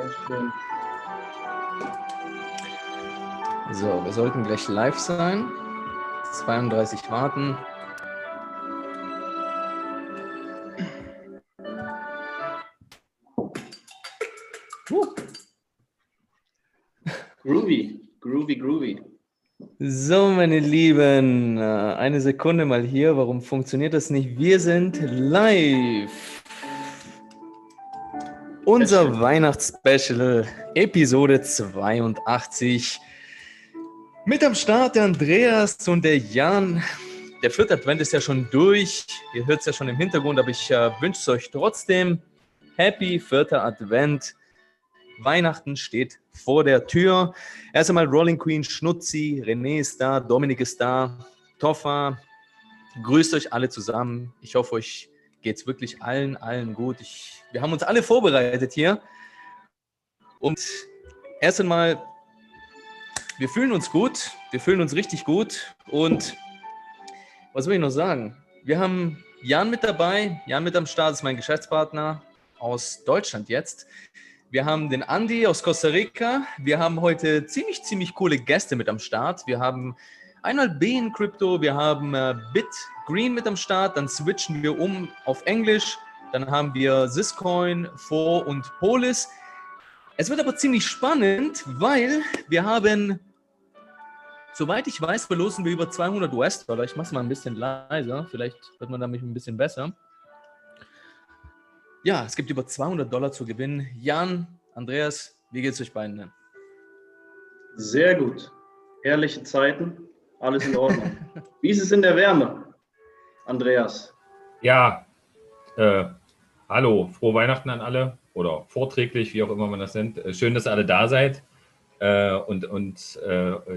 Sehr schön. So, wir sollten gleich live sein. 32 warten. Groovy, groovy, groovy. So, meine Lieben, eine Sekunde mal hier. Warum funktioniert das nicht? Wir sind live. Unser Weihnachtsspecial, Episode 82. Mit am Start der Andreas und der Jan. Der 4. Advent ist ja schon durch. Ihr hört es ja schon im Hintergrund, aber ich wünsche es euch trotzdem. Happy 4. Advent. Weihnachten steht vor der Tür. Erst einmal Rolling Queen, Schnutzi, René ist da, Dominik ist da, Toffa. Grüßt euch alle zusammen. Ich hoffe, euch geht es wirklich allen gut. Wir haben uns alle vorbereitet hier. Und erst einmal, wir fühlen uns gut. Wir fühlen uns richtig gut. Und was will ich noch sagen? Wir haben Jan mit dabei. Jan mit am Start ist mein Geschäftspartner aus Deutschland jetzt. Wir haben den Andi aus Costa Rica. Wir haben heute ziemlich coole Gäste mit am Start. Wir haben einmal B in Krypto, wir haben BitGreen mit am Start, dann switchen wir um auf Englisch, dann haben wir Syscoin, Phore und Polis. Es wird aber ziemlich spannend, weil wir haben, soweit ich weiß, verlosen wir über 200 US-Dollar. Ich mache es mal ein bisschen leiser, vielleicht wird man damit ein bisschen besser. Ja, es gibt über 200 Dollar zu gewinnen. Jan, Andreas, wie geht es euch beiden denn? Sehr gut. Herrliche Zeiten. Alles in Ordnung. Wie ist es in der Wärme, Andreas? Ja, hallo, frohe Weihnachten an alle oder vorträglich, wie auch immer man das nennt. Schön, dass ihr alle da seid und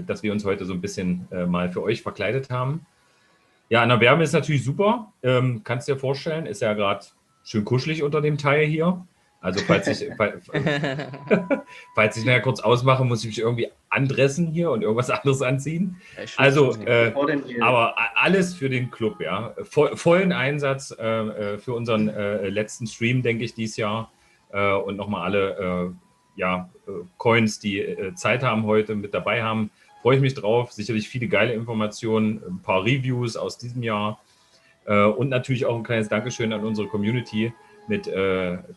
dass wir uns heute so ein bisschen mal für euch verkleidet haben. Ja, an der Wärme ist natürlich super. Kannst du dir vorstellen, ist ja gerade schön kuschelig unter dem Teil hier. Also falls ich nachher kurz ausmache, muss ich mich irgendwie andressen hier und irgendwas anderes anziehen. Also, aber alles für den Club, ja. Vollen Einsatz für unseren letzten Stream, denke ich, dieses Jahr. Und nochmal alle Coins, die Zeit haben heute, mit dabei haben. Freue ich mich drauf. Sicherlich viele geile Informationen, ein paar Reviews aus diesem Jahr. Und natürlich auch ein kleines Dankeschön an unsere Community mit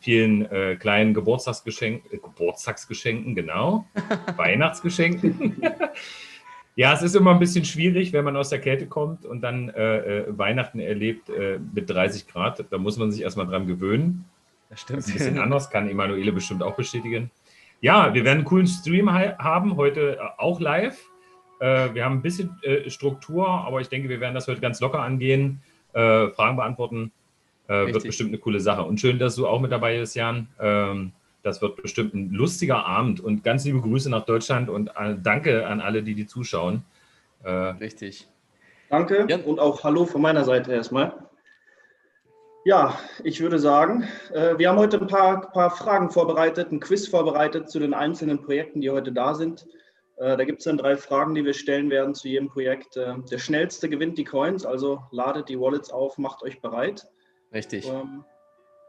vielen kleinen Geburtstagsgeschenken, genau, Weihnachtsgeschenken. Ja, es ist immer ein bisschen schwierig, wenn man aus der Kälte kommt und dann Weihnachten erlebt mit 30 Grad. Da muss man sich erstmal dran gewöhnen. Das stimmt. Das ist ein bisschen anders, kann Emanuele bestimmt auch bestätigen. Ja, wir werden einen coolen Stream haben, heute auch live. Wir haben ein bisschen Struktur, aber ich denke, wir werden das heute ganz locker angehen. Fragen beantworten, wird bestimmt eine coole Sache. Und schön, dass du auch mit dabei bist, Jan. Das wird bestimmt ein lustiger Abend und ganz liebe Grüße nach Deutschland und danke an alle, die zuschauen. Richtig. Danke und auch Hallo von meiner Seite erstmal. Ja, ich würde sagen, wir haben heute ein paar Fragen vorbereitet, ein Quiz vorbereitet zu den einzelnen Projekten, die heute da sind. Da gibt es dann 3 Fragen, die wir stellen werden zu jedem Projekt. Der Schnellste gewinnt die Coins, also ladet die Wallets auf, macht euch bereit. Richtig.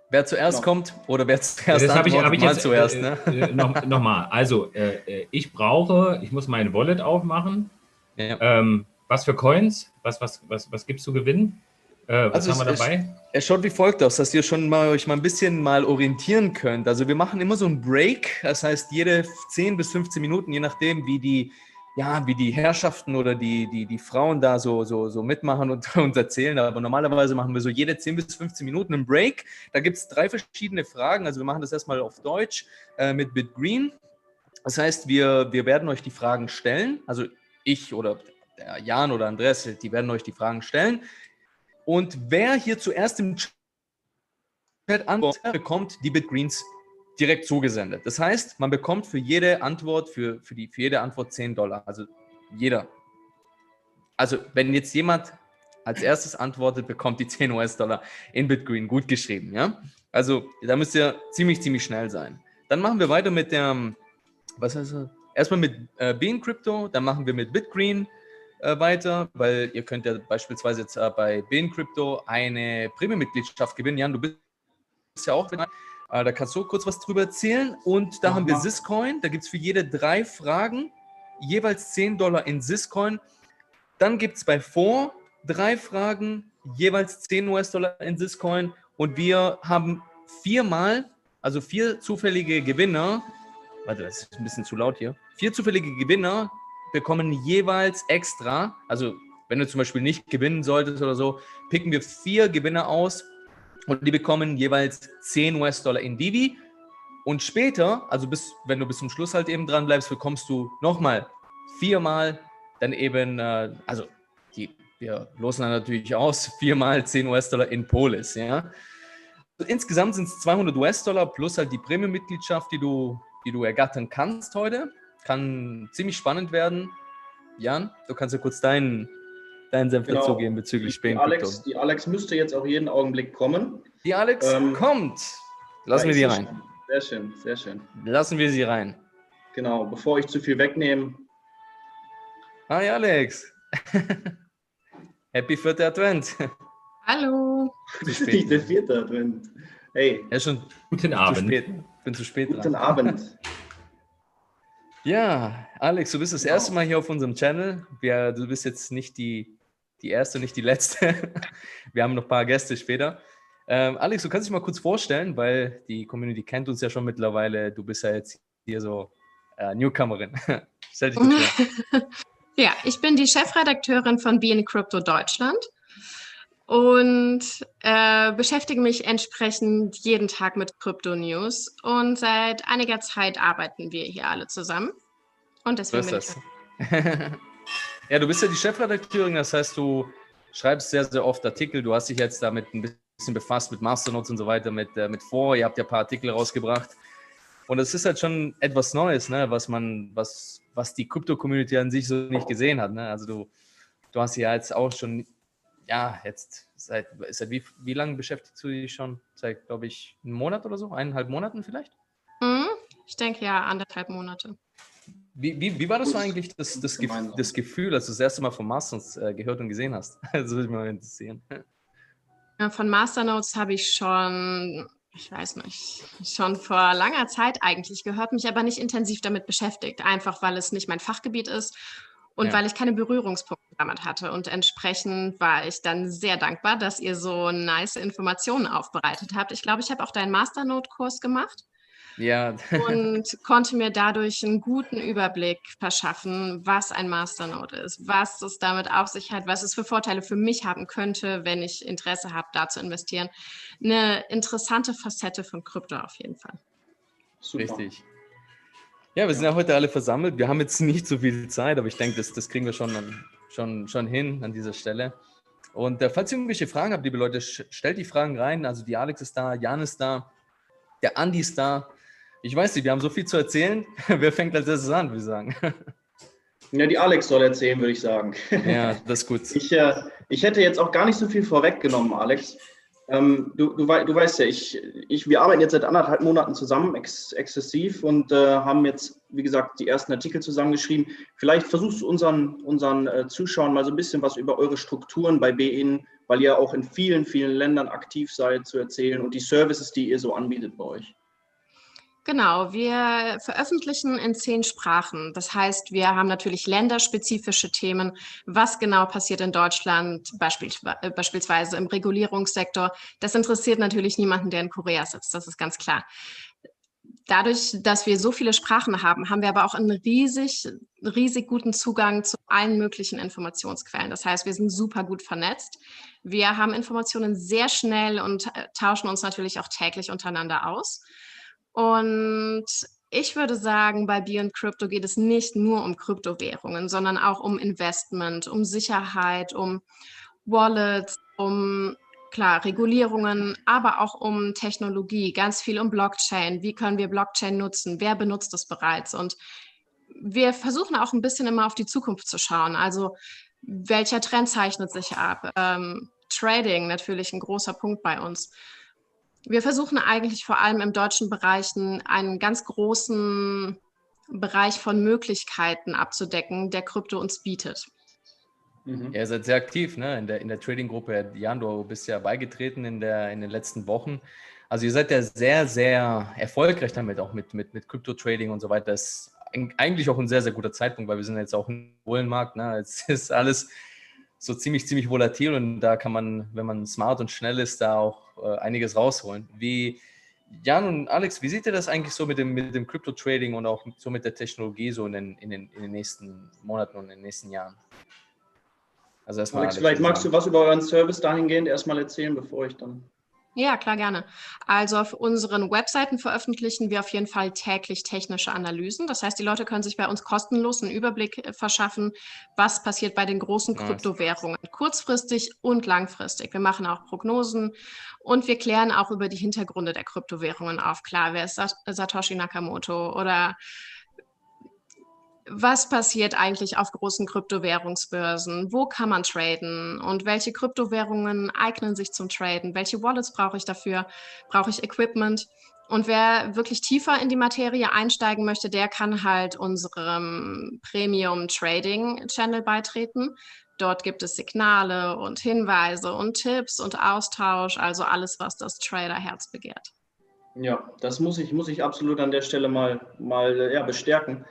Wer zuerst kommt oder wer zuerst das antwortet, hab ich jetzt, zuerst. Ne? Nochmal, also ich muss meine Wallet aufmachen. Ja. Was für Coins? Was gibt es zu gewinnen? Was haben wir dabei? Es schaut wie folgt aus, dass ihr schon euch mal ein bisschen orientieren könnt. Also wir machen immer so einen Break, das heißt jede 10 bis 15 Minuten, je nachdem wie die Herrschaften oder die Frauen da so mitmachen und uns erzählen. Aber normalerweise machen wir so jede 10 bis 15 Minuten einen Break. Da gibt es 3 verschiedene Fragen. Also wir machen das erstmal auf Deutsch mit BitGreen. Das heißt, wir werden euch die Fragen stellen. Also ich oder der Jan oder Andreas, die werden euch die Fragen stellen. Und wer hier zuerst im Chat antwortet, bekommt die BitGreens direkt zugesendet. Das heißt, man bekommt für jede Antwort, für jede Antwort $10. Also jeder. Also wenn jetzt jemand als erstes antwortet, bekommt die 10 US-Dollar in BitGreen gut geschrieben. Ja? Also da müsst ihr ziemlich schnell sein. Dann machen wir weiter mit der, erstmal mit Bean Crypto, dann machen wir mit BitGreen weiter, weil ihr könnt ja beispielsweise jetzt bei Bean Crypto eine Premium-Mitgliedschaft gewinnen. Jan, du bist ja auch Da kannst du kurz was drüber erzählen. Und da haben wir Syscoin. Da gibt es für jede 3 Fragen jeweils $10 in Syscoin. Dann gibt es bei Phore 3 Fragen, jeweils $10 in Syscoin. Und wir haben 4 zufällige Gewinner. Warte, das ist ein bisschen zu laut hier. 4 zufällige Gewinner bekommen jeweils extra, also wenn du zum Beispiel nicht gewinnen solltest oder so, picken wir 4 Gewinner aus und die bekommen jeweils $10 in Divi. Und später, also wenn du bis zum Schluss halt eben dran bleibst, bekommst du nochmal 4-mal dann eben, wir losen dann natürlich aus, 4-mal $10 in Polis, ja. Also insgesamt sind es $200 plus halt die Premium-Mitgliedschaft, die du ergattern kannst heute. Kann ziemlich spannend werden. Jan, du kannst ja kurz deinen Senf dazugeben bezüglich Spähen-Krypto. Die Alex müsste jetzt auch jeden Augenblick kommen. Die Alex kommt. Lassen wir sie rein. Schon. Sehr schön, sehr schön. Lassen wir sie rein. Genau, bevor ich zu viel wegnehme. Hi Alex. Happy 4. Advent. Hallo. Der 4. Advent. Hey. Ja, schon. Guten Abend. Bin zu spät Guten dran. Abend. Ja, Alex, du bist das erste Mal hier auf unserem Channel. Du bist jetzt nicht die erste, nicht die letzte. Wir haben noch ein paar Gäste später. Alex, du kannst dich mal kurz vorstellen, weil die Community kennt uns ja schon mittlerweile. Du bist ja jetzt hier so Newcomerin. Stell dich kurz vor. Ja, ich bin die Chefredakteurin von BeI in Krypto Deutschland und beschäftige mich entsprechend jeden Tag mit Krypto-News. Und seit einiger Zeit arbeiten wir hier alle zusammen. Und deswegen bin ich. Ja, du bist ja die Chefredakteurin, das heißt, du schreibst sehr, sehr oft Artikel. Du hast dich jetzt damit ein bisschen befasst mit Masternodes und so weiter, mit Phore. Ihr habt ja ein paar Artikel rausgebracht. Und es ist halt schon etwas Neues, ne, was die Krypto-Community an sich so nicht gesehen hat. Ne? Also du hast ja jetzt auch schon, ja, jetzt seit wie lange beschäftigst du dich schon? Seit, glaube ich, einem Monat oder so? 1,5 Monaten vielleicht? Ich denke ja, 1,5 Monate. Wie war das so eigentlich, das Gefühl, als du das erste Mal von Masternodes gehört und gesehen hast? Das würde mich mal interessieren. Ja, von Masternodes habe ich schon, ich weiß nicht, schon vor langer Zeit eigentlich gehört, mich aber nicht intensiv damit beschäftigt, einfach weil es nicht mein Fachgebiet ist und weil ich keine Berührungspunkte damit hatte. Und entsprechend war ich dann sehr dankbar, dass ihr so nice Informationen aufbereitet habt. Ich glaube, ich habe auch deinen Masternode Kurs gemacht. Ja. Und konnte mir dadurch einen guten Überblick verschaffen, was ein Masternode ist, was es damit auf sich hat, was es für Vorteile für mich haben könnte, wenn ich Interesse habe, da zu investieren. Eine interessante Facette von Krypto auf jeden Fall. Super. Richtig. Ja, wir sind ja heute alle versammelt. Wir haben jetzt nicht so viel Zeit, aber ich denke, das kriegen wir schon hin an dieser Stelle. Und falls ihr irgendwelche Fragen habt, liebe Leute, stellt die Fragen rein. Also die Alex ist da, Jan ist da, der Andi ist da. Ich weiß nicht, wir haben so viel zu erzählen. Wer fängt als erstes an, würde ich sagen? Ja, die Alex soll erzählen, würde ich sagen. Ja, das ist gut. Ich hätte jetzt auch gar nicht so viel vorweggenommen, Alex. Du weißt ja, wir arbeiten jetzt seit 1,5 Monaten zusammen, exzessiv, und haben jetzt, wie gesagt, die ersten Artikel zusammengeschrieben. Vielleicht versuchst du unseren Zuschauern mal so ein bisschen was über eure Strukturen bei BeI, weil ihr auch in vielen, vielen Ländern aktiv seid, zu erzählen und die Services, die ihr so anbietet bei euch. Genau, wir veröffentlichen in 10 Sprachen. Das heißt, wir haben natürlich länderspezifische Themen. Was genau passiert in Deutschland, beispielsweise im Regulierungssektor? Das interessiert natürlich niemanden, der in Korea sitzt, das ist ganz klar. Dadurch, dass wir so viele Sprachen haben, haben wir aber auch einen riesig guten Zugang zu allen möglichen Informationsquellen. Das heißt, wir sind super gut vernetzt. Wir haben Informationen sehr schnell und tauschen uns natürlich auch täglich untereinander aus. Und ich würde sagen, bei BeI und Krypto geht es nicht nur um Kryptowährungen, sondern auch um Investment, um Sicherheit, um Wallets, um, klar, Regulierungen, aber auch um Technologie, ganz viel um Blockchain. Wie können wir Blockchain nutzen? Wer benutzt es bereits? Und wir versuchen auch ein bisschen immer auf die Zukunft zu schauen. Also, welcher Trend zeichnet sich ab? Trading natürlich ein großer Punkt bei uns. Wir versuchen eigentlich vor allem im deutschen Bereich einen ganz großen Bereich von Möglichkeiten abzudecken, der Krypto uns bietet. Ihr seid sehr aktiv, ne? In der Trading-Gruppe. Jan, du bist ja beigetreten in den letzten Wochen. Also ihr seid ja sehr, sehr erfolgreich damit, auch mit Krypto-Trading und so weiter. Das ist eigentlich auch ein sehr, sehr guter Zeitpunkt, weil wir sind jetzt auch im Bullenmarkt. Ne? Es ist alles so ziemlich volatil und da kann man, wenn man smart und schnell ist, da auch einiges rausholen. Jan und Alex, wie seht ihr das eigentlich so mit dem Krypto-Trading und auch so mit der Technologie so in den nächsten Monaten und in den nächsten Jahren? Also erstmal Alex, vielleicht magst du was über euren Service dahingehend erstmal erzählen, bevor ich dann... Ja, klar, gerne. Also auf unseren Webseiten veröffentlichen wir auf jeden Fall täglich technische Analysen. Das heißt, die Leute können sich bei uns kostenlos einen Überblick verschaffen, was passiert bei den großen Kryptowährungen, kurzfristig und langfristig. Wir machen auch Prognosen und wir klären auch über die Hintergründe der Kryptowährungen auf. Klar, wer ist Satoshi Nakamoto oder was passiert eigentlich auf großen Kryptowährungsbörsen? Wo kann man traden? Und welche Kryptowährungen eignen sich zum Traden? Welche Wallets brauche ich dafür? Brauche ich Equipment? Und wer wirklich tiefer in die Materie einsteigen möchte, der kann halt unserem Premium Trading Channel beitreten. Dort gibt es Signale und Hinweise und Tipps und Austausch, also alles, was das Traderherz begehrt. Ja, das muss ich absolut an der Stelle mal bestärken.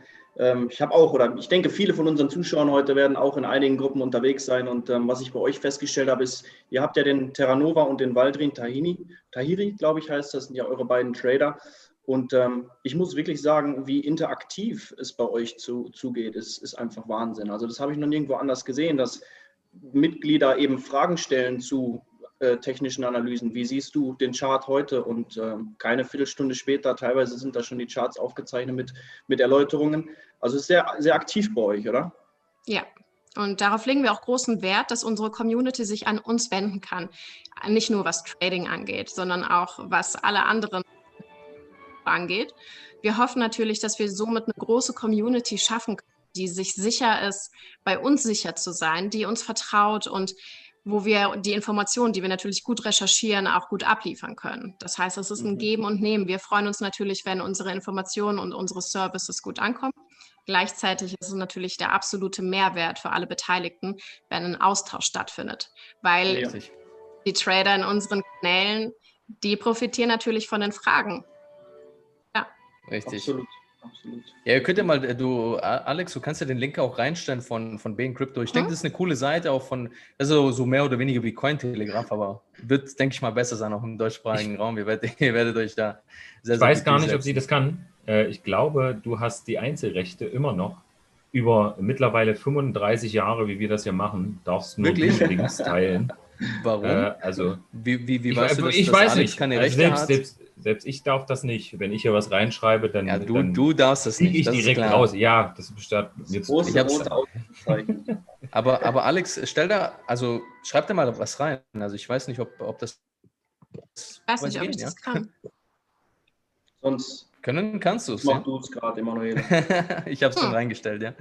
Ich habe auch, oder ich denke, viele von unseren Zuschauern heute werden auch in einigen Gruppen unterwegs sein. Und was ich bei euch festgestellt habe, ist, ihr habt ja den Terranova und den Waldrin Tahiri, glaube ich, heißt das, sind ja eure beiden Trader. Und ich muss wirklich sagen, wie interaktiv es bei euch zugeht, ist einfach Wahnsinn. Also das habe ich noch nirgendwo anders gesehen, dass Mitglieder eben Fragen stellen zu technischen Analysen. Wie siehst du den Chart heute? Und keine Viertelstunde später, teilweise sind da schon die Charts aufgezeichnet mit Erläuterungen. Also es ist sehr, sehr aktiv bei euch, oder? Ja, und darauf legen wir auch großen Wert, dass unsere Community sich an uns wenden kann. Nicht nur was Trading angeht, sondern auch was alle anderen angeht. Wir hoffen natürlich, dass wir somit eine große Community schaffen können, die sich sicher ist, bei uns sicher zu sein, die uns vertraut und wo wir die Informationen, die wir natürlich gut recherchieren, auch gut abliefern können. Das heißt, es ist ein Geben und Nehmen. Wir freuen uns natürlich, wenn unsere Informationen und unsere Services gut ankommen. Gleichzeitig ist es natürlich der absolute Mehrwert für alle Beteiligten, wenn ein Austausch stattfindet. Weil die Trader in unseren Kanälen, die profitieren natürlich von den Fragen. Ja. Richtig. Absolut. Ja, ihr könnt ja mal, Alex, du kannst ja den Link auch reinstellen von BeI Crypto. Ich denke, das ist eine coole Seite, auch also so mehr oder weniger wie Cointelegraph, aber wird, denke ich mal, besser sein, auch im deutschsprachigen Raum. Ihr werdet euch da sehr, ich weiß gar nicht, ob sie das kann. Ich glaube, du hast die Einzelrechte immer noch. Über mittlerweile 35 Jahre, wie wir das ja machen, darfst du nur Links teilen. Warum? Also, wie weißt du, dass ich weiß Alex nicht. keine Rechte hat? Selbst ich darf das nicht. Wenn ich hier was reinschreibe, dann, ja, du darfst das nicht. Ich das direkt raus. Ja, das besteht jetzt. Aber Alex, schreib da mal was rein. Also ich weiß nicht, ob das. Ich weiß nicht, ob ich das kann. Sonst kannst du es. Mach du es gerade, Emanuele. Ich habe es schon reingestellt, ja.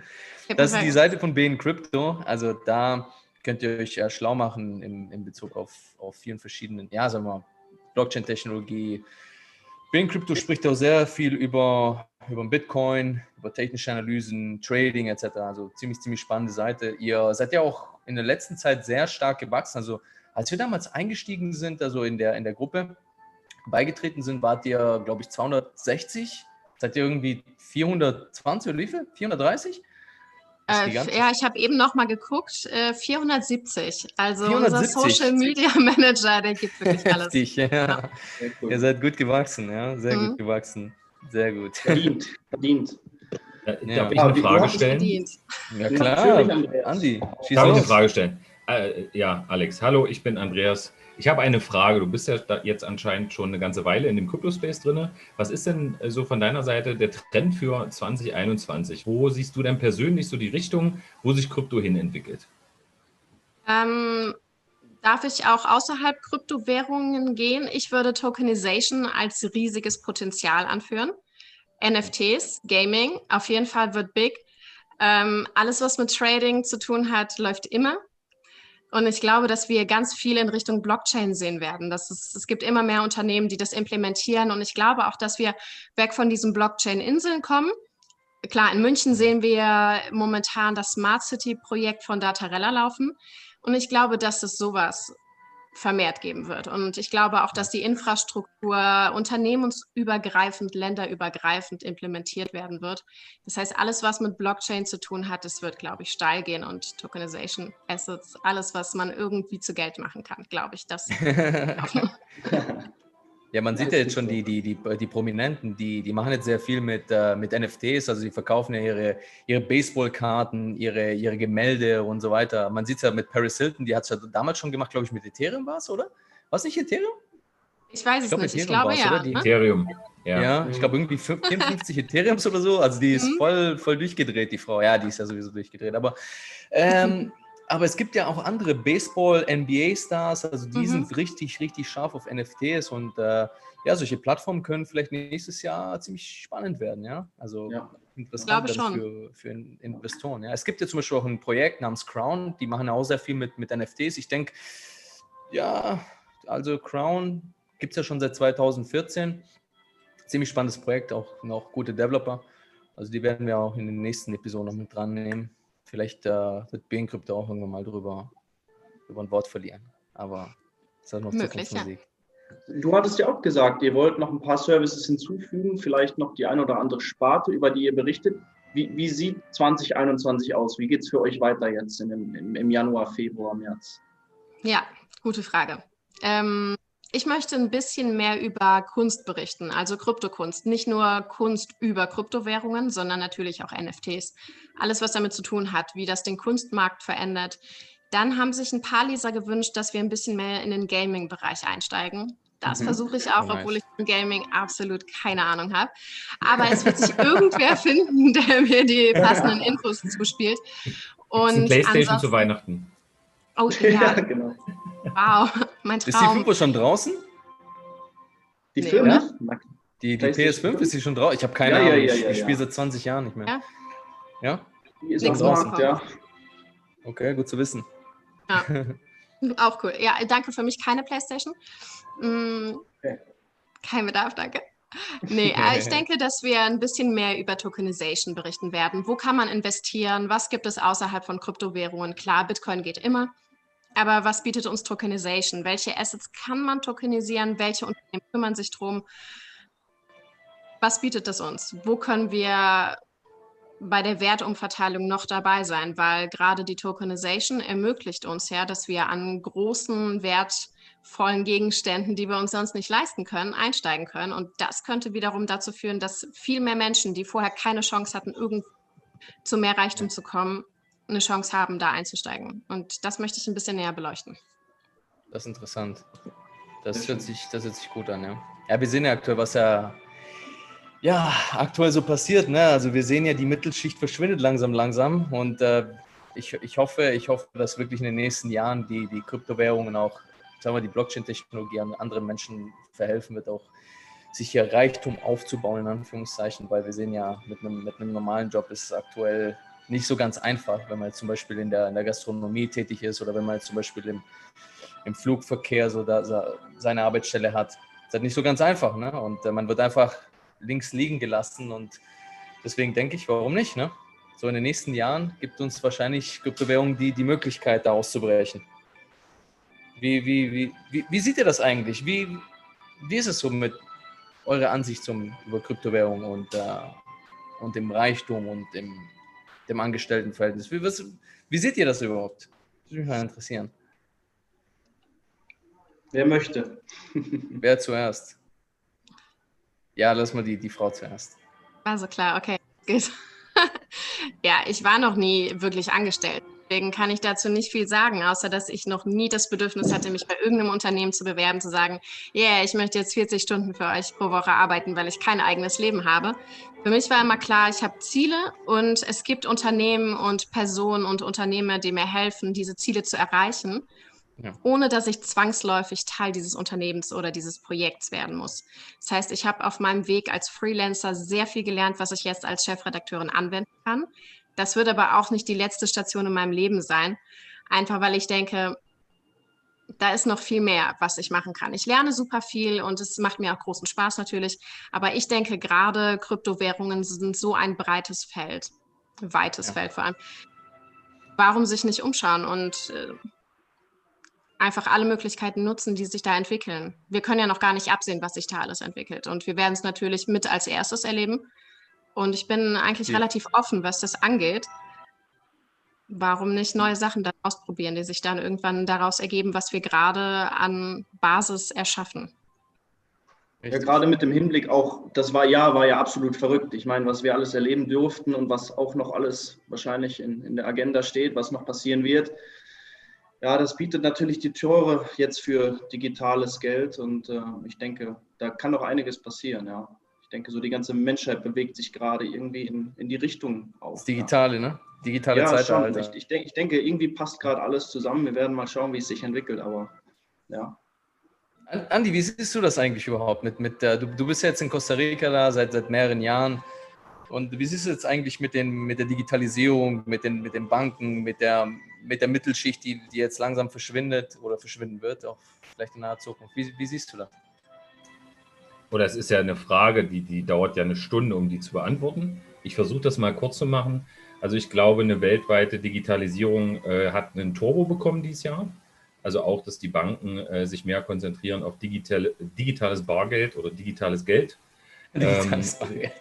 Das ist die Seite von BeI Crypto. Also da könnt ihr euch schlau machen in Bezug auf vielen verschiedenen, ja, sagen wir mal, Blockchain-Technologie. BeI Crypto spricht auch sehr viel über Bitcoin, über technische Analysen, Trading etc. Also ziemlich spannende Seite. Ihr seid ja auch in der letzten Zeit sehr stark gewachsen. Also als wir damals eingestiegen sind, also in der Gruppe beigetreten sind, wart ihr, glaube ich, 260. Seid ihr irgendwie 420 oder wie viel? 430? Ja, ich habe eben noch mal geguckt, 470. Also 470. Unser Social Media Manager, der gibt wirklich alles. Heftig, ja. Cool. Ihr seid gut gewachsen, ja, sehr gut gewachsen. Sehr gut. Verdient. Darf ich eine Frage stellen? Ja klar, Andi. Darf ich eine Frage stellen? Ja, Alex, hallo, ich bin Andreas. Ich habe eine Frage. Du bist ja jetzt anscheinend schon eine ganze Weile in dem Kryptospace drin. Was ist denn so von deiner Seite der Trend für 2021? Wo siehst du denn persönlich so die Richtung, wo sich Krypto hin entwickelt? Darf ich auch außerhalb Kryptowährungen gehen? Ich würde Tokenization als riesiges Potenzial anführen. NFTs, Gaming, auf jeden Fall wird big. Alles, was mit Trading zu tun hat, läuft immer. Und ich glaube, dass wir ganz viel in Richtung Blockchain sehen werden. Es gibt immer mehr Unternehmen, die das implementieren. Und ich glaube auch, dass wir weg von diesen Blockchain-Inseln kommen. klar, in München sehen wir momentan das Smart City-Projekt von Datarella laufen. Und ich glaube, dass es sowas vermehrt geben wird. Und ich glaube auch, dass die Infrastruktur unternehmensübergreifend, länderübergreifend implementiert werden wird. Das heißt, alles, was mit Blockchain zu tun hat, das wird, glaube ich, steil gehen und Tokenization, Assets, alles, was man irgendwie zu Geld machen kann, glaube ich, das. Ja, man sieht ja jetzt schon die Prominenten, die machen jetzt sehr viel mit NFTs, also sie verkaufen ja ihre Baseballkarten, ihre Gemälde und so weiter. Man sieht es ja mit Paris Hilton, die hat es ja damals schon gemacht, glaube ich, mit Ethereum war es, oder? War es nicht Ethereum? Ich weiß es nicht, ich glaube ja. Ne? Ethereum, ja. Ich glaube irgendwie 54 Ethereums oder so, also die ist voll durchgedreht, die Frau. Ja, die ist ja sowieso durchgedreht, aber es gibt ja auch andere Baseball-NBA-Stars, also die sind richtig scharf auf NFTs und solche Plattformen können vielleicht nächstes Jahr ziemlich spannend werden, ja. Also interessant für Investoren. Ja. Es gibt ja zum Beispiel auch ein Projekt namens Crown, die machen auch sehr viel mit NFTs. Ich denke, ja, also Crown gibt es ja schon seit 2014. Ziemlich spannendes Projekt, auch noch gute Developer. Also die werden wir auch in den nächsten Episoden noch mit dran nehmen. Vielleicht wird BeI Krypto auch irgendwann mal drüber ein Wort verlieren. Aber das ist noch Zukunftsmusik. Ja. Du hattest ja auch gesagt, ihr wollt noch ein paar Services hinzufügen, vielleicht noch die ein oder andere Sparte, über die ihr berichtet. Wie sieht 2021 aus? Wie geht es für euch weiter jetzt im Januar, Februar, März? Ja, gute Frage. Ich möchte ein bisschen mehr über Kunst berichten, also Kryptokunst. Nicht nur Kunst über Kryptowährungen, sondern natürlich auch NFTs. Alles, was damit zu tun hat, wie das den Kunstmarkt verändert. Dann haben sich ein paar Leser gewünscht, dass wir ein bisschen mehr in den Gaming-Bereich einsteigen. Das versuche ich auch, obwohl ich im Gaming absolut keine Ahnung habe. Aber es wird sich irgendwer finden, der mir die passenden Infos zuspielt. Und PlayStation zu Weihnachten. Oh ja, genau. Wow, mein Traum. Ist die 5 schon draußen? Die 5? Ja? Die PS5 ist sie schon draußen? Ich habe keine Ahnung. Ich spiele seit 20 Jahren nicht mehr. Ja? Die ist schon draußen, ja. Okay, gut zu wissen. Ja, auch cool. Ja, danke, für mich keine PlayStation. Okay. Kein Bedarf, danke. Nee, ich denke, dass wir ein bisschen mehr über Tokenization berichten werden. Wo kann man investieren? Was gibt es außerhalb von Kryptowährungen? Klar, Bitcoin geht immer. Aber was bietet uns Tokenization? Welche Assets kann man tokenisieren? Welche Unternehmen kümmern sich drum? Was bietet das uns? Wo können wir bei der Wertumverteilung noch dabei sein? Weil gerade die Tokenization ermöglicht uns ja, dass wir an großen, wertvollen Gegenständen, die wir uns sonst nicht leisten können, einsteigen können. Und das könnte wiederum dazu führen, dass viel mehr Menschen, die vorher keine Chance hatten, irgendwo zu mehr Reichtum zu kommen, eine Chance haben, da einzusteigen. Und das möchte ich ein bisschen näher beleuchten. Das ist interessant. Das hört sich gut an, ja. Ja, wir sehen ja aktuell, was ja aktuell so passiert, ne? Also wir sehen ja, die Mittelschicht verschwindet langsam und ich hoffe, dass wirklich in den nächsten Jahren die Kryptowährungen auch, sagen wir, die Blockchain-Technologie an anderen Menschen verhelfen wird, auch sich hier Reichtum aufzubauen, in Anführungszeichen, weil wir sehen ja, mit einem normalen Job ist es aktuell nicht so ganz einfach, wenn man jetzt zum Beispiel in der Gastronomie tätig ist oder wenn man jetzt zum Beispiel im Flugverkehr so seine Arbeitsstelle hat. Das ist halt nicht so ganz einfach, ne? Und man wird einfach links liegen gelassen und deswegen denke ich, warum nicht, ne? So in den nächsten Jahren gibt uns wahrscheinlich Kryptowährungen die Möglichkeit, da auszubrechen. Wie seht ihr das eigentlich? Wie ist es so mit eurer Ansicht über Kryptowährungen und dem Reichtum und dem Angestelltenverhältnis? Wie seht ihr das überhaupt? Das würde mich mal interessieren. Wer möchte? Wer zuerst? Ja, lass mal die Frau zuerst. Also klar, okay, gut. Ja, ich war noch nie wirklich angestellt. Deswegen kann ich dazu nicht viel sagen, außer dass ich noch nie das Bedürfnis hatte, mich bei irgendeinem Unternehmen zu bewerben, zu sagen, ich möchte jetzt 40 Stunden für euch pro Woche arbeiten, weil ich kein eigenes Leben habe. Für mich war immer klar, ich habe Ziele und es gibt Unternehmen und Personen und Unternehmer, die mir helfen, diese Ziele zu erreichen, ohne dass ich zwangsläufig Teil dieses Unternehmens oder dieses Projekts werden muss. Das heißt, ich habe auf meinem Weg als Freelancer sehr viel gelernt, was ich jetzt als Chefredakteurin anwenden kann. Das wird aber auch nicht die letzte Station in meinem Leben sein, einfach weil ich denke, da ist noch viel mehr, was ich machen kann. Ich lerne super viel und es macht mir auch großen Spaß natürlich. Aber ich denke, gerade Kryptowährungen sind so ein breites Feld, weites Feld vor allem. Warum sich nicht umschauen und einfach alle Möglichkeiten nutzen, die sich da entwickeln? Wir können ja noch gar nicht absehen, was sich da alles entwickelt. Und wir werden es natürlich mit als erstes erleben. Und ich bin eigentlich relativ offen, was das angeht. Warum nicht neue Sachen dann ausprobieren, die sich dann irgendwann daraus ergeben, was wir gerade an Basis erschaffen? Ja, gerade mit dem Hinblick auch, das war ja absolut verrückt. Ich meine, was wir alles erleben durften und was auch noch alles wahrscheinlich in der Agenda steht, was noch passieren wird. Ja, das bietet natürlich die Tore jetzt für digitales Geld und ich denke, da kann noch einiges passieren, ja. Ich denke, so die ganze Menschheit bewegt sich gerade irgendwie in die Richtung auch. Das Digitale, ne? Digitale ja, Zeitalter. Schon. Ich denke, irgendwie passt gerade alles zusammen. Wir werden mal schauen, wie es sich entwickelt, aber ja. Andi, wie siehst du das eigentlich überhaupt? Du bist jetzt in Costa Rica da seit mehreren Jahren. Und wie siehst du jetzt eigentlich mit der Digitalisierung, mit den Banken, mit der Mittelschicht, die jetzt langsam verschwindet oder verschwinden wird, auch vielleicht in naher Zukunft? Wie siehst du das? Oder es ist ja eine Frage, die dauert ja eine Stunde, um die zu beantworten. Ich versuche das mal kurz zu machen. Also ich glaube, eine weltweite Digitalisierung hat einen Turbo bekommen dieses Jahr. Also auch, dass die Banken sich mehr konzentrieren auf digitales Bargeld oder digitales Geld. Digitales Bargeld.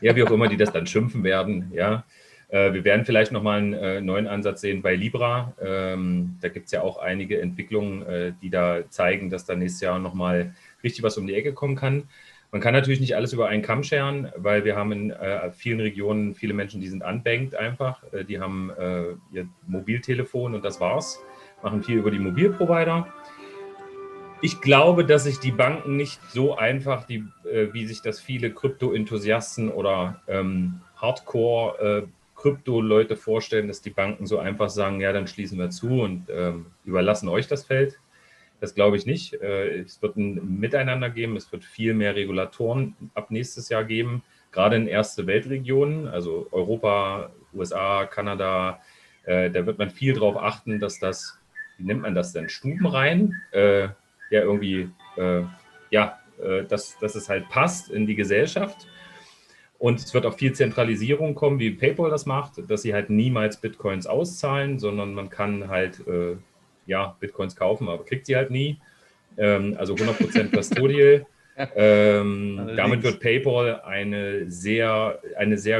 Ja, wie auch immer die das dann schimpfen werden. Ja. Wir werden vielleicht nochmal einen neuen Ansatz sehen bei Libra. Da gibt es ja auch einige Entwicklungen, die da zeigen, dass da nächstes Jahr nochmal richtig was um die Ecke kommen kann. Man kann natürlich nicht alles über einen Kamm scheren, weil wir haben in vielen Regionen viele Menschen, die sind unbanked einfach. Die haben ihr Mobiltelefon und das war's. Machen viel über die Mobilprovider. Ich glaube, dass sich die Banken nicht so einfach, wie sich das viele Krypto-Enthusiasten oder Hardcore-Krypto-Leute vorstellen, dass die Banken so einfach sagen, ja, dann schließen wir zu und überlassen euch das Feld. Das glaube ich nicht. Es wird ein Miteinander geben, es wird viel mehr Regulatoren ab nächstes Jahr geben, gerade in erste Weltregionen, also Europa, USA, Kanada. Da wird man viel darauf achten, dass das, wie nennt man das denn, stubenrein, dass es halt passt in die Gesellschaft. Und es wird auch viel Zentralisierung kommen, wie PayPal das macht, dass sie halt niemals Bitcoins auszahlen, sondern man kann halt Bitcoins kaufen, aber kriegt sie halt nie. Also 100% Custodial. Damit wird PayPal eine sehr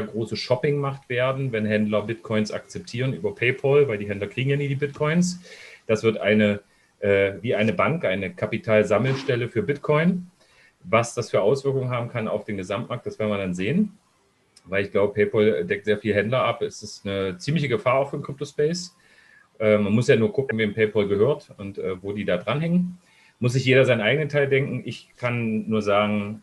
große Shoppingmacht werden, wenn Händler Bitcoins akzeptieren über PayPal, weil die Händler kriegen ja nie die Bitcoins. Das wird wie eine Bank, eine Kapitalsammelstelle für Bitcoin. Was das für Auswirkungen haben kann auf den Gesamtmarkt, das werden wir dann sehen. Weil ich glaube, PayPal deckt sehr viele Händler ab. Es ist eine ziemliche Gefahr auch für den Crypto-Space. Man muss ja nur gucken, wem PayPal gehört und wo die da dranhängen. Muss sich jeder seinen eigenen Teil denken. Ich kann nur sagen,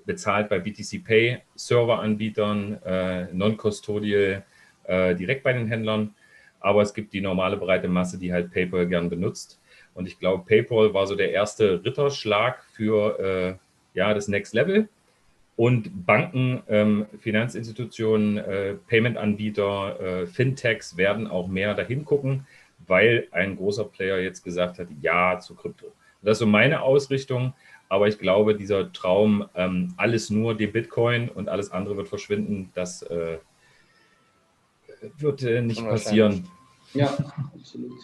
bezahlt bei BTC Pay, Serveranbietern, Non-Custodial, direkt bei den Händlern. Aber es gibt die normale breite Masse, die halt PayPal gern benutzt. Und ich glaube, PayPal war so der erste Ritterschlag für das Next Level. Und Banken, Finanzinstitutionen, Payment-Anbieter, Fintechs werden auch mehr dahin gucken, weil ein großer Player jetzt gesagt hat, ja zu Krypto. Das ist so meine Ausrichtung, aber ich glaube, dieser Traum, alles nur dem Bitcoin und alles andere wird verschwinden, das wird nicht passieren. Ja, absolut.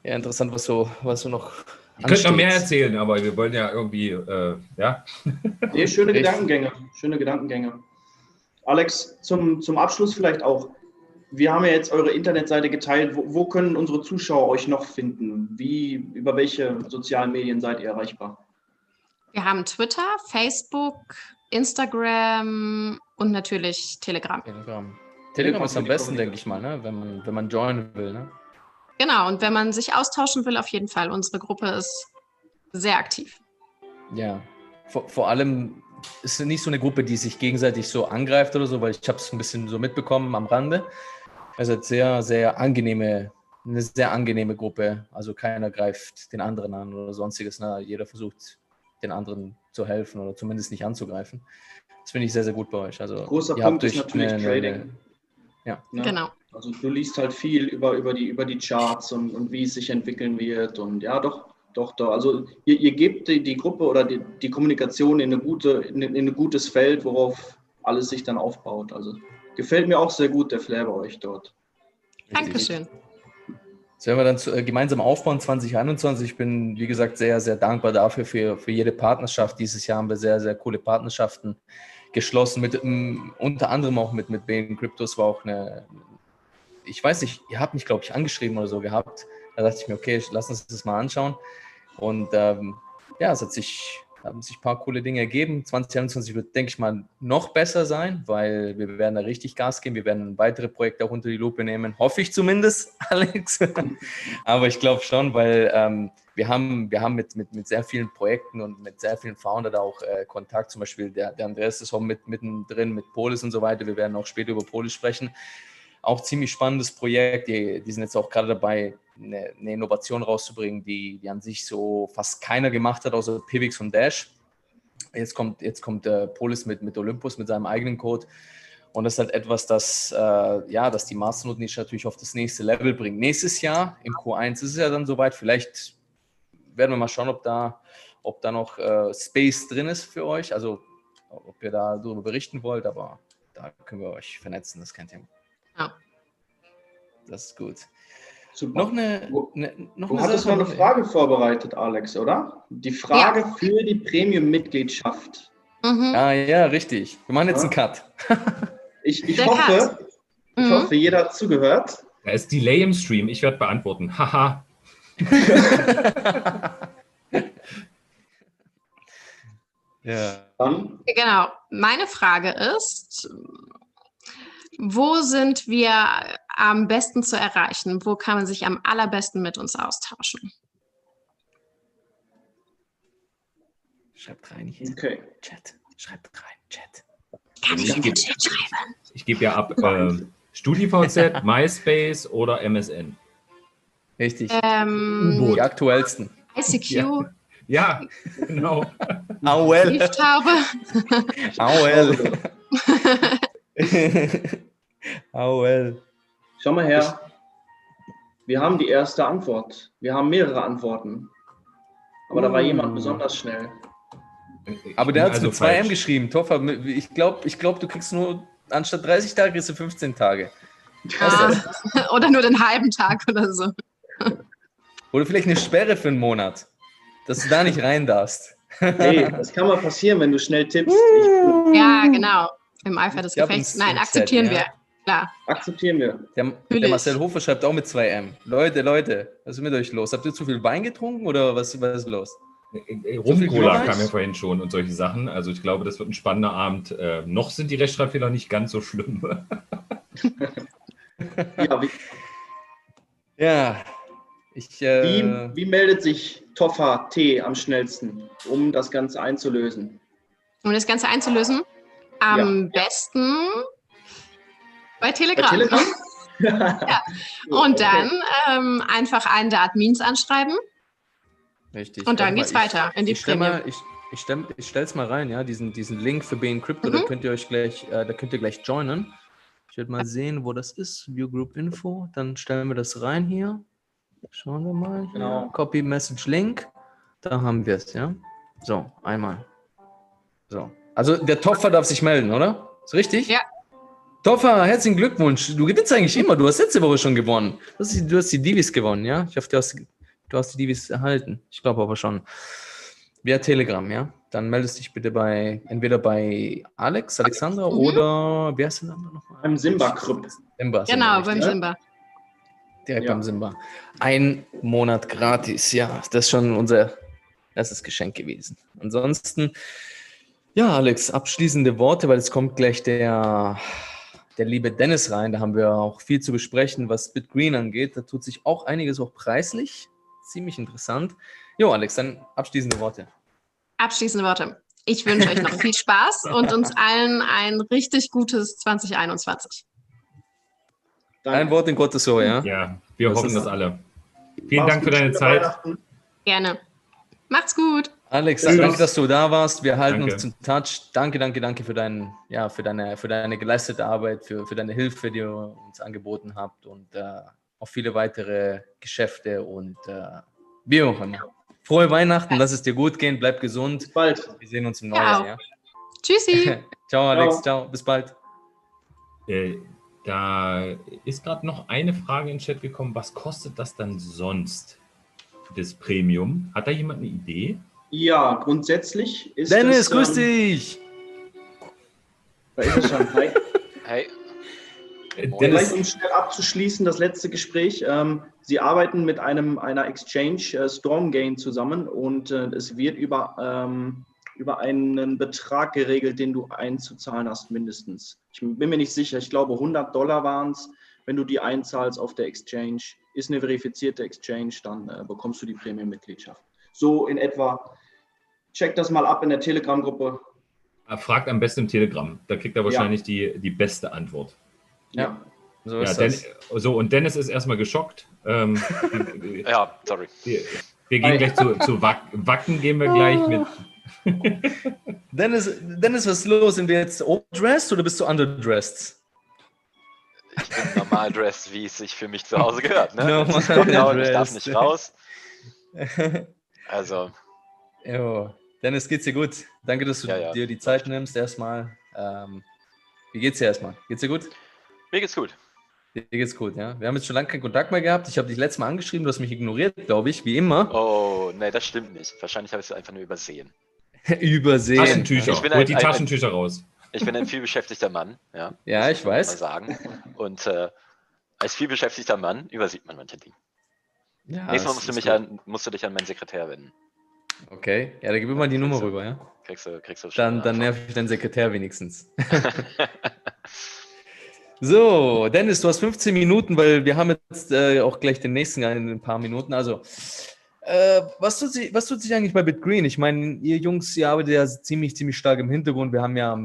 Ja, interessant, was du noch Ich könnte noch mehr erzählen, aber wir wollen ja irgendwie, Nee, schöne Gedankengänge. Alex, zum Abschluss vielleicht auch. Wir haben ja jetzt eure Internetseite geteilt. Wo können unsere Zuschauer euch noch finden? Über welche sozialen Medien seid ihr erreichbar? Wir haben Twitter, Facebook, Instagram und natürlich Telegram. Telegram ist am besten, denke ich mal, ne? wenn man joinen will. Ne? Genau, und wenn man sich austauschen will, auf jeden Fall. Unsere Gruppe ist sehr aktiv. Ja, vor allem ist es nicht so eine Gruppe, die sich gegenseitig so angreift oder so, weil ich habe es ein bisschen so mitbekommen am Rande. Also eine sehr angenehme Gruppe. Also keiner greift den anderen an oder sonstiges. Ne? Jeder versucht, den anderen zu helfen oder zumindest nicht anzugreifen. Das finde ich sehr, sehr gut bei euch. Also, großer Punkt ist natürlich Trading. Ja. Genau. Also du liest halt viel über die Charts und wie es sich entwickeln wird. Und ja, doch. Also ihr gebt die Gruppe oder die Kommunikation in ein gutes Feld, worauf alles sich dann aufbaut. Also gefällt mir auch sehr gut der Flair bei euch dort. Dankeschön. Das werden wir dann gemeinsam aufbauen 2021. Ich bin, wie gesagt, sehr, sehr dankbar dafür, für jede Partnerschaft. Dieses Jahr haben wir sehr, sehr coole Partnerschaften geschlossen, unter anderem auch mit BeI Kryptos. War auch ich weiß nicht, ihr habt mich, glaube ich, angeschrieben oder so gehabt. Da dachte ich mir, okay, lass uns das mal anschauen. Und es haben sich ein paar coole Dinge ergeben. 2021 wird, denke ich mal, noch besser sein, weil wir werden da richtig Gas geben. Wir werden weitere Projekte auch unter die Lupe nehmen. Hoffe ich zumindest, Alex. Aber ich glaube schon, weil wir haben mit sehr vielen Projekten und mit sehr vielen Foundern da auch Kontakt. Zum Beispiel der Andreas ist auch mittendrin mit Polis und so weiter. Wir werden auch später über Polis sprechen. Auch ziemlich spannendes Projekt. Die sind jetzt auch gerade dabei, eine Innovation rauszubringen, die an sich so fast keiner gemacht hat, außer Pivix und Dash. Jetzt kommt Polis mit Olympus, mit seinem eigenen Code. Und das ist halt etwas, das die Masternode-Nische natürlich auf das nächste Level bringt. Nächstes Jahr, im Q1, ist es ja dann soweit. Vielleicht werden wir mal schauen, ob da noch Space drin ist für euch. Also, ob ihr da darüber berichten wollt. Aber da können wir euch vernetzen, das ist kein Thema. Ja. Das ist gut. Super. Du hattest mal eine Frage vorbereitet, Alex, oder? Die Frage für die Premium-Mitgliedschaft. Mhm. Ja, richtig. Wir machen jetzt einen Cut. Ich hoffe, jeder hat zugehört. Da ist Delay im Stream. Ich werde beantworten. Haha. Ja. Genau. Meine Frage ist, wo sind wir am besten zu erreichen? Wo kann man sich am allerbesten mit uns austauschen? Schreibt rein hier. Okay. Chat. Schreibt rein, Chat. Kann ich in den Chat schreiben? Ich gebe ja ab StudiVZ, MySpace oder MSN. Richtig. Die aktuellsten. ICQ. Ja, genau. AOL. Brieftaube. AOL. AOL. Schau mal her. Wir haben die erste Antwort. Wir haben mehrere Antworten. Aber da war jemand besonders schnell. Aber der hat es mit 2M geschrieben. Toffer, ich glaube, du kriegst nur, anstatt 30 Tage, kriegst du 15 Tage. Oder nur den halben Tag oder so. Oder vielleicht eine Sperre für einen Monat, dass du da nicht rein darfst. Hey, das kann mal passieren, wenn du schnell tippst. Ja, genau. Im Eifer des Gefechts. Nein, akzeptieren wir. Klar. Akzeptieren wir. Der Marcel Hofer schreibt auch mit 2M. Leute, was ist mit euch los? Habt ihr zu viel Wein getrunken oder was ist los? Rumcola kam ja vorhin schon und solche Sachen. Also ich glaube, das wird ein spannender Abend. Noch sind die Rechtschreibfehler nicht ganz so schlimm. Wie meldet sich Toffer T am schnellsten, um das Ganze einzulösen? Um das Ganze einzulösen? Am besten bei Telegram. Ja. Und dann einfach einen der Admins anschreiben. Richtig. Und dann geht's weiter in die Premium. Ich stelle es mal rein, ja, diesen Link für BeI Krypto, da könnt ihr gleich joinen. Ich werde mal sehen, wo das ist. View Group Info. Dann stellen wir das rein hier. Schauen wir mal. Hier. Genau. Copy Message Link. Da haben wir es, ja. So, einmal. So. Also der Toffer darf sich melden, oder? Ist richtig? Ja. Toffer, herzlichen Glückwunsch. Du gewinnst eigentlich immer. Du hast letzte Woche schon gewonnen. Du hast die Divis gewonnen, ja? Ich hoffe, du hast die Divis erhalten. Ich glaube aber schon. Via Telegram, ja? Dann meldest dich bitte entweder bei Alexandra oder wer ist der Name nochmal? Beim Simba-Krypt. Genau, beim Simba. Direkt beim Simba. 1 Monat gratis, ja. Das ist schon unser erstes Geschenk gewesen. Ansonsten, ja, Alex, abschließende Worte, weil es kommt gleich der liebe Dennis rein. Da haben wir auch viel zu besprechen, was BitGreen angeht. Da tut sich auch einiges auch preislich. Ziemlich interessant. Jo, Alex, dann abschließende Worte. Abschließende Worte. Ich wünsche euch noch viel Spaß und uns allen ein richtig gutes 2021. Danke. Ein Wort in Gottes Ohr, ja? Ja, wir hoffen das alle. Vielen Dank für deine Zeit. Gerne. Macht's gut. Alex, danke, dass du da warst. Wir halten uns in Touch. Danke für deine geleistete Arbeit, für deine Hilfe, die ihr uns angeboten habt und auf viele weitere Geschäfte und wie auch immer. Frohe Weihnachten, lass es dir gut gehen, bleib gesund. Bis bald. Wir sehen uns im Neujahr. Ja? Tschüssi. Ciao, Alex. Ciao, bis bald. Da ist gerade noch eine Frage in den Chat gekommen. Was kostet das dann sonst, das Premium? Hat da jemand eine Idee? Ja, grundsätzlich ist Dennis, grüß dich! Da ist es schon. Hi. Hey. Vielleicht, um schnell abzuschließen, das letzte Gespräch. Sie arbeiten mit einer Exchange Stormgain zusammen und es wird über einen Betrag geregelt, den du einzuzahlen hast mindestens. Ich bin mir nicht sicher, ich glaube $100 waren es. Wenn du die einzahlst auf der Exchange, ist eine verifizierte Exchange, dann bekommst du die Premium-Mitgliedschaft. So in etwa. Check das mal ab in der Telegram-Gruppe. Fragt am besten im Telegram. Da kriegt er wahrscheinlich die beste Antwort. Ja. So ist das. Und Dennis ist erstmal geschockt. Ja, sorry. Wir gehen gleich zu Wacken, gehen wir gleich mit. Dennis, was ist los? Sind wir jetzt overdressed oder bist du underdressed? Ich bin normal dressed, wie es sich für mich zu Hause gehört. Ne? Ich darf nicht raus. Also. Jo. Dennis, geht's dir gut? Danke, dass du dir die Zeit nimmst erstmal. Wie geht's dir erstmal? Geht's dir gut? Mir geht's gut. Dir geht's gut, ja. Wir haben jetzt schon lange keinen Kontakt mehr gehabt. Ich habe dich letztes Mal angeschrieben, du hast mich ignoriert, glaube ich, wie immer. Oh, nee, das stimmt nicht. Wahrscheinlich habe ich es einfach nur übersehen. Übersehen. Taschentücher. Holt die Taschentücher raus. Ich bin ein vielbeschäftigter Mann. Ja, ja, ich weiß. Mal sagen. Und als vielbeschäftigter Mann übersieht man manche Dinge. Ja, nächstes Mal musst du dich an meinen Sekretär wenden. Okay, ja, da gib mir mal die Nummer rüber, ja? Kriegst du dann nerv ich deinen Sekretär wenigstens. So, Dennis, du hast 15 Minuten, weil wir haben jetzt auch gleich den nächsten in ein paar Minuten. Also, was tut sich eigentlich bei BitGreen? Ich meine, ihr Jungs, ihr arbeitet ja ziemlich stark im Hintergrund.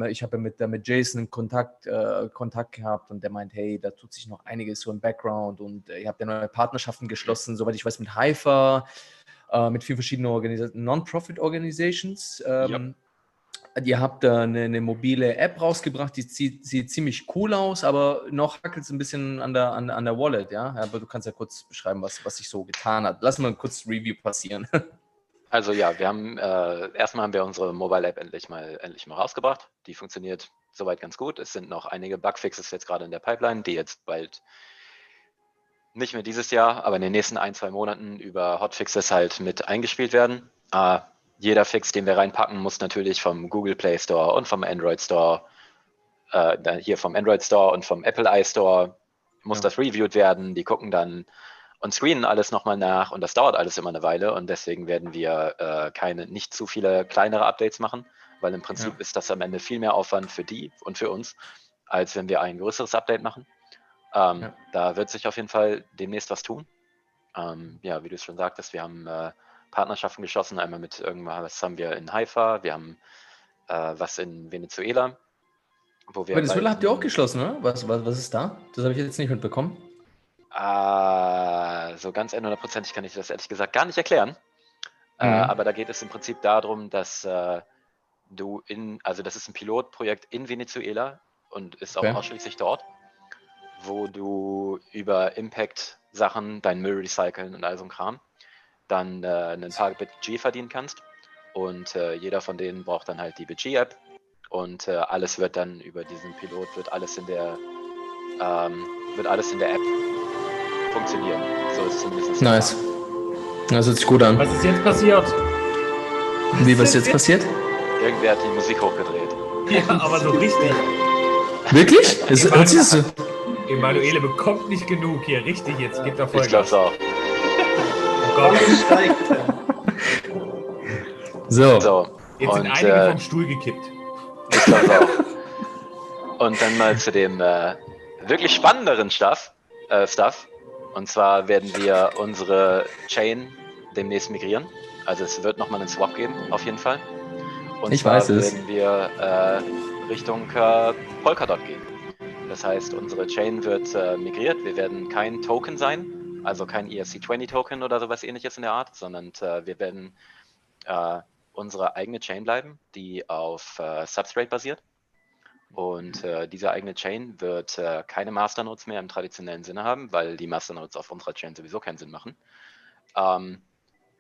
Ich habe ja mit Jason Kontakt gehabt und der meint, hey, da tut sich noch einiges so im Background und ihr habt ja neue Partnerschaften geschlossen, soweit ich weiß, mit Haifa, mit vielen verschiedenen Non-Profit-Organizations. Ihr habt eine mobile App rausgebracht, die sieht ziemlich cool aus, aber noch hackelt es ein bisschen an der Wallet, ja? Aber du kannst ja kurz beschreiben, was sich so getan hat. Lass mal ein kurzes Review passieren. Also ja, wir haben erstmal haben wir unsere Mobile App endlich mal rausgebracht. Die funktioniert soweit ganz gut. Es sind noch einige Bugfixes jetzt gerade in der Pipeline, die jetzt bald nicht mehr dieses Jahr, aber in den nächsten 1-2 Monaten über Hotfixes halt mit eingespielt werden. Jeder Fix, den wir reinpacken, muss natürlich vom Google Play Store und vom Android Store, vom Android Store und vom Apple iStore, muss das reviewed werden. Die gucken dann und screenen alles nochmal nach und das dauert alles immer eine Weile und deswegen werden wir nicht zu viele kleinere Updates machen, weil im Prinzip ist das am Ende viel mehr Aufwand für die und für uns, als wenn wir ein größeres Update machen. Da wird sich auf jeden Fall demnächst was tun. Ja, wie du es schon sagtest, wir haben Partnerschaften geschlossen, einmal mit was haben wir in Haifa, wir haben was in Venezuela. Venezuela habt ihr auch geschlossen, oder? Was ist da? Das habe ich jetzt nicht mitbekommen. So ganz 100%ig kann ich das ehrlich gesagt gar nicht erklären. Aber da geht es im Prinzip darum, dass das ist ein Pilotprojekt in Venezuela und ist auch ausschließlich dort, wo du über Impact-Sachen deinen Müll recyceln und all so ein Kram dann ein paar Budget verdienen kannst und jeder von denen braucht dann halt die Budget-App und alles wird dann über diesen Pilot, wird alles in der App funktionieren. So ist es zumindest. Nice. Das hört sich gut an. Was ist jetzt passiert? Was ist jetzt passiert? Irgendwer hat die Musik hochgedreht. Ja, aber so richtig. Wirklich? Hört sich so? Emanuele bekommt nicht genug hier, richtig, jetzt gibt er voll. Ich glaube auch. So. Jetzt sind einige vom Stuhl gekippt. Ich glaube auch. Und dann mal zu dem wirklich spannenderen Stuff. Und zwar werden wir unsere Chain demnächst migrieren. Also es wird nochmal einen Swap geben, auf jeden Fall. Und ich zwar weiß es. werden wir Richtung Polkadot gehen. Das heißt, unsere Chain wird migriert. Wir werden kein Token sein, also kein ERC20-Token oder sowas ähnliches in der Art, sondern wir werden unsere eigene Chain bleiben, die auf Substrate basiert. Und diese eigene Chain wird keine Masternodes mehr im traditionellen Sinne haben, weil die Masternodes auf unserer Chain sowieso keinen Sinn machen.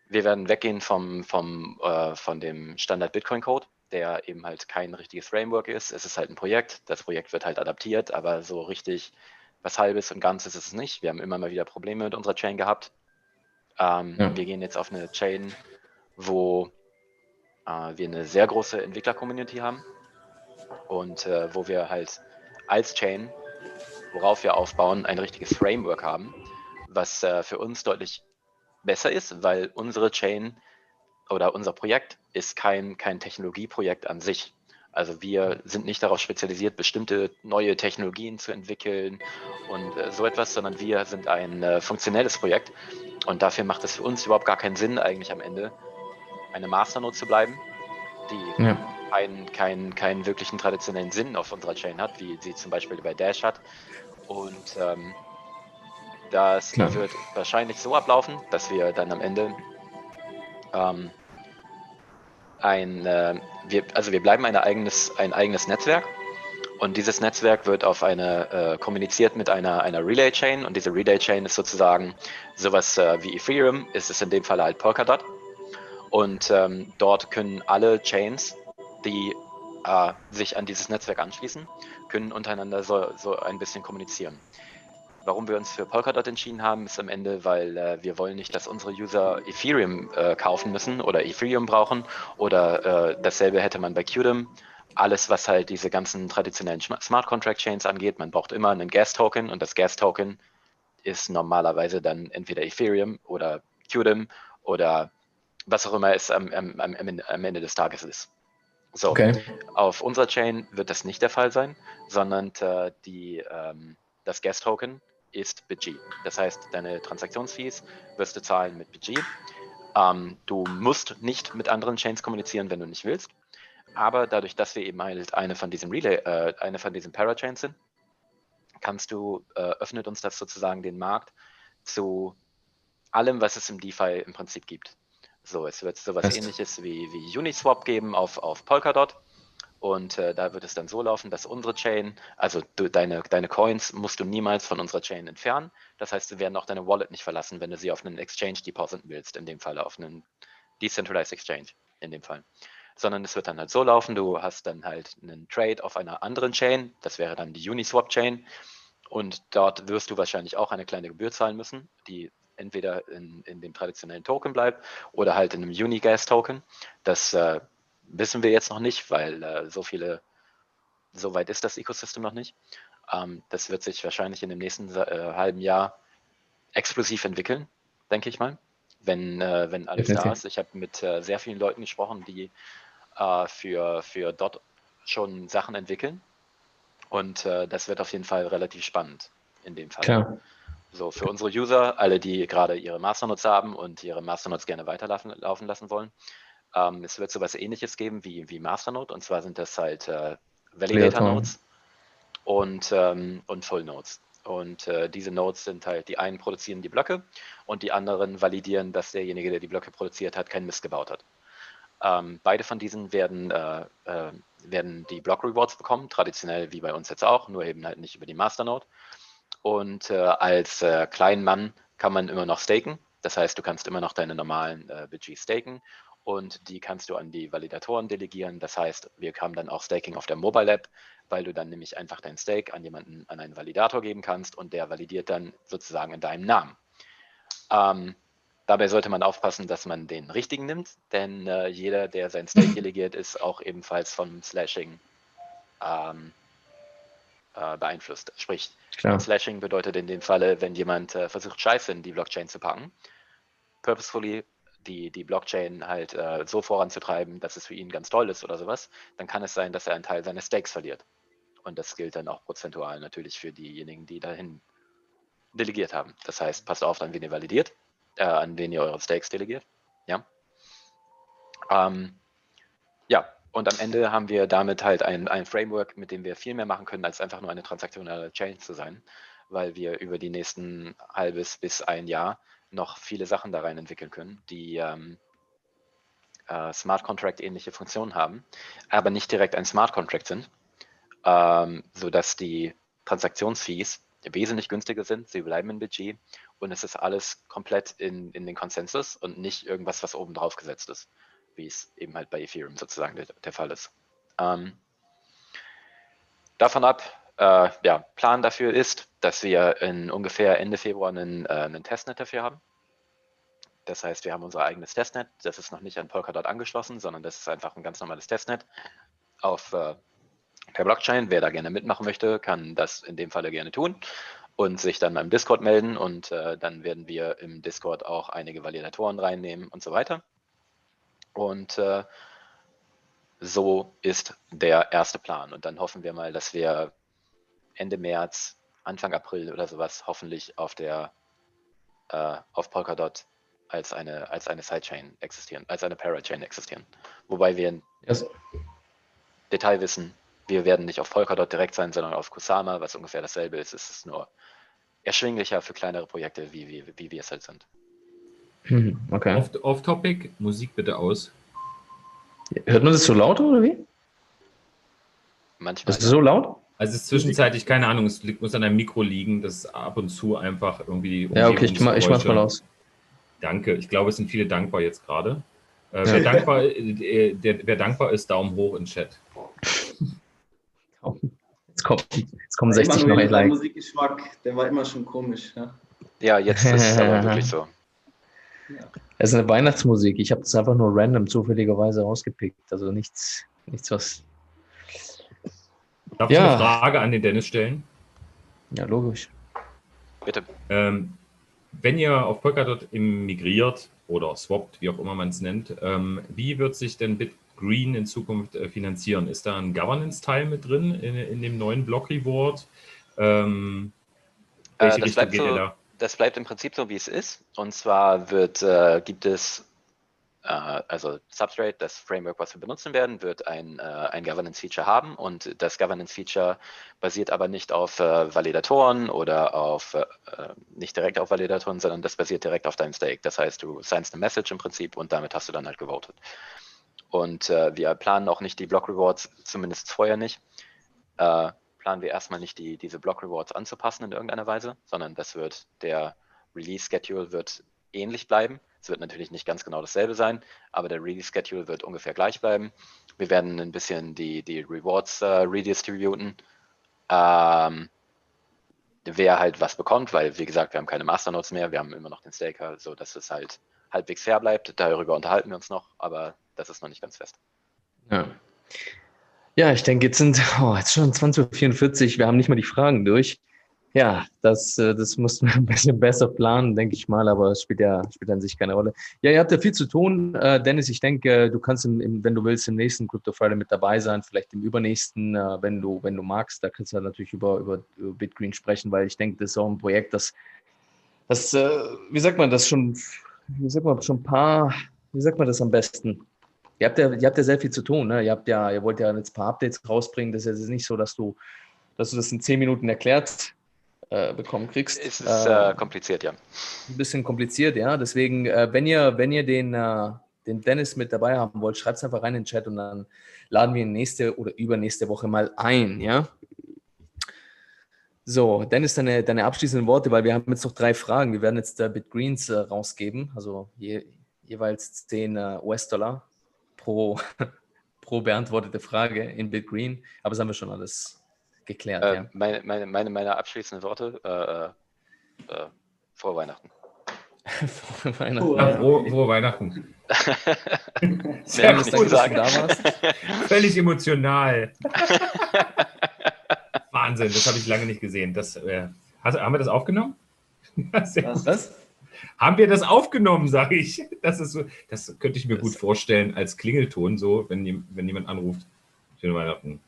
Wir werden weggehen von dem Standard Bitcoin-Code, der eben halt kein richtiges Framework ist. Es ist halt ein Projekt. Das Projekt wird halt adaptiert, aber so richtig was Halbes und Ganzes ist es nicht. Wir haben immer mal wieder Probleme mit unserer Chain gehabt. Wir gehen jetzt auf eine Chain, wo wir eine sehr große Entwickler-Community haben und wo wir halt als Chain, worauf wir aufbauen, ein richtiges Framework haben, was für uns deutlich besser ist, weil unsere Chain oder unser Projekt ist kein Technologieprojekt an sich. Also wir sind nicht darauf spezialisiert, bestimmte neue Technologien zu entwickeln und so etwas, sondern wir sind ein funktionelles Projekt und dafür macht es für uns überhaupt gar keinen Sinn, eigentlich am Ende eine Masternode zu bleiben, die keinen wirklichen traditionellen Sinn auf unserer Chain hat, wie sie zum Beispiel bei Dash hat. Und das wird wahrscheinlich so ablaufen, dass wir dann am Ende wir bleiben ein eigenes Netzwerk und dieses Netzwerk wird auf kommuniziert mit einer Relay-Chain und diese Relay-Chain ist sozusagen sowas wie Ethereum, ist es in dem Fall halt Polkadot und dort können alle Chains, die sich an dieses Netzwerk anschließen, können untereinander so ein bisschen kommunizieren. Warum wir uns für Polkadot entschieden haben, ist am Ende, weil wir wollen nicht, dass unsere User Ethereum kaufen müssen oder Ethereum brauchen oder dasselbe hätte man bei Qdom. Alles, was halt diese ganzen traditionellen Smart Contract Chains angeht, man braucht immer einen Gas-Token und das Gas-Token ist normalerweise dann entweder Ethereum oder Qdom oder was auch immer es am Ende des Tages ist. So, auf unserer Chain wird das nicht der Fall sein, sondern das Gas-Token ist BitG. Das heißt, deine Transaktionsfees wirst du zahlen mit BitG. Du musst nicht mit anderen Chains kommunizieren, wenn du nicht willst. Aber dadurch, dass wir eben halt eine von diesen Parachains sind, öffnet uns das sozusagen den Markt zu allem, was es im DeFi im Prinzip gibt. So, es wird sowas Ähnliches wie Uniswap geben auf Polkadot. Und da wird es dann so laufen, dass unsere Chain, also deine Coins musst du niemals von unserer Chain entfernen. Das heißt, sie werden auch deine Wallet nicht verlassen, wenn du sie auf einen Exchange depositen willst, in dem Fall auf einen Decentralized Exchange, in dem Fall. Sondern es wird dann halt so laufen, du hast dann halt einen Trade auf einer anderen Chain, das wäre dann die Uniswap-Chain. Und dort wirst du wahrscheinlich auch eine kleine Gebühr zahlen müssen, die entweder in dem traditionellen Token bleibt oder halt in einem Unigas-Token. Das wissen wir jetzt noch nicht, weil so weit ist das Ecosystem noch nicht. Das wird sich wahrscheinlich in dem nächsten halben Jahr explosiv entwickeln, denke ich mal, wenn alles da ist. Ich habe mit sehr vielen Leuten gesprochen, die für dort schon Sachen entwickeln und das wird auf jeden Fall relativ spannend in dem Fall. Klar. So, für unsere User, alle, die gerade ihre Masternodes haben und ihre Masternodes gerne weiterlaufen lassen wollen, es wird sowas Ähnliches geben wie Masternode, und zwar sind das halt Validator-Nodes und Full-Nodes. Und diese Nodes sind halt, die einen produzieren die Blöcke und die anderen validieren, dass derjenige, der die Blöcke produziert hat, keinen Mist gebaut hat. Beide von diesen werden die Block-Rewards bekommen, traditionell wie bei uns jetzt auch, nur eben halt nicht über die Masternode. Und als kleinen Mann kann man immer noch staken. Das heißt, du kannst immer noch deine normalen BG staken und die kannst du an die Validatoren delegieren. Das heißt, wir haben dann auch Staking auf der Mobile App, weil du dann nämlich einfach dein Stake an einen Validator geben kannst und der validiert dann sozusagen in deinem Namen. Dabei sollte man aufpassen, dass man den richtigen nimmt, denn jeder, der sein Stake delegiert, ist auch ebenfalls vom Slashing beeinflusst. Sprich, Slashing bedeutet in dem Falle, wenn jemand versucht, Scheiße in die Blockchain zu packen, purposefully die Blockchain halt so voranzutreiben, dass es für ihn ganz toll ist oder sowas, dann kann es sein, dass er einen Teil seines Stakes verliert. Und das gilt dann auch prozentual natürlich für diejenigen, die dahin delegiert haben. Das heißt, passt auf, an wen ihr validiert, an wen ihr eure Stakes delegiert. Ja. Und am Ende haben wir damit halt ein Framework, mit dem wir viel mehr machen können, als einfach nur eine transaktionale Chain zu sein, weil wir über die nächsten halbes bis ein Jahr noch viele Sachen da rein entwickeln können, die Smart Contract ähnliche Funktionen haben, aber nicht direkt ein Smart Contract sind, sodass die Transaktionsfees wesentlich günstiger sind, sie bleiben in Budget und es ist alles komplett in den Konsensus und nicht irgendwas, was oben drauf gesetzt ist, wie es eben halt bei Ethereum sozusagen der Fall ist. Davon ab, Plan dafür ist, dass wir in ungefähr Ende Februar einen Testnet dafür haben. Das heißt, wir haben unser eigenes Testnet. Das ist noch nicht an Polkadot angeschlossen, sondern das ist einfach ein ganz normales Testnet auf der Blockchain. Wer da gerne mitmachen möchte, kann das in dem Falle gerne tun und sich dann beim Discord melden. Und dann werden wir im Discord auch einige Validatoren reinnehmen und so weiter. Und so ist der erste Plan. Und dann hoffen wir mal, dass wir Ende März, Anfang April oder sowas hoffentlich auf Polkadot als eine Sidechain existieren, als eine Parachain existieren. Wobei wir Detail wissen, wir werden nicht auf Polkadot direkt sein, sondern auf Kusama, was ungefähr dasselbe ist. Es ist nur erschwinglicher für kleinere Projekte, wie wir es halt sind. Okay. Off-Topic, Musik bitte aus. Hört man das so laut oder wie? Manchmal. Ist es so laut? Also es ist zwischenzeitlich, keine Ahnung, es muss an einem Mikro liegen, das ab und zu einfach irgendwie... Ja, okay, ich mach's mal aus. Danke, ich glaube, es sind viele dankbar jetzt gerade. Wer dankbar ist, Daumen hoch in Chat. Jetzt kommen 60 neue Likes. Der Musikgeschmack, der war immer schon komisch. Ja, jetzt ist es aber wirklich so. Es ist eine Weihnachtsmusik. Ich habe das einfach nur random zufälligerweise rausgepickt. Also nichts was... Darf ich eine Frage an den Dennis stellen? Ja, logisch. Bitte. Wenn ihr auf Polkadot migriert oder swappt, wie auch immer man es nennt, wie wird sich denn BitGreen in Zukunft finanzieren? Ist da ein Governance-Teil mit drin in dem neuen Block-Reward? Welche Richtung geht ihr da? Das bleibt im Prinzip so, wie es ist. Und zwar gibt es also Substrate, das Framework, was wir benutzen werden, wird ein Governance-Feature haben und das Governance-Feature basiert aber nicht auf Validatoren oder nicht direkt auf Validatoren, sondern das basiert direkt auf deinem Stake. Das heißt, du signst eine Message im Prinzip und damit hast du dann halt gewotet. Und wir planen auch nicht die Block-Rewards, zumindest vorher nicht, planen wir erstmal nicht diese Block-Rewards anzupassen in irgendeiner Weise, sondern der Release-Schedule wird ähnlich bleiben. Es wird natürlich nicht ganz genau dasselbe sein, aber der Release-Schedule wird ungefähr gleich bleiben. Wir werden ein bisschen die Rewards redistributen, wer halt was bekommt, weil, wie gesagt, wir haben keine Masternodes mehr, wir haben immer noch den Staker, so dass es halt halbwegs fair bleibt. Darüber unterhalten wir uns noch, aber das ist noch nicht ganz fest. Ja, ich denke, jetzt schon 20:44 Uhr, wir haben nicht mal die Fragen durch. Ja, das mussten wir ein bisschen besser planen, denke ich mal, aber es spielt an sich keine Rolle. Ja, ihr habt ja viel zu tun. Dennis, ich denke, du kannst, wenn du willst, im nächsten Krypto Friday mit dabei sein, vielleicht im übernächsten, wenn du magst. Da kannst du natürlich über BitGreen sprechen, weil ich denke, das ist auch ein Projekt, das wie sagt man das schon ein paar, wie sagt man das am besten? Ihr habt ja sehr viel zu tun, ne? Ihr wollt ja jetzt ein paar Updates rausbringen. Das ist jetzt nicht so, dass du das in 10 Minuten erklärt bekommen kriegst. Es ist kompliziert, ja. Ein bisschen kompliziert, ja. Deswegen, wenn ihr den Dennis mit dabei haben wollt, schreibt es einfach rein in den Chat und dann laden wir ihn nächste oder übernächste Woche mal ein, ja. So, Dennis, deine abschließenden Worte, weil wir haben jetzt noch 3 Fragen. Wir werden jetzt BitGreens rausgeben, also jeweils 10 US-Dollar pro beantwortete Frage in BitGreen. Aber das haben wir schon alles geklärt, ja. Meine abschließenden Worte, frohe Weihnachten. Frohe Weihnachten. Frohe Weihnachten. Sehr gut, dass du da warst. Völlig emotional. Wahnsinn, das habe ich lange nicht gesehen. Haben wir das aufgenommen? Was? Haben wir das aufgenommen, sage ich. Das könnte ich mir gut vorstellen als Klingelton, so, wenn jemand anruft. Schöne Weihnachten.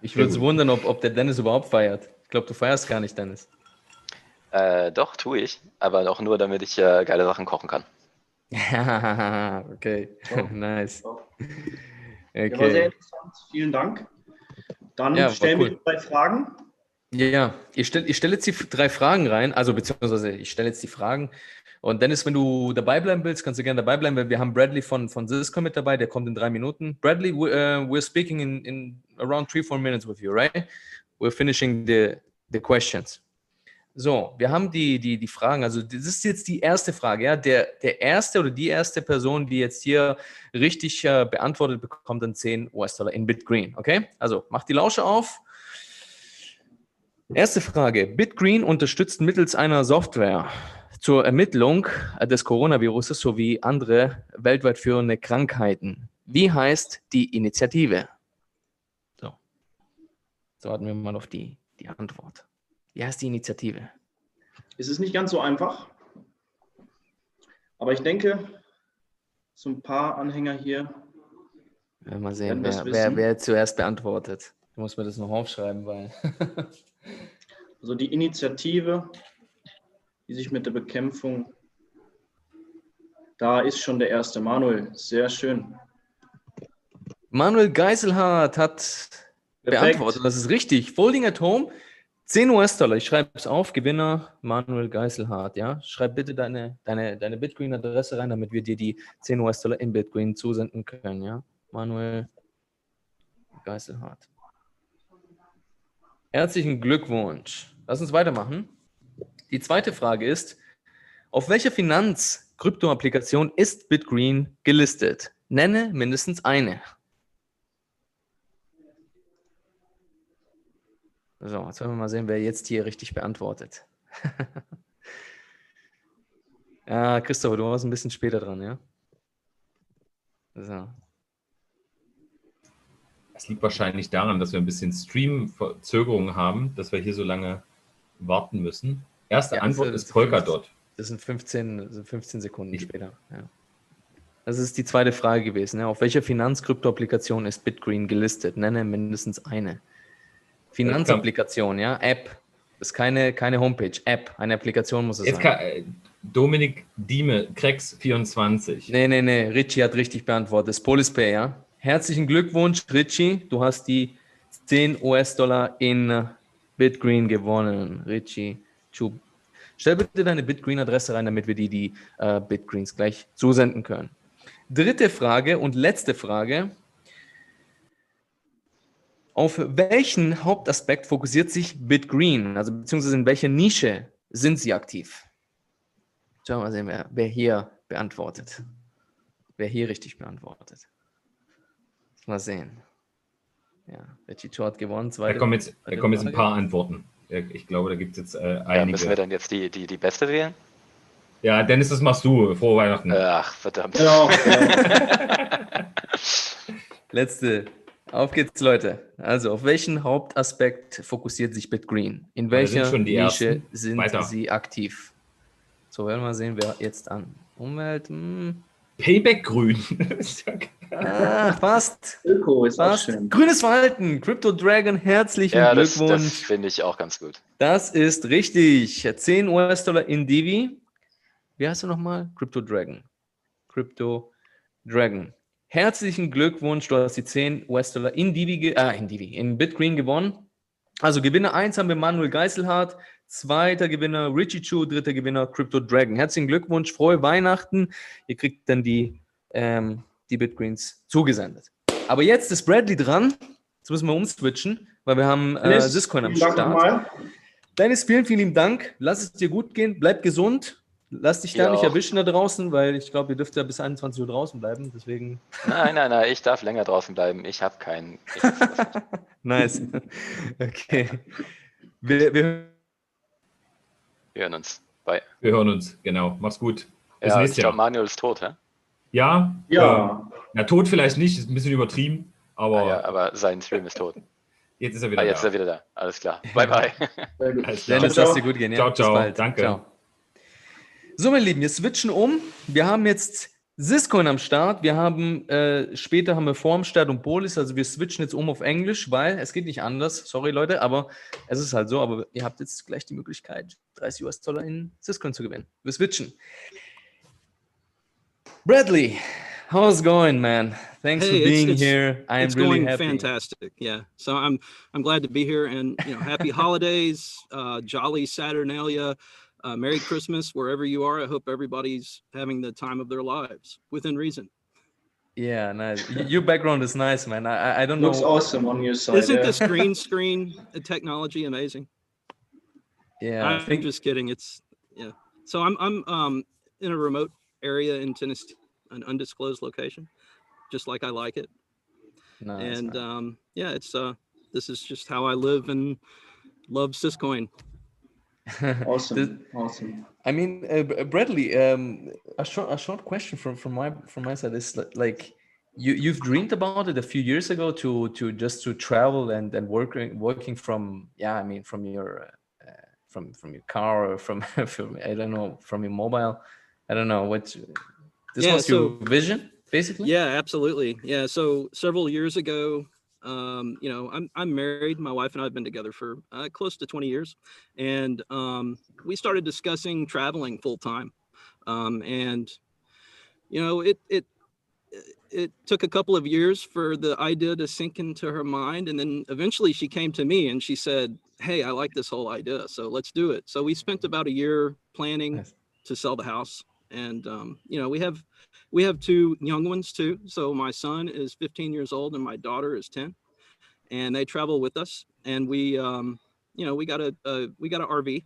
Ich würde es wundern, ob der Dennis überhaupt feiert. Ich glaube, du feierst gar nicht, Dennis. Doch, tue ich, aber auch nur, damit ich geile Sachen kochen kann. Okay, nice. Okay. Ja, war sehr interessant, vielen Dank. Dann stellen wir 3 Fragen. Ja, ich stelle jetzt die 3 Fragen rein, also beziehungsweise ich stelle jetzt die Fragen. Und Dennis, wenn du dabei bleiben willst, kannst du gerne dabei bleiben, weil wir haben Bradley von Cisco mit dabei, der kommt in 3 Minuten. Bradley, we're speaking in around 3-4 minutes with you, right? We're finishing the questions. So, wir haben die Fragen, also das ist jetzt die erste Frage, ja, der erste oder die erste Person, die jetzt hier richtig beantwortet, bekommt dann $10 in BitGreen, okay? Also, macht die Lausche auf. Erste Frage, BitGreen unterstützt mittels einer Software zur Ermittlung des Coronaviruses sowie andere weltweit führende Krankheiten. Wie heißt die Initiative? So, jetzt warten wir mal auf die Antwort. Wie heißt die Initiative? Es ist nicht ganz so einfach, aber ich denke, so ein paar Anhänger hier. Mal sehen, wer zuerst beantwortet. Ich muss mir das noch aufschreiben, weil... Also die Initiative, die sich mit der Bekämpfung, da ist schon der erste. Manuel, sehr schön. Manuel Geiselhardt hat beantwortet, das ist richtig. Folding at Home, $10. Ich schreibe es auf, Gewinner Manuel Geiselhardt. Ja? Schreib bitte deine Bitcoin-Adresse rein, damit wir dir die $10 in Bitcoin zusenden können. Ja? Manuel Geiselhardt. Herzlichen Glückwunsch. Lass uns weitermachen. Die zweite Frage ist, auf welcher Finanz-Krypto-Applikation ist BitGreen gelistet? Nenne mindestens eine. So, jetzt wollen wir mal sehen, wer jetzt hier richtig beantwortet. Ja, Christopher, du warst ein bisschen später dran, ja? So. Es liegt wahrscheinlich daran, dass wir ein bisschen Stream-Verzögerung haben, dass wir hier so lange warten müssen. Erste Antwort ist Polkadot. Das sind 15 Sekunden später. Ja. Das ist die zweite Frage gewesen. Ja. Auf welcher Finanz-Krypto-Applikation ist BitGreen gelistet? Nenne mindestens eine. Finanzapplikation, ja, App. Das ist keine Homepage, App. Eine Applikation muss es sein. Dominik Dieme, Krex24. Nee, Richie hat richtig beantwortet. Das ist Polis, ja. Herzlichen Glückwunsch, Richie. Du hast die $10 in BitGreen gewonnen. Richie, stell bitte deine BitGreen-Adresse rein, damit wir die BitGreens gleich zusenden können. Dritte Frage und letzte Frage. Auf welchen Hauptaspekt fokussiert sich BitGreen? Also beziehungsweise in welcher Nische sind sie aktiv? Schauen wir mal sehen, wer hier beantwortet. Wer hier richtig beantwortet. Mal sehen. Ja, Richie hat gewonnen. Da kommen jetzt ein paar Antworten. Ich glaube, da gibt es jetzt einige. Müssen wir dann jetzt die beste wählen? Ja, Dennis, das machst du. Frohe Weihnachten. Ach, verdammt. Genau. Letzte. Auf geht's, Leute. Also, auf welchen Hauptaspekt fokussiert sich BitGreen? In welcher Nische sind sie aktiv? So, werden wir mal sehen, wer jetzt an. Umwelt. Payback-Grün. Fast. Öko ist auch schön. Grünes Verhalten. Krypto Dragon, herzlichen Glückwunsch. Das finde ich auch ganz gut. Das ist richtig. $10 in Divi. Wie heißt du nochmal? Krypto Dragon. Krypto Dragon. Herzlichen Glückwunsch. Du hast die $10 in BitGreen gewonnen. Also Gewinner 1 haben wir Manuel Geiselhardt, zweiter Gewinner Richie Chu, dritter Gewinner Krypto Dragon. Herzlichen Glückwunsch, frohe Weihnachten. Ihr kriegt dann die BitGreens zugesendet. Aber jetzt ist Bradley dran. Jetzt müssen wir umswitchen, weil wir haben Syscoin am Start. Dennis, vielen lieben Dank. Lass es dir gut gehen. Bleib gesund. Lass dich da nicht erwischen da draußen, weil ich glaube, ihr dürft ja bis 21 Uhr draußen bleiben. Deswegen. Nein, ich darf länger draußen bleiben. Ich habe keinen. Nice. Okay. Wir hören uns. Bye. Wir hören uns, genau. Mach's gut. Bis nächstes Jahr. Ich glaube, Manuel ist tot, hä? Ja. Tot vielleicht nicht, ist ein bisschen übertrieben, aber. Aber sein Stream ist tot. Jetzt ist er wieder da. Jetzt ist er wieder da. Alles klar. Bye. Dennis, lass dir gut gehen. Ja? Ciao. Danke. Ciao. So, meine Lieben, wir switchen um. Wir haben jetzt Syscoin am Start. Wir haben, später haben wir Formstart und Polis. Also wir switchen jetzt um auf Englisch, weil es geht nicht anders. Sorry, Leute, aber es ist halt so. Aber ihr habt jetzt gleich die Möglichkeit, $30 in Syscoin zu gewinnen. Wir switchen. Bradley, How's it going, man? Thanks for being here. I am really happy. It's going fantastic. Yeah. So I'm glad to be here, and happy holidays, jolly Saturnalia, Merry Christmas wherever you are. I hope everybody's having the time of their lives within reason. Yeah, nice. Your background is nice, man. I don't know. Looks awesome on your side. Isn't the screen technology amazing? Yeah. I'm just kidding. It's So I'm in a remote area in Tennessee, an undisclosed location, just like I like it. Nice, and man. it's this is just how I live and love Syscoin. Awesome. I mean, Bradley, a short question from my side is like you've dreamed about it a few years ago to travel and working from from your car or from I don't know, from your mobile. I don't know what this was your vision basically. Yeah, absolutely. Yeah, so several years ago, I'm married. My wife and I have been together for close to 20 years, and we started discussing traveling full time. And it took a couple of years for the idea to sink into her mind, and then eventually she came to me and she said, "Hey, I like this whole idea, so let's do it." So we spent about a year planning to sell the house, and we have two young ones too. So my son is 15 years old and my daughter is 10, and they travel with us. And we got a RV,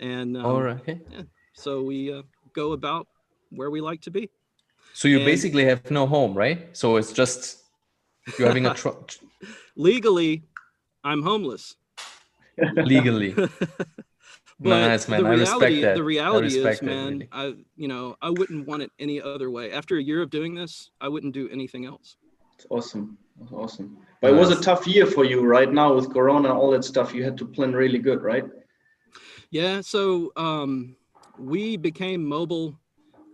and all right. Okay. yeah, so we go about where we like to be. So you basically have no home, right? So it's just you're having a truck. Legally, I'm homeless. Legally. Nice, man. I respect that. The reality is, man, really. I wouldn't want it any other way. After a year of doing this, I wouldn't do anything else. It's awesome. That's awesome. But it was a tough year for you right now with Corona and all that stuff. You had to plan really good, right? Yeah. So we became mobile,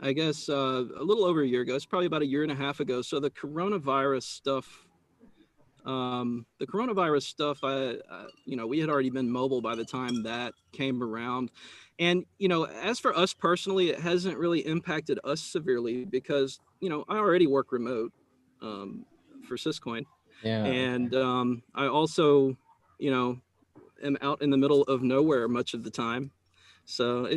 I guess, a little over a year ago. It's probably about a year and a half ago. So the coronavirus stuff, we had already been mobile by the time that came around. And, as for us personally, it hasn't really impacted us severely because, I already work remote for Syscoin. Yeah. And I also, am out in the middle of nowhere much of the time. So,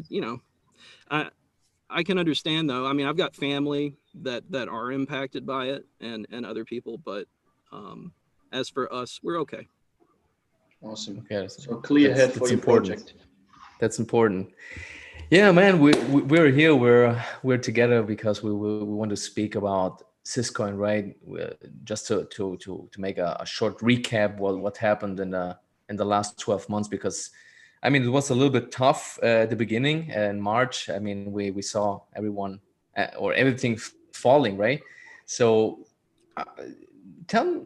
I can understand though. I mean, I've got family that are impacted by it and other people, but as for us, we're okay. Awesome. Okay. So clear head for your project. That's important. Yeah, man, we're here. We're together because we want to speak about Syscoin, right? Just to make a short recap what happened in the last 12 months, because I mean, it was a little bit tough at the beginning in March. I mean, we saw everyone or everything falling, right? So tell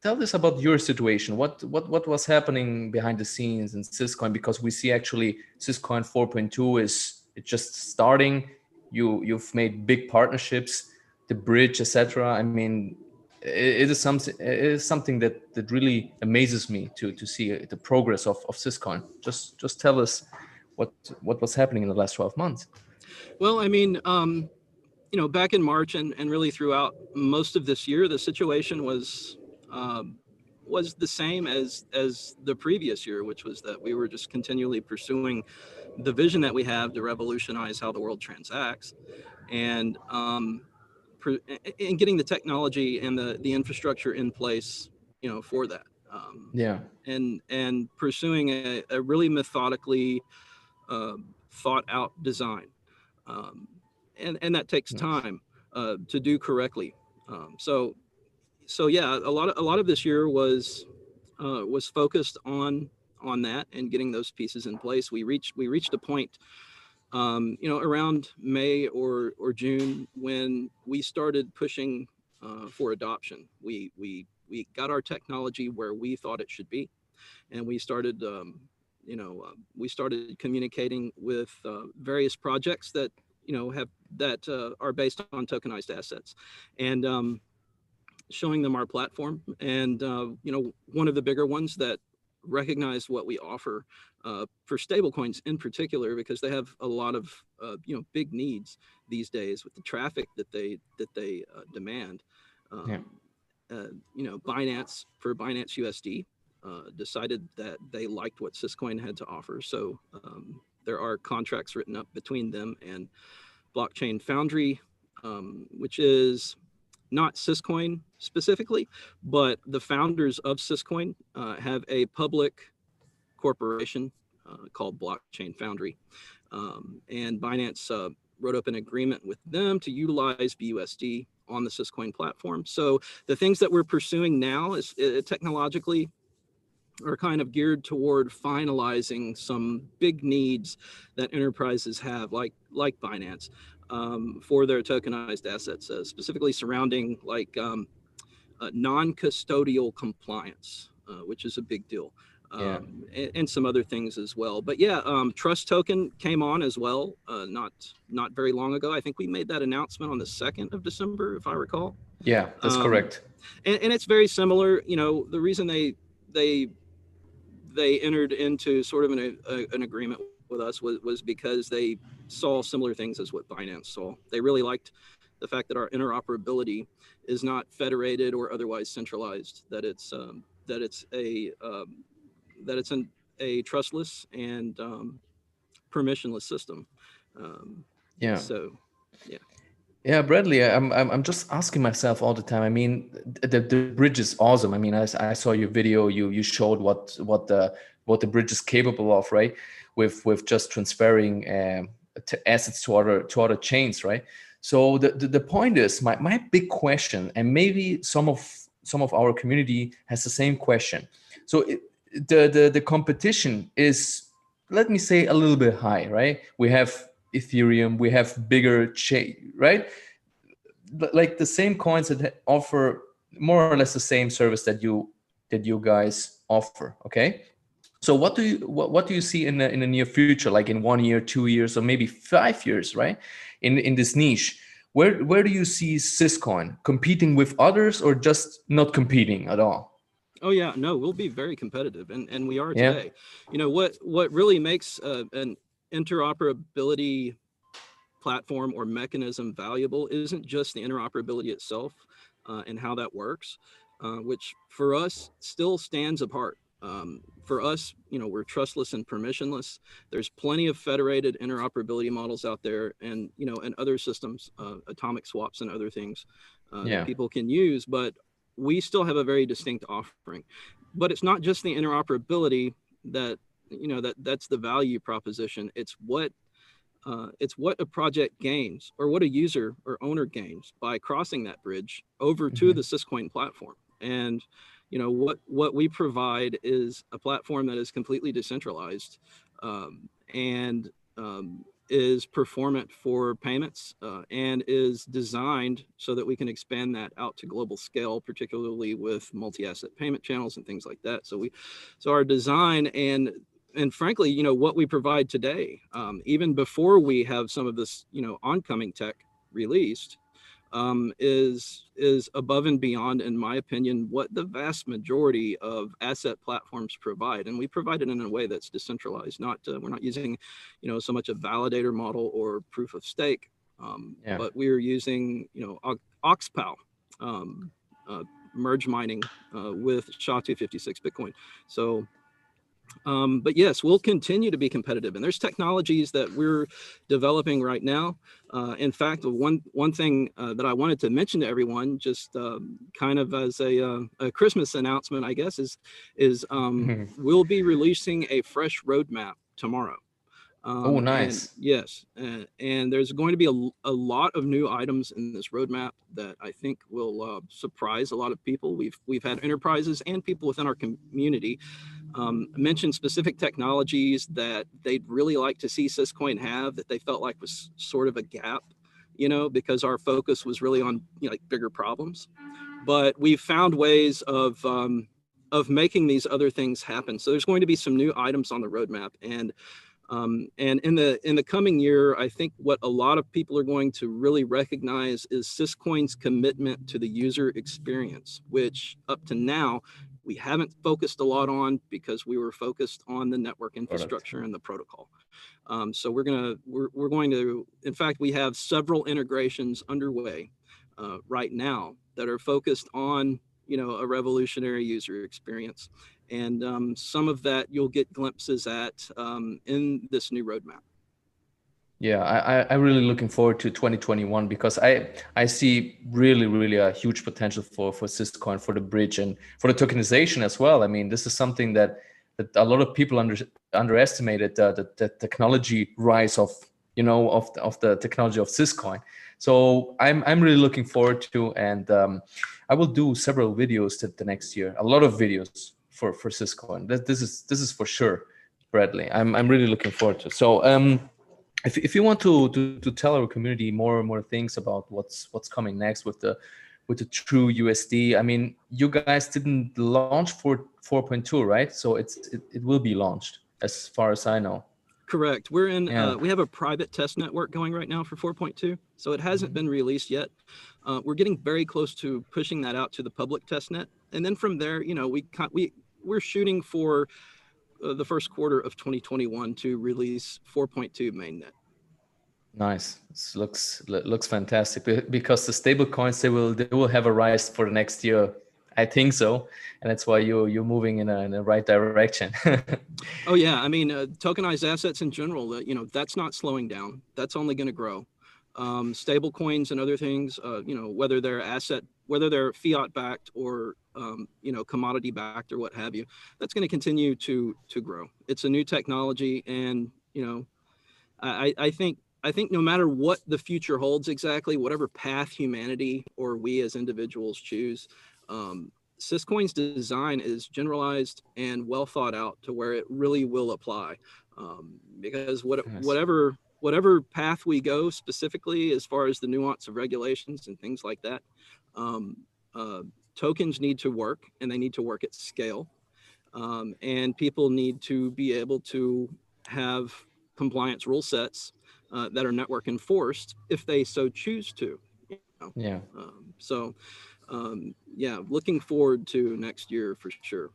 us about your situation. What was happening behind the scenes in Syscoin? Because we see actually Syscoin 4.2 it's just starting. You've made big partnerships, the bridge, etc. I mean, it is something that really amazes me to see the progress of Syscoin. Just tell us what was happening in the last 12 months. Well, I mean, back in March and really throughout most of this year, the situation was the same as the previous year, which was that we were just continually pursuing the vision that we have to revolutionize how the world transacts, and getting the technology and the infrastructure in place, for that. And pursuing a really methodically thought out design. And that takes time to do correctly. So yeah, a lot of this year was focused on that and getting those pieces in place. We reached a point, around May or June when we started pushing for adoption. We got our technology where we thought it should be, and we started communicating with various projects that are based on tokenized assets, and showing them our platform. And one of the bigger ones that recognized what we offer for stablecoins in particular, because they have a lot of big needs these days with the traffic that they demand. Binance, for Binance USD, decided that they liked what Syscoin had to offer. So there are contracts written up between them and Blockchain Foundry, which is not Syscoin specifically, but the founders of Syscoin have a public corporation called Blockchain Foundry. And Binance wrote up an agreement with them to utilize BUSD on the Syscoin platform. So the things that we're pursuing now is technologically are kind of geared toward finalizing some big needs that enterprises have, like Binance, for their tokenized assets, specifically surrounding like non-custodial compliance, which is a big deal. And some other things as well. But yeah, Trust Token came on as well, not very long ago. I think we made that announcement on the 2nd of December, if I recall. Yeah, that's correct. And it's very similar. The reason they entered into sort of an agreement with us was because they saw similar things as what Binance saw. They really liked the fact that our interoperability is not federated or otherwise centralized, that it's a trustless and permissionless system. Yeah, Bradley, I'm just asking myself all the time. I mean, the bridge is awesome. I mean, I saw your video. You showed what the bridge is capable of, right? With just transferring assets to other chains, right? So the point is, my big question, and maybe some of our community has the same question. So the competition is, let me say, a little bit high, right? We have Ethereum, we have bigger chain, right? Like the same coins that offer more or less the same service that you guys offer. Okay, so what do you see in the near future, like in 1 year, 2 years, or maybe 5 years, right? In this niche, where do you see Syscoin competing with others, or just not competing at all? Oh yeah, no, we'll be very competitive, and we are today. What really makes an interoperability platform or mechanism valuable isn't just the interoperability itself and how that works, which for us still stands apart. For us, we're trustless and permissionless. There's plenty of federated interoperability models out there, and and other systems, atomic swaps and other things that people can use, but we still have a very distinct offering. But it's not just the interoperability that's the value proposition. It's what a project gains, or what a user or owner gains by crossing that bridge over to the Syscoin platform. And what we provide is a platform that is completely decentralized and is performant for payments and is designed so that we can expand that out to global scale, particularly with multi-asset payment channels and things like that. So our design and frankly, what we provide today, even before we have some of this, oncoming tech released, is above and beyond, in my opinion, what the vast majority of asset platforms provide. And we provide it in a way that's decentralized. We're not using, so much a validator model or proof of stake, but we're using, Oxpal, merge mining with SHA-256 Bitcoin. So. But yes, we'll continue to be competitive, and there's technologies that we're developing right now. In fact, one thing that I wanted to mention to everyone, just kind of as a Christmas announcement, I guess, is we'll be releasing a fresh roadmap tomorrow. Oh, nice. And yes, and there's going to be a lot of new items in this roadmap that I think will surprise a lot of people. We've had enterprises and people within our community mention specific technologies that they'd really like to see Syscoin have, that they felt like was sort of a gap, because our focus was really on like bigger problems. But we've found ways of making these other things happen. So there's going to be some new items on the roadmap, and in the coming year, I think what a lot of people are going to really recognize is Syscoin's commitment to the user experience, which up to now we haven't focused a lot on because we were focused on the network infrastructure and the protocol. So we're going to, in fact, we have several integrations underway right now that are focused on, a revolutionary user experience. And some of that you'll get glimpses at in this new roadmap. Yeah, I'm really looking forward to 2021 because I see really a huge potential for Syscoin, for the bridge, and for the tokenization as well. I mean, this is something that a lot of people underestimated, the technology rise of the technology of Syscoin. So I'm really looking forward to, and I will do several videos the next year, a lot of videos for Syscoin. This is for sure, Bradley. I'm really looking forward to. So if you want to tell our community more things about what's coming next with the true USD, I mean, you guys didn't launch for 4.2, right? So it will be launched, as far as I know. Correct. We're in. We have a private test network going right now for 4.2, so it hasn't been released yet. We're getting very close to pushing that out to the public test net, and then from there, we're shooting for the first quarter of 2021 to release 4.2 mainnet. Nice. This looks fantastic, because the stable coins, they will have a rise for the next year. I think so, and that's why you're moving in the right direction. Oh yeah, I mean, tokenized assets in general, that's not slowing down. That's only going to grow. Stable coins and other things, whether they're fiat backed or commodity backed or what have you, that's going to continue to grow. It's a new technology, and I think no matter what the future holds exactly, whatever path humanity or we as individuals choose, Syscoin's design is generalized and well thought out to where it really will apply. Because whatever path we go specifically, as far as the nuance of regulations and things like that, tokens need to work, and they need to work at scale. And people need to be able to have compliance rule sets that are network enforced if they so choose to. Yeah. Looking forward to next year for sure.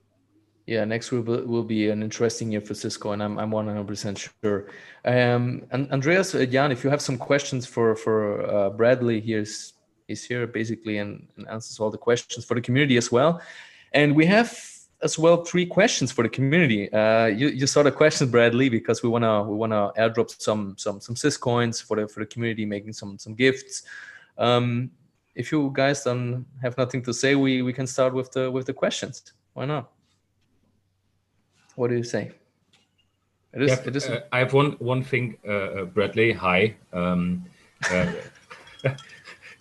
Yeah, next will be an interesting year for Cisco, and I'm 100% sure. And Andreas, Jan, if you have some questions for Bradley, he's here basically and answers all the questions for the community as well. And we have as well 3 questions for the community. You saw the questions, Bradley, because we wanna airdrop some Syscoins for the community, making some gifts. If you guys don't have nothing to say, we can start with the questions. Why not? What do you say? It is. I have one thing, Bradley. Hi.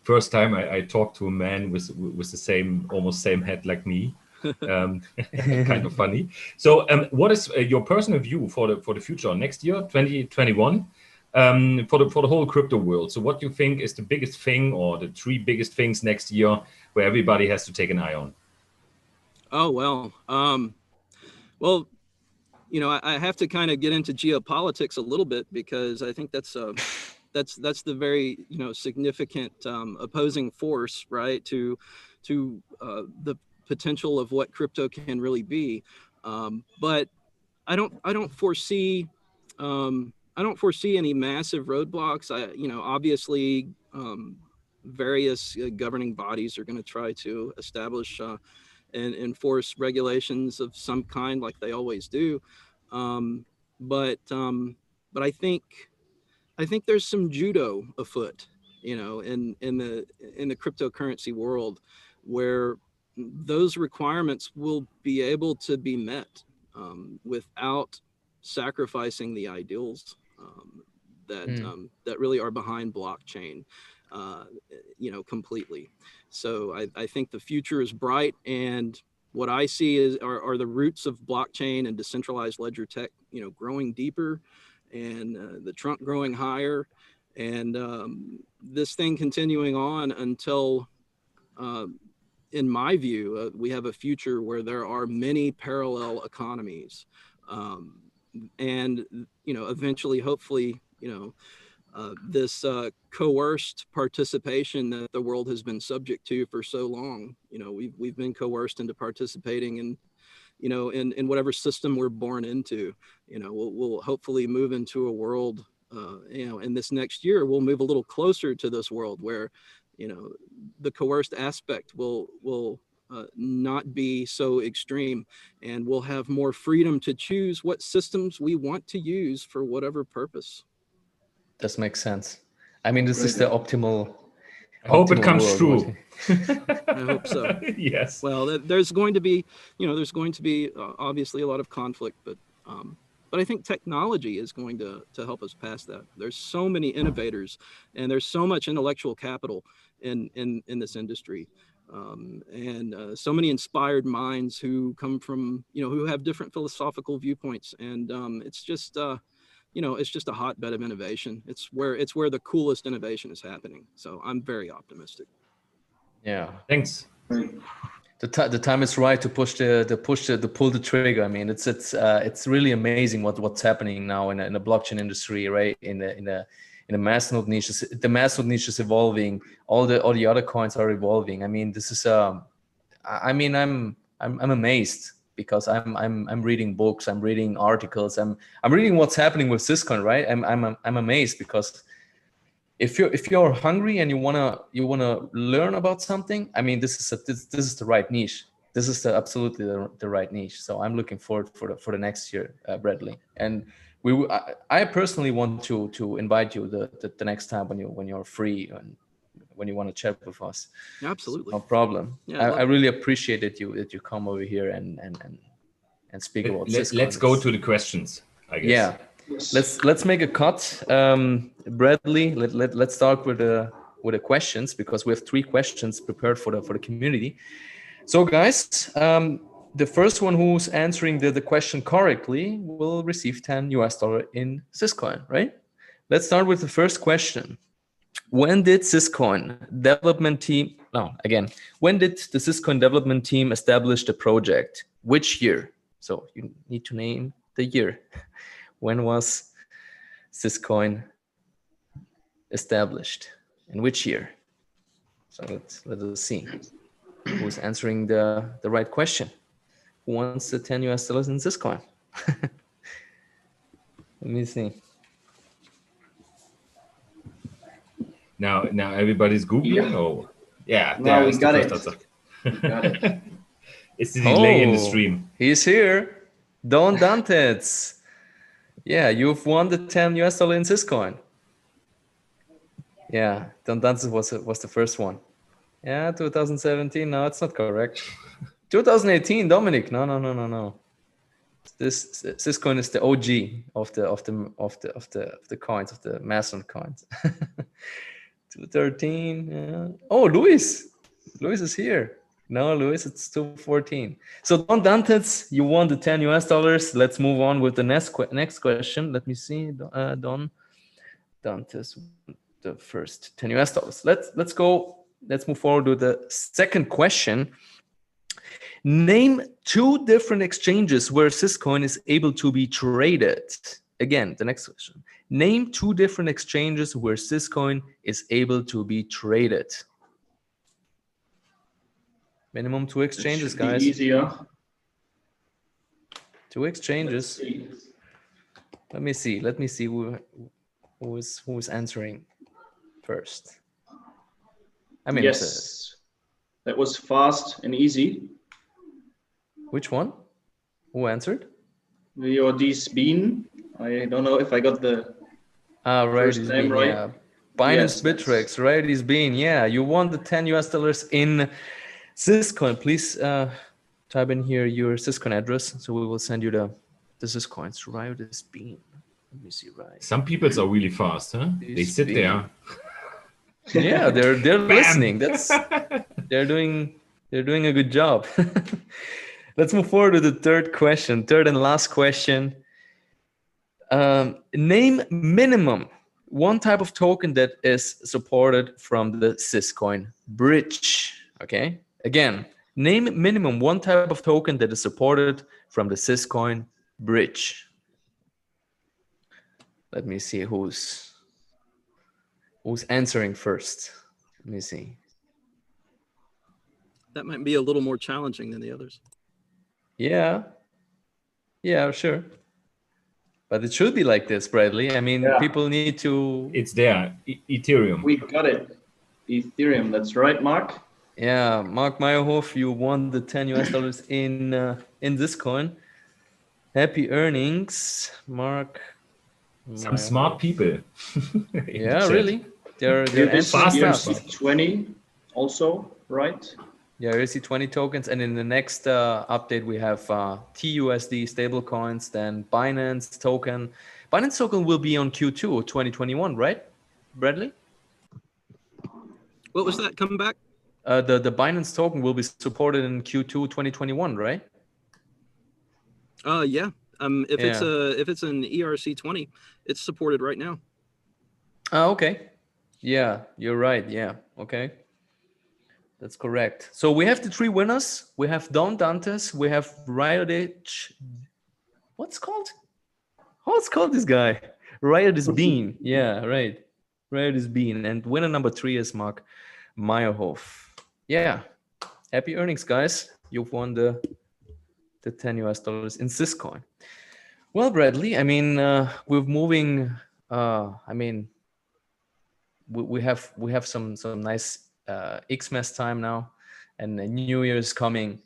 First time I talked to a man with the almost same head like me. Kind of funny. So, what is your personal view for the future next year, 2021, for the whole crypto world? So, what do you think is the biggest thing, or the 3 biggest things next year, where everybody has to take an eye on? Oh well. I have to kind of get into geopolitics a little bit, because I think that's the very significant opposing force, right, to the potential of what crypto can really be. But I don't foresee any massive roadblocks. Obviously various governing bodies are going to try to establish and enforce regulations of some kind, like they always do. But I think there's some judo afoot, in the cryptocurrency world, where those requirements will be able to be met without sacrificing the ideals that really are behind blockchain, completely. So I think the future is bright, and what I see are the roots of blockchain and decentralized ledger tech, growing deeper, and the trunk growing higher, and this thing continuing on until, in my view, we have a future where there are many parallel economies, and eventually, hopefully, this coerced participation that the world has been subject to for so long. You know, we've been coerced into participating in, you know, in whatever system we're born into. You know, we'll hopefully move into a world, you know, in this next year, we'll move a little closer to this world where, you know, the coerced aspect will not be so extreme, and we'll have more freedom to choose what systems we want to use for whatever purpose. This makes sense. I mean, this is the optimal. I hope it comes true. I hope so. Yes. Well, there's going to be, you know, obviously a lot of conflict, but I think technology is going to help us pass that. There's so many innovators, and there's so much intellectual capital in this industry, and so many inspired minds who come from, you know, who have different philosophical viewpoints, and it's just. You know, it's just a hotbed of innovation. It's where the coolest innovation is happening. So I'm very optimistic. Yeah. Thanks. The time is right to pull the trigger. I mean, it's really amazing what's happening now in the blockchain industry, right? In the Masternode niches. The Masternode niche is evolving. All the other coins are evolving. I mean, this is I mean, I'm amazed. Because I'm reading books, I'm reading articles, I'm reading what's happening with Syscoin, right? I'm amazed because if you're hungry and you wanna learn about something, I mean, this is the right niche. This is absolutely the right niche. So I'm looking forward for the next year, Bradley. And I personally want to invite you the next time when you're free and when you want to chat with us. Absolutely. So no problem. Yeah, I really appreciate that you come over here and speak about Syscoin. Let's go to the questions, I guess. Yeah. Yes. Let's make a cut. Bradley, let's start with the questions, because we have 3 questions prepared for the community. So guys, the first one who's answering the question correctly will receive $10 in Syscoin, right? Let's start with the first question. When did the Syscoin development team establish the project? Which year? So you need to name the year. When was Syscoin established? In which year? So let us see who's answering the right question. Who wants the $10 in Syscoin? Let me see. Now everybody's Googling. Oh, yeah. No, we got it. Got it. It's the delay in the stream. He's here. Don Dantes. Yeah, you've won the $10 in Syscoin. Yeah, Don Dantes was the first one. Yeah, 2017. No, it's not correct. 2018, Dominic. No. This Syscoin is the OG of the coins, of the Masternode coins. 213. Yeah. Oh, Luis is here. No, Luis, it's 214. So Don Dantes, you won the $10. Let's move on with the next question. Let me see. Don Dantes, the first $10. Let's go. Let's move forward to the second question. Name 2 different exchanges where Syscoin is able to be traded. Again, the next question. Name 2 different exchanges where Syscoin is able to be traded. Minimum 2 exchanges, guys. Easier. 2 exchanges. Let me see who is answering first. I mean, yes, that was fast and easy. Which one? Who answered? Your Bean. I don't know if I got the first name right. Yeah. Binance Bittrex, Gratis Bean. Yeah, you won the $10 in Syscoin. Please type in here your Syscoin address, so we will send you the Syscoins. Gratis Bean. Let me see. Right. Some people are really fast, huh? They sit there. Yeah, they're listening. They're doing a good job. Let's move forward to the third and last question. Name minimum 1 type of token that is supported from the Syscoin bridge. Okay. Again, name minimum 1 type of token that is supported from the Syscoin bridge. Let me see who's Who's answering first? Let me see. That might be a little more challenging than the others. Yeah. Yeah, sure. But it should be like this, Bradley. I mean, people need to... It's there. Ethereum. We got it. Ethereum. That's right, Mark. Yeah, Mark Meyerhoff, you won the $10 in this coin. Happy earnings, Mark. Some smart people. Yeah, really. They're fast. ERC20 also, right? Yeah, ERC20 tokens, and in the next update we have TUSD stablecoins, then Binance token. Binance token will be on Q2 2021, right, Bradley? What was that? Come back? The Binance token will be supported in Q2 2021, right? Yeah. If it's an ERC20, it's supported right now. Oh, okay. Yeah, you're right. Yeah. Okay. That's correct. So we have the 3 winners. We have Don Dantes. We have Riotich. What's called? What's called this guy? Riotich Bean. Yeah, right. Riotich Bean. And winner number 3 is Mark Meyerhoff. Yeah. Happy earnings, guys. You've won the $10 in Syscoin. Well, Bradley, I mean, we're moving. I mean, we have some nice Xmas time now, and the New Year is coming.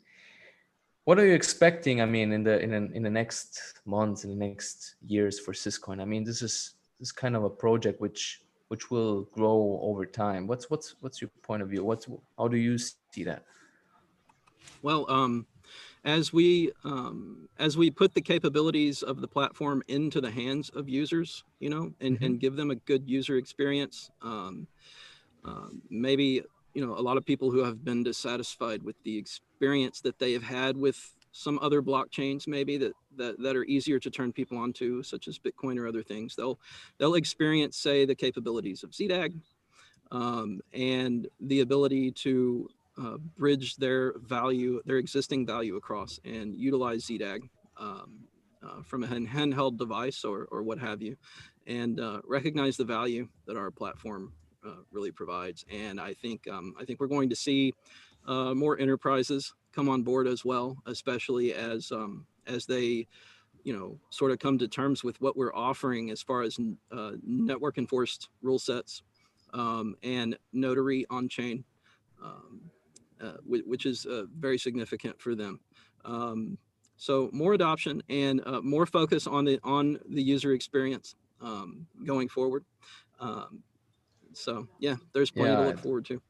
What are you expecting? I mean, in the next months, in the next years for Syscoin? I mean, this is kind of a project which will grow over time. What's your point of view? How do you see that? Well, as we put the capabilities of the platform into the hands of users, you know, and give them a good user experience, maybe, you know, a lot of people who have been dissatisfied with the experience that they have had with some other blockchains, maybe that are easier to turn people onto, such as Bitcoin or other things, they'll experience, say, the capabilities of ZDAG, and the ability to bridge their existing value across and utilize ZDAG from a handheld device or what have you, and recognize the value that our platform really provides. And I think we're going to see more enterprises come on board as well, especially as they, you know, sort of come to terms with what we're offering as far as network enforced rule sets and notary on chain. Which is very significant for them. So more adoption and more focus on the user experience going forward. So yeah, there's plenty to look forward to.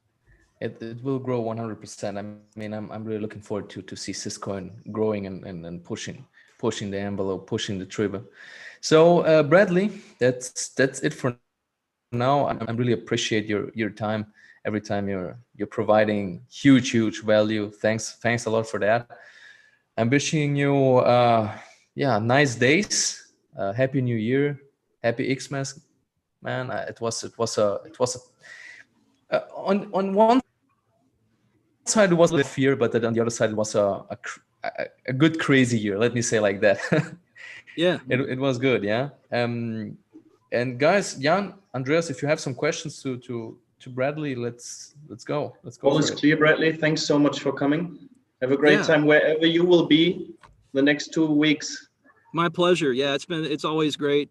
It will grow 100%. I mean, I'm really looking forward to see Syscoin growing and pushing the envelope, pushing the trigger. So Bradley, that's it for now. I really appreciate your time. Every time you're providing huge value. Thanks a lot for that. I'm wishing you nice days. Happy New Year. Happy Xmas, man. It was on one side it was a fear, but on the other side it was a good crazy year. Let me say like that. Yeah. It was good. Yeah. And guys, Jan, Andreas, if you have some questions to Bradley, let's go. All is clear, Bradley. Thanks so much for coming. Have a great time wherever you will be the next 2 weeks. My pleasure. Yeah, it's always great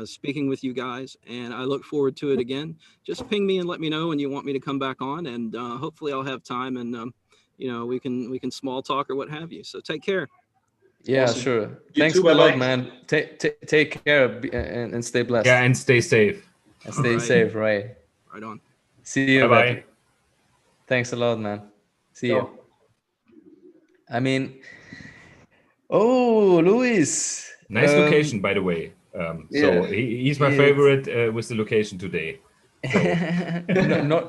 speaking with you guys, and I look forward to it again. Just ping me and let me know when you want me to come back on, and hopefully I'll have time, and you know, we can small talk or what have you. So take care. Yeah, awesome. Sure. Thanks a lot, man. Take care and stay blessed. Yeah, and stay safe. And stay safe, right? Right on. See you. Bye-bye. Thanks a lot, man. See you. I mean, Luis. Nice location, by the way. So he's my favorite with the location today. So.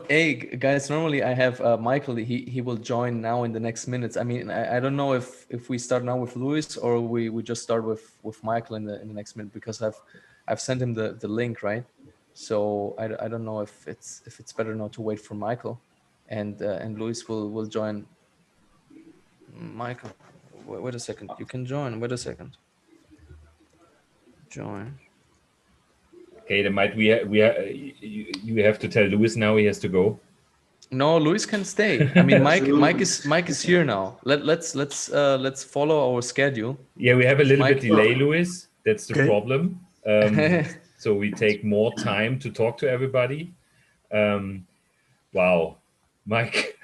Hey guys, normally I have Michael. He will join now in the next minutes. I mean, I don't know if we start now with Luis or we just start with Michael in the next minute, because I've sent him the link, right? So I don't know if it's better now to wait for Michael, and Luis will join. Michael, wait a second. You can join. Wait a second. Join. Okay, then you have to tell Louis now he has to go. No, Luis can stay. I mean, Mike is here now. Let's follow our schedule. Yeah, we have a little bit delay, Louis. That's the problem. So we take more time to talk to everybody. Wow, Mike,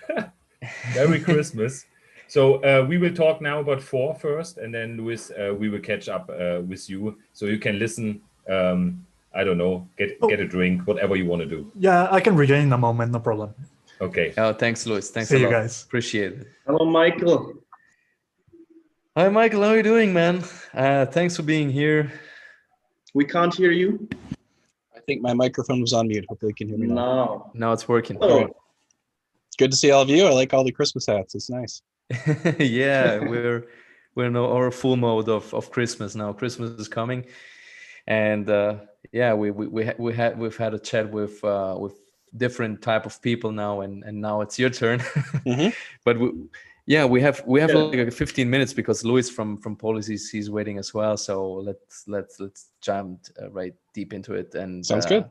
Merry Christmas. So we will talk now about Phore first, and then Louis, we will catch up with you, so you can listen. I don't know, get a drink, whatever you want to do. Yeah, I can rejoin in a moment, no problem. Okay. Oh, thanks, Louis. Thanks See a you lot. guys. Appreciate it. Hello, Michael. Hi, Michael. How are you doing, man? Thanks for being here. We can't hear you. I think my microphone was on mute. Hopefully you can hear me now. No. Now it's working. Oh. Right. Good to see all of you. I like all the Christmas hats. It's nice. Yeah, we're in our full mode of Christmas now. Christmas is coming, and yeah, we've had a chat with different type of people now, and now it's your turn. Mm-hmm. But we have like 15 minutes because Louis from Polis he's waiting as well. So let's jump right deep into it. And sounds good.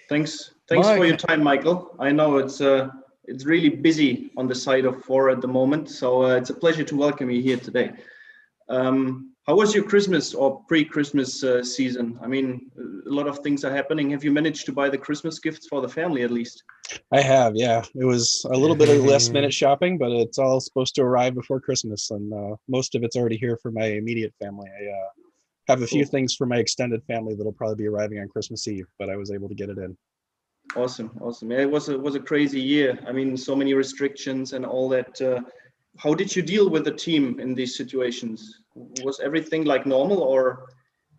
Thanks Mike, for your time, Michael. I know it's really busy on the side of Phore at the moment, so it's a pleasure to welcome you here today. How was your Christmas or pre-Christmas season? I mean, a lot of things are happening. Have you managed to buy the Christmas gifts for the family at least? I have, yeah. It was a little bit of last minute shopping, but it's all supposed to arrive before Christmas, and most of it's already here for my immediate family. I have a few things for my extended family that'll probably be arriving on Christmas Eve, but I was able to get it in. Awesome. Yeah, it was a crazy year. I mean, so many restrictions and all that. How did you deal with the team in these situations? Was everything like normal, or?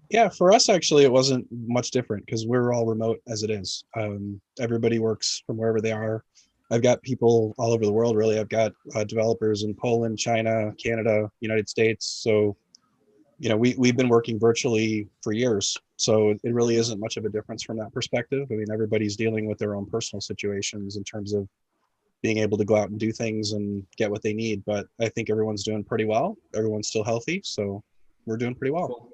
Yeah, for us, actually, it wasn't much different because we're all remote as it is. Everybody works from wherever they are. I've got people all over the world, really. I've got developers in Poland, China, Canada, United States. So, you know, we've been working virtually for years. So it really isn't much of a difference from that perspective. I mean, everybody's dealing with their own personal situations in terms of being able to go out and do things and get what they need. But I think everyone's doing pretty well. Everyone's still healthy. So we're doing pretty well. Cool.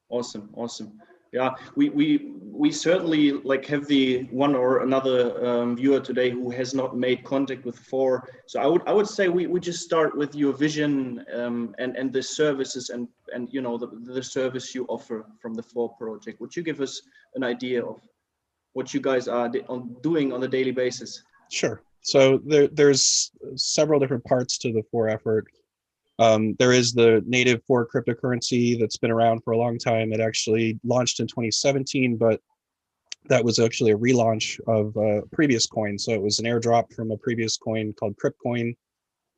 Awesome. Yeah, we certainly like have the one or another viewer today who has not made contact with Phore. So I would say we just start with your vision and the services and you know the service you offer from the Phore project. Would you give us an idea of what you guys are doing on a daily basis? Sure. So there's several different parts to the Phore effort. There is the native Phore cryptocurrency that's been around for a long time. It actually launched in 2017, but that was actually a relaunch of a previous coin. So it was an airdrop from a previous coin called Cryptcoin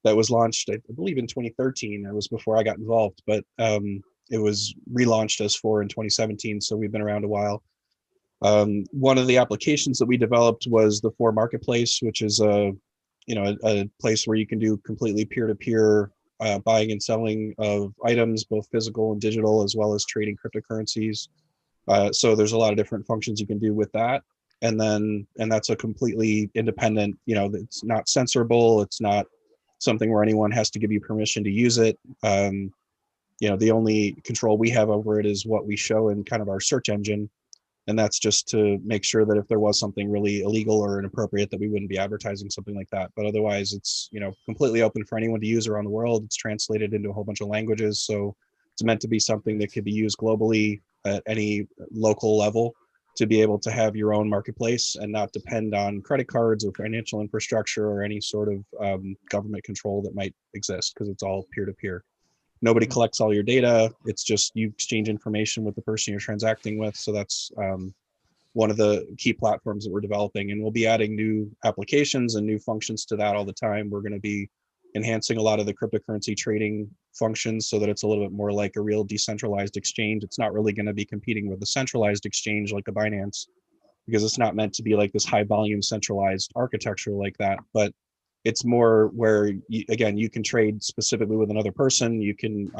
that was launched, I believe, in 2013. It was before I got involved, but it was relaunched as Phore in 2017. So we've been around a while. One of the applications that we developed was the Phore Marketplace, which is a place where you can do completely peer-to-peer buying and selling of items, both physical and digital, as well as trading cryptocurrencies. So there's a lot of different functions you can do with that. And that's a completely independent, it's not censorable. It's not something where anyone has to give you permission to use it. The only control we have over it is what we show in kind of our search engine. And that's just to make sure that if there was something really illegal or inappropriate, that we wouldn't be advertising something like that. But otherwise, it's completely open for anyone to use around the world. It's translated into a whole bunch of languages. So it's meant to be something that could be used globally at any local level to be able to have your own marketplace and not depend on credit cards or financial infrastructure or any sort of government control that might exist, because it's all peer-to-peer. Nobody collects all your data. It's just you exchange information with the person you're transacting with. So that's one of the key platforms that we're developing. And we'll be adding new applications and new functions to that all the time. We're going to be enhancing a lot of the cryptocurrency trading functions so that it's a little bit more like a real decentralized exchange. It's not really going to be competing with a centralized exchange like a Binance, because it's not meant to be like this high volume centralized architecture like that. But it's more where, you can trade specifically with another person. You can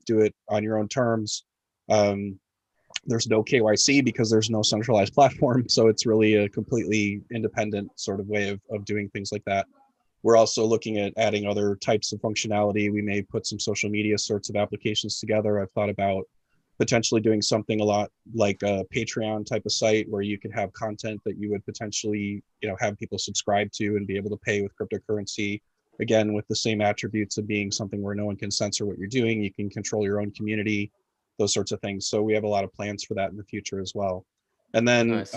do it on your own terms. There's no KYC because there's no centralized platform. So it's really a completely independent sort of way of doing things like that. We're also looking at adding other types of functionality. We may put some social media sorts of applications together. I've thought about potentially doing something a lot like a Patreon type of site where you could have content that you would potentially, have people subscribe to and be able to pay with cryptocurrency. Again, with the same attributes of being something where no one can censor what you're doing. You can control your own community, those sorts of things. So we have a lot of plans for that in the future as well. And then Nice.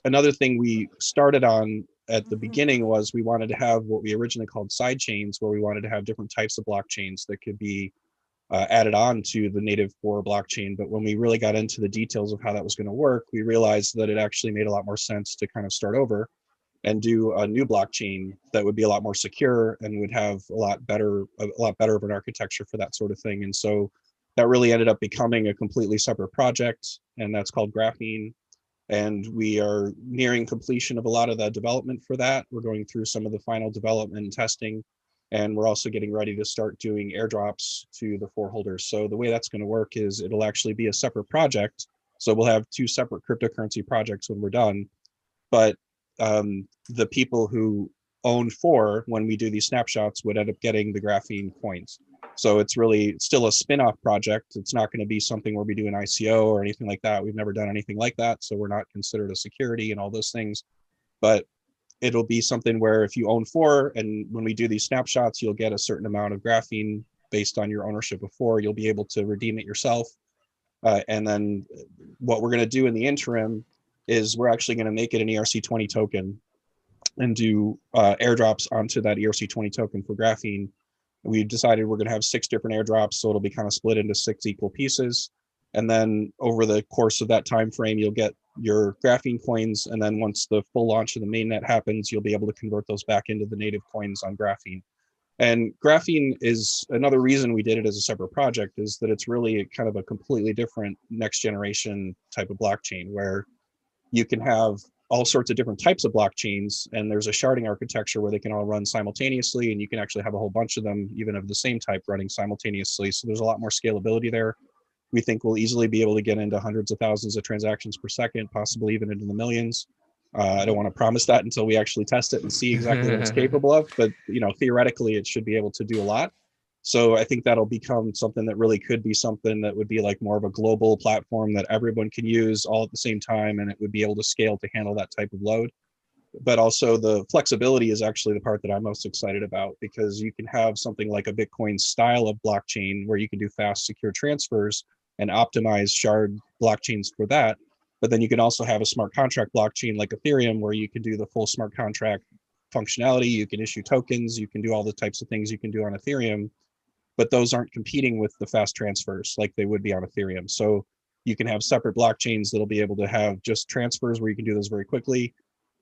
Another thing we started on at the beginning was we wanted to have what we originally called side chains, where we wanted to have different types of blockchains that could be added on to the native Phore blockchain. But when we really got into the details of how that was going to work, we realized that it actually made a lot more sense to kind of start over and do a new blockchain that would be a lot more secure and would have a lot better of an architecture for that sort of thing. And so that really ended up becoming a completely separate project, and that's called Graphene. And we are nearing completion of a lot of the development for that. We're going through some of the final development and testing, and we're also getting ready to start doing airdrops to the Phore holders. So the way that's going to work is it'll actually be a separate project. So we'll have two separate cryptocurrency projects when we're done. But the people who own Phore, when we do these snapshots, would end up getting the Graphene coins. So it's really still a spin-off project. It's not going to be something where we do an ICO or anything like that. We've never done anything like that. So we're not considered a security and all those things. But it'll be something where if you own Phore, and when we do these snapshots, you'll get a certain amount of Graphene based on your ownership of Phore. You'll be able to redeem it yourself. And then what we're going to do in the interim is we're actually going to make it an ERC20 token and do airdrops onto that ERC20 token for Graphene. We've decided we're going to have 6 different airdrops, so it'll be kind of split into 6 equal pieces. And then over the course of that time frame, you'll get your Graphene coins. And then once the full launch of the mainnet happens, you'll be able to convert those back into the native coins on Graphene. And Graphene is another reason we did it as a separate project, is that it's really kind of a completely different next generation type of blockchain where you can have all sorts of different types of blockchains, and there's a sharding architecture where they can all run simultaneously, and you can actually have a whole bunch of them, even of the same type, running simultaneously. So there's a lot more scalability there. We think we'll easily be able to get into hundreds of thousands of transactions per second, possibly even into the millions. I don't want to promise that until we actually test it and see exactly what it's capable of, but theoretically it should be able to do a lot. So I think that'll become something that really could be something that would be like more of a global platform that everyone can use all at the same time, and it would be able to scale to handle that type of load. But also the flexibility is actually the part that I'm most excited about, because you can have something like a Bitcoin style of blockchain where you can do fast, secure transfers and optimize shard blockchains for that. But then you can also have a smart contract blockchain like Ethereum where you can do the full smart contract functionality. You can issue tokens, you can do all the types of things you can do on Ethereum, but those aren't competing with the fast transfers like they would be on Ethereum. So you can have separate blockchains that'll be able to have just transfers where you can do those very quickly,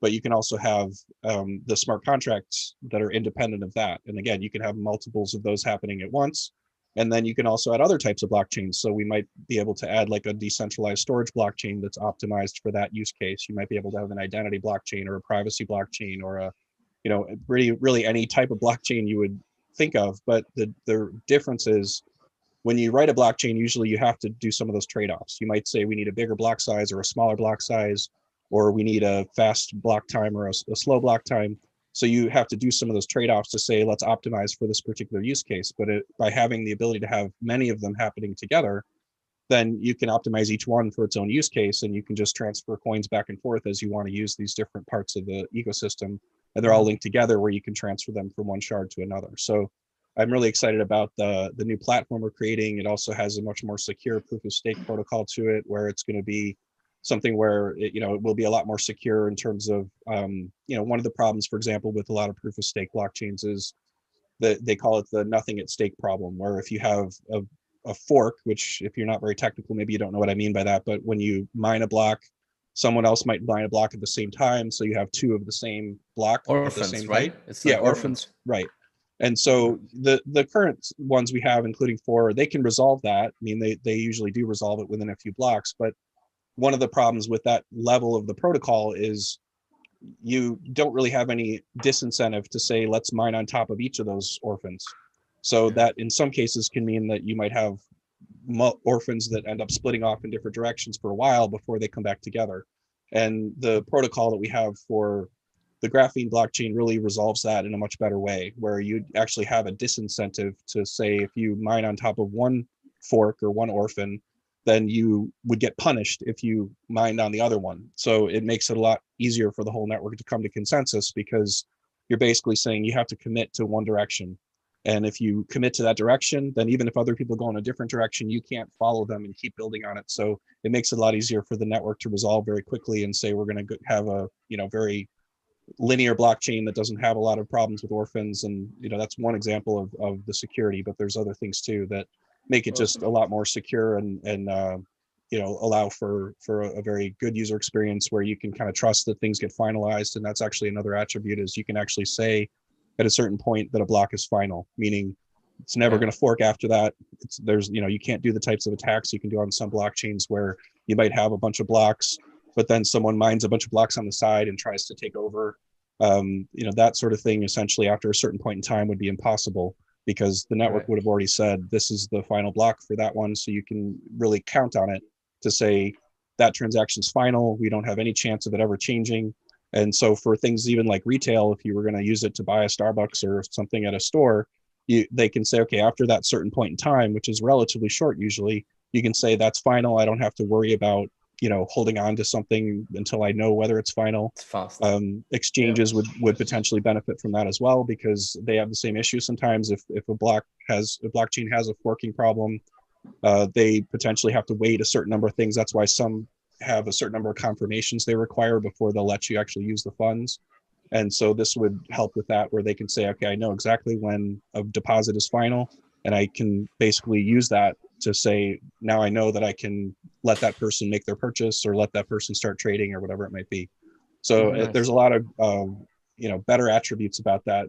but you can also have the smart contracts that are independent of that. And again, you can have multiples of those happening at once. And then you can also add other types of blockchains. So we might be able to add like a decentralized storage blockchain that's optimized for that use case. You might be able to have an identity blockchain or a privacy blockchain or a, really any type of blockchain you would think of. But the difference is when you write a blockchain, usually you have to do some of those trade-offs. You might say we need a bigger block size or a smaller block size, or we need a fast block time or a slow block time. So you have to do some of those trade-offs to say, let's optimize for this particular use case. But by having the ability to have many of them happening together, then you can optimize each one for its own use case, and you can just transfer coins back and forth as you want to use these different parts of the ecosystem. And they're all linked together where you can transfer them from one shard to another. So I'm really excited about the new platform we're creating. It also has a much more secure proof of stake protocol to it, where it's going to be something where it will be a lot more secure in terms of, one of the problems, for example, with a lot of proof of stake blockchains is that they call it the nothing at stake problem, where if you have a fork, which if you're not very technical, maybe you don't know what I mean by that, but when you mine a block, someone else might mine a block at the same time. So you have two of the same block orphans, at the same right? height. It's like orphans. Right. And so the current ones we have, including Phore, they can resolve that. I mean, they usually do resolve it within a few blocks, but one of the problems with that level of the protocol is you don't really have any disincentive to say, let's mine on top of each of those orphans. So that in some cases can mean that you might have orphans that end up splitting off in different directions for a while before they come back together. And the protocol that we have for the Graphene blockchain really resolves that in a much better way, where you actually have a disincentive to say, if you mine on top of one fork or one orphan, then you would get punished if you mined on the other one. So it makes it a lot easier for the whole network to come to consensus, because you're basically saying you have to commit to one direction. And if you commit to that direction, then even if other people go in a different direction, you can't follow them and keep building on it. So it makes it a lot easier for the network to resolve very quickly and say, we're going to have a, very linear blockchain that doesn't have a lot of problems with orphans. And, that's one example of the security, but there's other things too that make it just a lot more secure and allow for a very good user experience where you can kind of trust that things get finalized. And that's actually another attribute, is you can actually say at a certain point that a block is final, meaning it's never going to fork after that. You can't do the types of attacks you can do on some blockchains where you might have a bunch of blocks, but then someone mines a bunch of blocks on the side and tries to take over. That sort of thing, essentially after a certain point in time, would be impossible, because the network would have already said this is the final block for that one. So you can really count on it to say that transaction's final. We don't have any chance of it ever changing. And so for things even like retail, if you were going to use it to buy a Starbucks or something at a store, they can say, okay, after that certain point in time, which is relatively short usually, you can say that's final. I don't have to worry about holding on to something until I know whether it's final. It's fast. Exchanges would potentially benefit from that as well, because they have the same issue sometimes. If a blockchain has a forking problem, they potentially have to wait a certain number of things. That's why some have a certain number of confirmations they require before they'll let you actually use the funds. And so this would help with that, where they can say, okay, I know exactly when a deposit is final, and I can basically use that to say, now I know that I can let that person make their purchase or let that person start trading or whatever it might be. So there's a lot of better attributes about that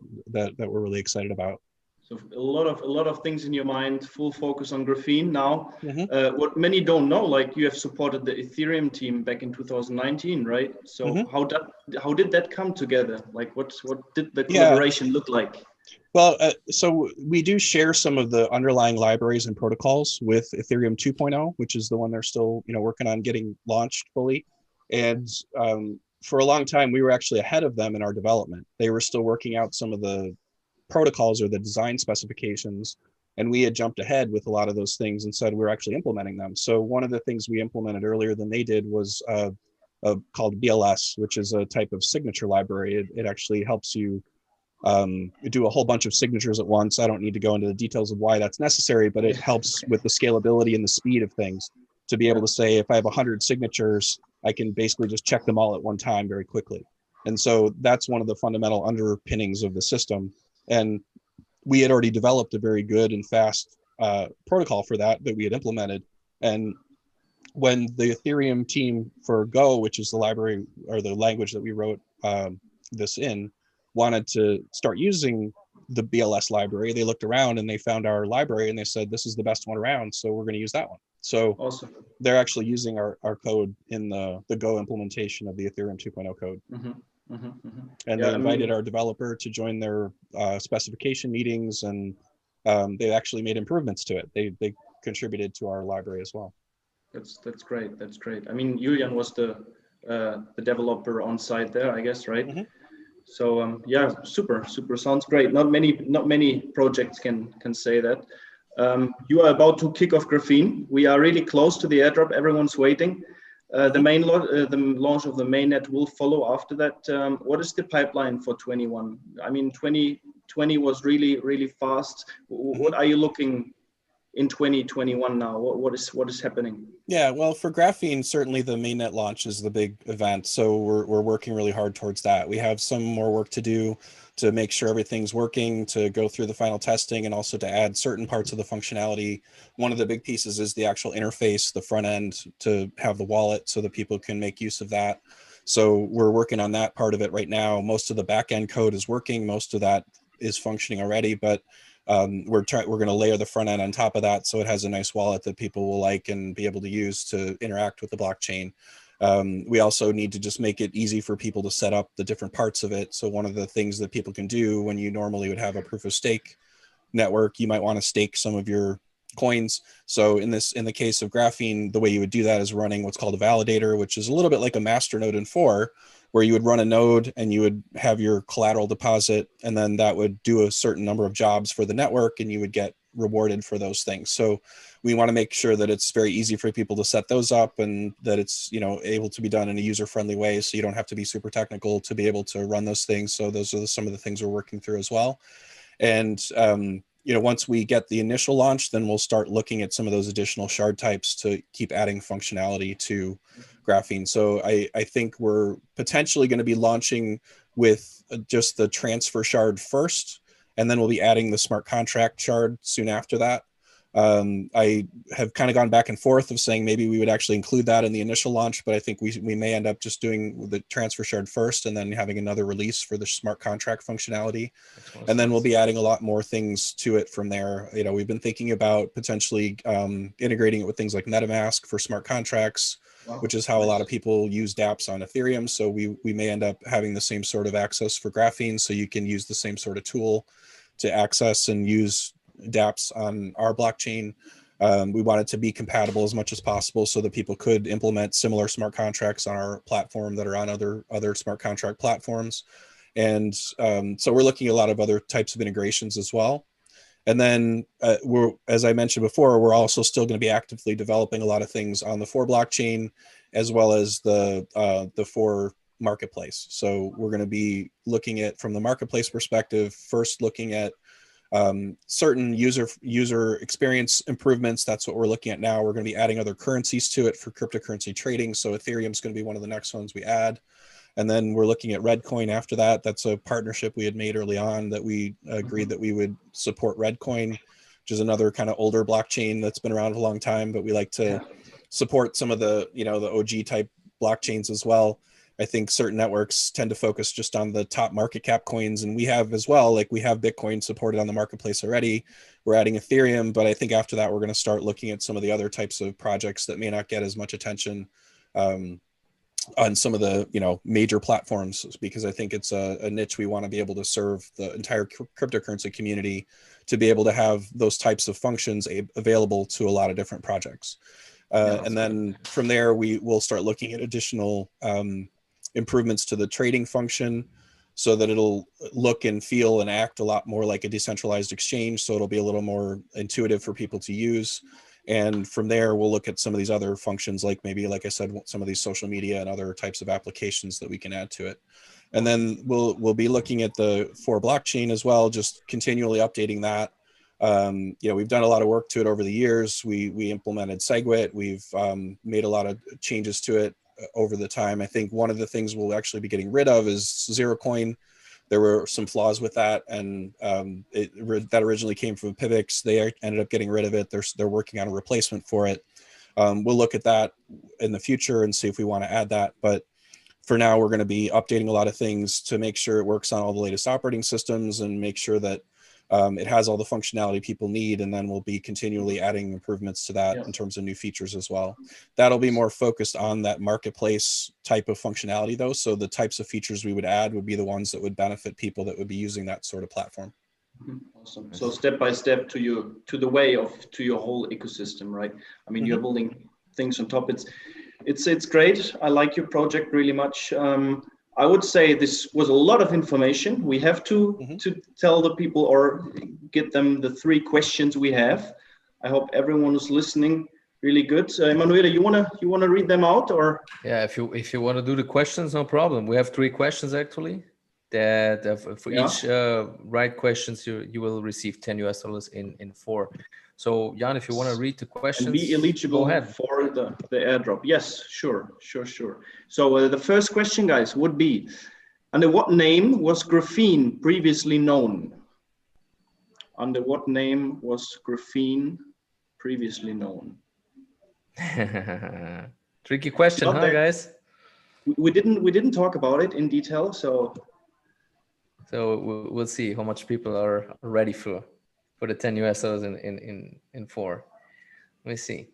we're really excited about. So a lot of things in your mind, full focus on Graphene now. What many don't know, like you have supported the Ethereum team back in 2019, right? So how did that come together? Like what did the collaboration look like? Well, so we do share some of the underlying libraries and protocols with Ethereum 2.0, which is the one they're still working on getting launched fully. And for a long time, we were actually ahead of them in our development. They were still working out some of the protocols or the design specifications, and we had jumped ahead with a lot of those things and said we're actually implementing them. So one of the things we implemented earlier than they did was called BLS, which is a type of signature library. It actually helps you do a whole bunch of signatures at once. I don't need to go into the details of why that's necessary, but it helps with the scalability and the speed of things to be able to say, if I have 100 signatures, I can basically just check them all at one time very quickly. And so that's one of the fundamental underpinnings of the system. And we had already developed a very good and fast protocol for that we had implemented. And when the Ethereum team for Go, which is the library or the language that we wrote this in, wanted to start using the BLS library, they looked around and they found our library and they said, this is the best one around, so we're going to use that one. So awesome. They're actually using our code in the Go implementation of the Ethereum 2.0 code. And they invited our developer to join their specification meetings, and they actually made improvements to it. They contributed to our library as well. That's great. That's great. I mean, Julian was the developer on site there, I guess, right? So super sounds great. Not many projects can say that. You are about to kick off Graphene. We are really close to the airdrop. Everyone's waiting. The launch of the mainnet will follow after that. What is the pipeline for 21? I mean, 2020 was really fast. What are you looking in 2021 now? What is happening? Yeah, well, for Graphene, certainly the mainnet launch is the big event. So we're working really hard towards that. We have some more work to do to make sure everything's working, to go through the final testing, and also to add certain parts of the functionality. One of the big pieces is the actual interface, the front end, to have the wallet so that people can make use of that. So we're working on that part of it right now. Most of the back end code is working. Most of that is functioning already, but we're going to layer the front end on top of that so it has a nice wallet that people will like and be able to use to interact with the blockchain. We also need to just make it easy for people to set up the different parts of it. So one of the things that people can do when you normally would have a proof of stake network, you might want to stake some of your coins. So in the case of Graphene, the way you would do that is running what's called a validator, which is a little bit like a masternode in Phore, where you would run a node and you would have your collateral deposit, and then that would do a certain number of jobs for the network, and you would get rewarded for those things. So we want to make sure that it's very easy for people to set those up, and that it's, you know, able to be done in a user-friendly way, so you don't have to be super technical to be able to run those things. So those are some of the things we're working through as well. And you know, once we get the initial launch, then we'll start looking at some of those additional shard types to keep adding functionality to Graphene. So I think we're potentially going to be launching with just the transfer shard first, and then we'll be adding the smart contract shard soon after that. I have kind of gone back and forth of saying maybe we would actually include that in the initial launch, but I think we may end up just doing the transfer shard first and then having another release for the smart contract functionality. And then we'll be adding a lot more things to it from there. You know, we've been thinking about potentially integrating it with things like MetaMask for smart contracts, which is how a lot of people use dApps on Ethereum. So we may end up having the same sort of access for Graphene, so you can use the same sort of tool to access and use dApps on our blockchain. We want it to be compatible as much as possible so that people could implement similar smart contracts on our platform that are on other smart contract platforms. And so we're looking at a lot of other types of integrations as well. And then as I mentioned before, we're also still going to be actively developing a lot of things on the Phore blockchain, as well as the Phore marketplace. So we're going to be looking at, from the marketplace perspective, first looking at certain user experience improvements. That's what we're looking at now. We're going to be adding other currencies to it for cryptocurrency trading. So Ethereum is going to be one of the next ones we add. And then we're looking at Redcoin after that. That's a partnership we had made early on that we agreed that we would support Redcoin, which is another kind of older blockchain that's been around a long time, but we like to support some of the, you know, the OG type blockchains as well. I think certain networks tend to focus just on the top market cap coins, and we have as well. Like, we have Bitcoin supported on the marketplace already. We're adding Ethereum, but I think after that, we're going to start looking at some of the other types of projects that may not get as much attention on some of the, you know, major platforms, because I think it's a niche we want to be able to serve the entire cryptocurrency community, to be able to have those types of functions available to a lot of different projects. And then from there, we will start looking at additional improvements to the trading function, so that it'll look and feel and act a lot more like a decentralized exchange. So it'll be a little more intuitive for people to use. And from there, we'll look at some of these other functions, like maybe, like I said, some of these social media and other types of applications that we can add to it. And then we'll be looking at the Phore blockchain as well, just continually updating that. You know, we've done a lot of work to it over the years. We implemented SegWit. We've made a lot of changes to it over the time. I think one of the things we'll actually be getting rid of is ZeroCoin. There were some flaws with that, and that originally came from Pivx. They ended up getting rid of it. They're working on a replacement for it. We'll look at that in the future and see if we want to add that. But for now, we're going to be updating a lot of things to make sure it works on all the latest operating systems, and make sure that it has all the functionality people need. And then we'll be continually adding improvements to that in terms of new features as well. That'll be more focused on that marketplace type of functionality, though. So the types of features we would add would be the ones that would benefit people that would be using that sort of platform. Awesome. So step by step to your whole ecosystem, right? I mean, you're building things on top. It's great. I like your project really much. I would say this was a lot of information. We have to tell the people, or get them, the 3 questions we have. I hope everyone is listening really good. Emanuele, you wanna read them out, or? Yeah, if you want to do the questions, no problem. We have 3 questions actually. That for each right questions, you will receive $10 in Phore. So Jan, if you want to read the questions, and be eligible for the airdrop. Yes, sure. So the first question, guys, would be, under what name was Graphene previously known? Under what name was Graphene previously known? Tricky question, huh, guys? We didn't talk about it in detail, so we'll see how much people are ready for the $10 in Phore. Let me see.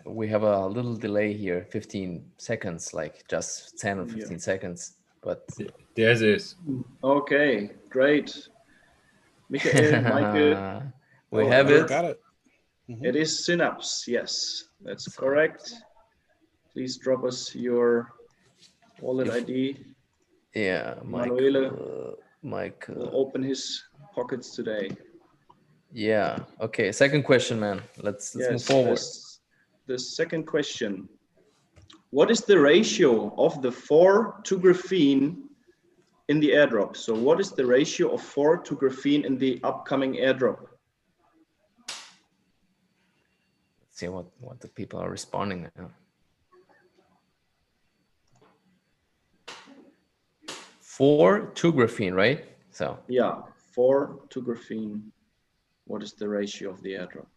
We have a little delay here, 15 seconds, like just 10 or 15 seconds. But there's this. Okay, great. Michael, we have it. Got it. It is Synapse. Yes, that's correct. Please drop us your wallet ID. Yeah, Emanuele Mike will open his pockets today. Yeah. Okay. Second question, man. Let's move forward. The second question. What is the ratio of the Phore to graphene in the airdrop? So what is the ratio of Phore to graphene in the upcoming airdrop? Let's see what the people are responding now. Phore to graphene, right? So yeah, Phore to graphene. What is the ratio of the airdrop?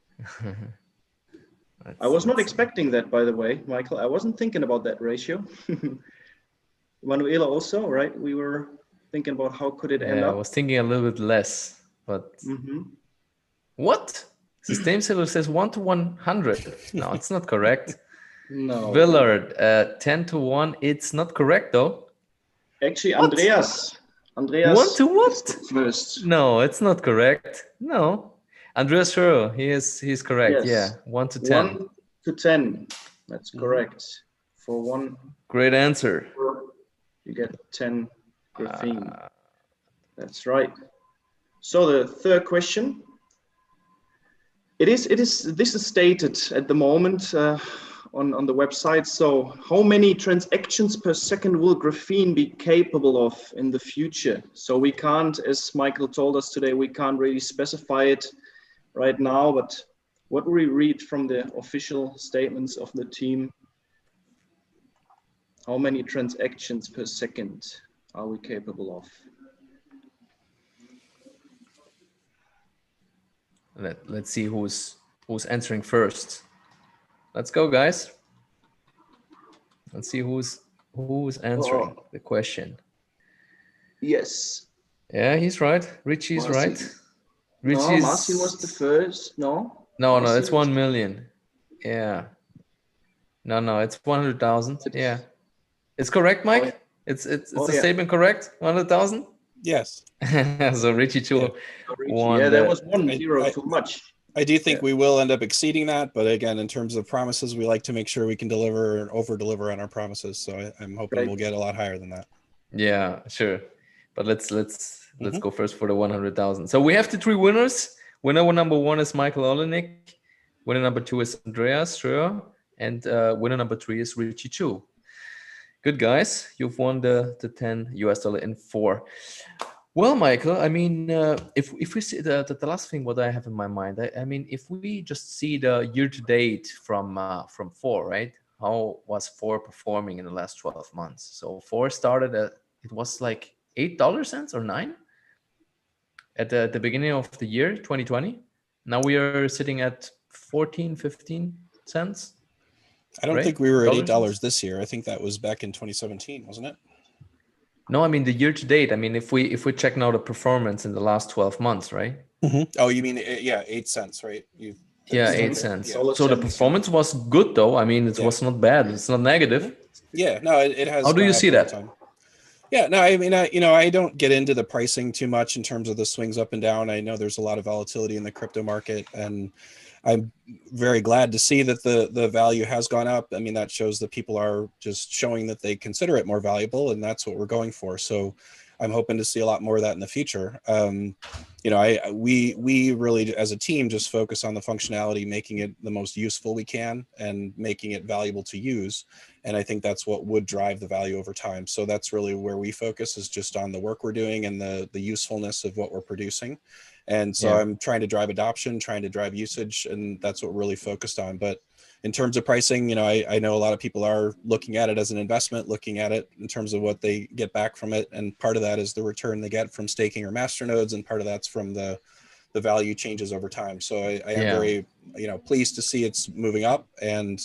I was not expecting that, by the way, Michael. I wasn't thinking about that ratio. Manuela also, right? We were thinking about how could it end up. I was thinking a little bit less, but what? Systemseller says 1 to 100. No, it's not correct. No. Willard, 10 to 1. It's not correct though. Actually, what? Andreas. 1 to what? First. No, it's not correct. No. Andreas Schur, he's correct. Yes. Yeah, 1 to 10. 1 to 10. That's correct. For one. Great answer. You get 10 graphene. That's right. So the third question. This is stated at the moment on the website. So how many transactions per second will graphene be capable of in the future? So we can't, as Michael told us today, we can't really specify it right now, but what we read from the official statements of the team, how many transactions per second are we capable of? Let's see who's answering first. Let's go, guys. Let's see who's answering the question. Yes. Yeah, he's right. Richie's Marcin. right. No, Marcin was the first. No. No, it's 1 million. Yeah. No, it's 100,000. Yeah. It's correct, Mike? It's the statement correct? 100,000? Yes. So Richie too. Yeah, there was 1-0 too much. I do think we will end up exceeding that, but again, in terms of promises, we like to make sure we can deliver and over-deliver on our promises. So I'm hoping we'll get a lot higher than that. Yeah, sure. But let's go first for the 100,000. So we have the 3 winners. Winner number 1 is Michael Olenek. Winner number 2 is Andreas Schröer, and winner number 3 is Richie Chu. Good, guys. You've won the $10 in Phore. Well, Michael, I mean, if we see the last thing what I have in my mind, I mean, if we just see the year-to-date from Phore, right? How was Phore performing in the last 12 months? So Phore started it was like $8 or $9 at the beginning of the year 2020. Now we are sitting at 14-15 cents. I don't think we were at $8 this year. I think that was back in 2017, wasn't it? No, I mean the year to date. I mean, if we check now the performance in the last 12 months, right? Oh, you mean 8 cents, right? 8 cents. Yeah. So the performance was good, though. I mean, it was not bad. It's not negative. Yeah, no, it has. How do you see that? Yeah, no, I mean, I don't get into the pricing too much in terms of the swings up and down. I know there's a lot of volatility in the crypto market, and I'm very glad to see that the value has gone up. I mean, that shows that people are just showing that they consider it more valuable, and that's what we're going for. So I'm hoping to see a lot more of that in the future. We really, as a team, just focus on the functionality, making it the most useful we can and making it valuable to use. And I think that's what would drive the value over time. So that's really where we focus, is just on the work we're doing and the usefulness of what we're producing. And so I'm trying to drive adoption, trying to drive usage, and that's what we're really focused on. But in terms of pricing, I know a lot of people are looking at it as an investment, looking at it in terms of what they get back from it. And part of that is the return they get from staking or masternodes, and part of that's from the value changes over time. So I am very, pleased to see it's moving up. And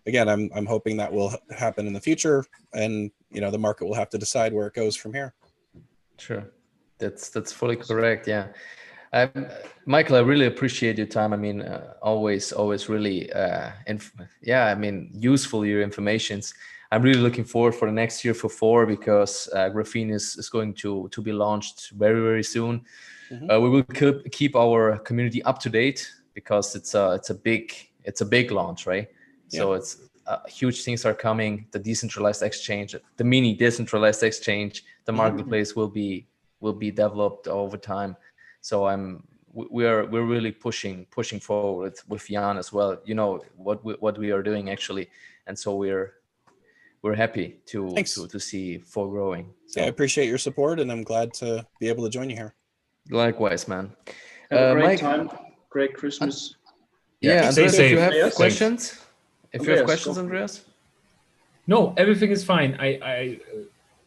again, I'm hoping that will happen in the future, and the market will have to decide where it goes from here. Sure, that's fully correct. Yeah. Michael, I really appreciate your time. I mean, always really, useful your informations. I'm really looking forward for the next year for Phore, because Graphene is going to be launched very, very soon. We will keep our community up to date, because it's a big launch, right? Yeah. So it's huge things are coming. The decentralized exchange, the mini decentralized exchange, the marketplace will be developed over time. So we're really pushing forward with Jan as well. You know what we are doing actually, and so we're happy to see Phore growing. So. Yeah, I appreciate your support, and I'm glad to be able to join you here. Likewise, man. Have a great Mike, time. Great Christmas. Yeah, Andreas, if you have Andreas. questions, Andreas? No, everything is fine. I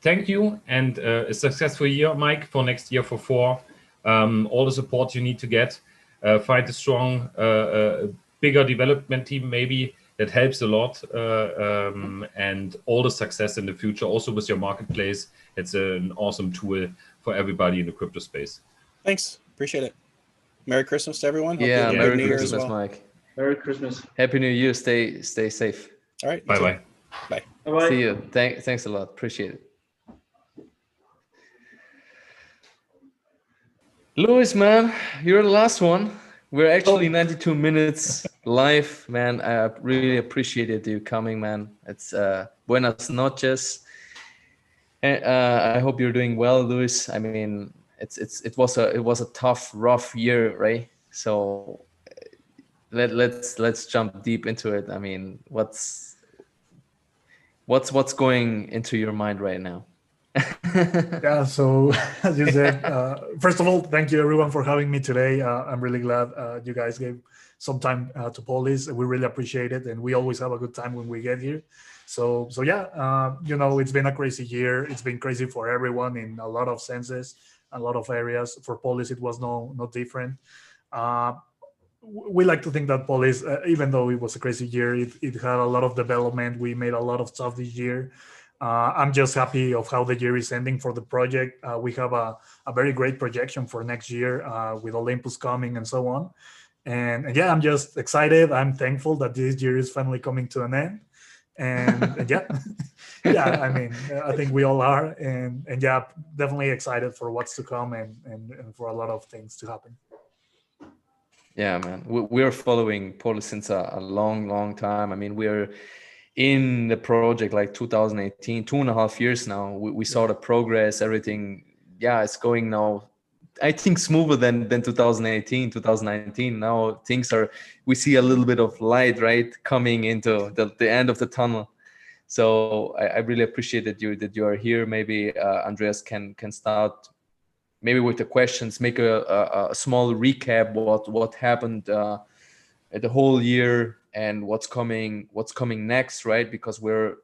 thank you, and a successful year, Mike, for next year for Phore. All the support you need to get. Find a strong, bigger development team, maybe, that helps a lot, and all the success in the future. Also with your marketplace, it's an awesome tool for everybody in the crypto space. Thanks, appreciate it. Merry Christmas to everyone. Hope Merry Christmas, well. Mike. Merry Christmas. Happy New Year. Stay safe. All right. Bye-bye. Bye. Bye-bye. See you. Thanks a lot. Appreciate it. Louis, man, you're the last one. We're actually 92 minutes live, man. I really appreciated you coming, man. It's buenas noches. I hope you're doing well, Louis. I mean, it was a tough, rough year, right? So let's jump deep into it. I mean, what's going into your mind right now? Yeah, so as you said, first of all, thank you everyone for having me today. I'm really glad you guys gave some time to Polis. We really appreciate it, and we always have a good time when we get here. So yeah, you know, it's been a crazy year. It's been crazy for everyone in a lot of senses, a lot of areas. For Polis, it was no different. We like to think that Polis, even though it was a crazy year, it had a lot of development. We made a lot of stuff this year. I'm just happy of how the year is ending for the project. We have a very great projection for next year with Olympus coming and so on. And yeah, I'm just excited. I'm thankful that this year is finally coming to an end. And yeah, yeah, I mean, I think we all are. And yeah, definitely excited for what's to come and for a lot of things to happen. Yeah, man, we're following Polis since a long time. I mean, we're in the project like 2018, 2.5 years now. We saw the progress, everything. Yeah, it's going now, I think, smoother than 2018, 2019. Now we see a little bit of light, right, coming into the end of the tunnel. So I really appreciate that you are here. Maybe Andreas can start maybe with the questions, make a small recap what happened the whole year and what's coming next, right? Because we're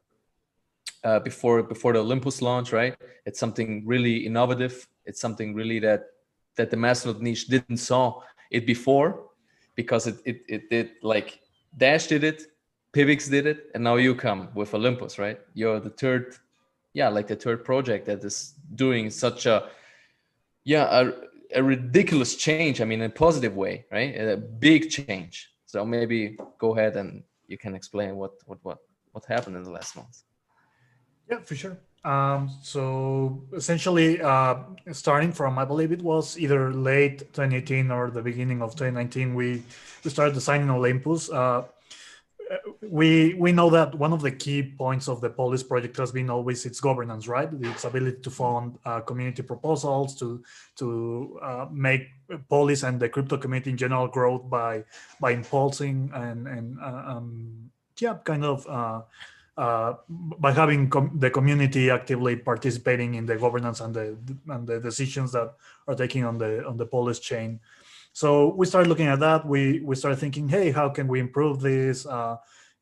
before the Olympus launch, right? It's something really innovative. It's something really that the Masternode niche didn't saw it before, because it did, like Dash did it, Pivix did it, and now you come with Olympus, right? You're the third project that is doing such a ridiculous change. I mean, in a positive way, right? A big change. So maybe go ahead and you can explain what happened in the last months. Yeah, for sure. So essentially, starting from, I believe it was either late 2018 or the beginning of 2019, we started designing Olympus. We know that one of the key points of the Polis project has been always its governance, right? Its ability to fund community proposals, to make Polis and the crypto community in general grow by impulsing and by having the community actively participating in the governance and the decisions that are taken on the Polis chain. So we started looking at that. We started thinking, hey, how can we improve this?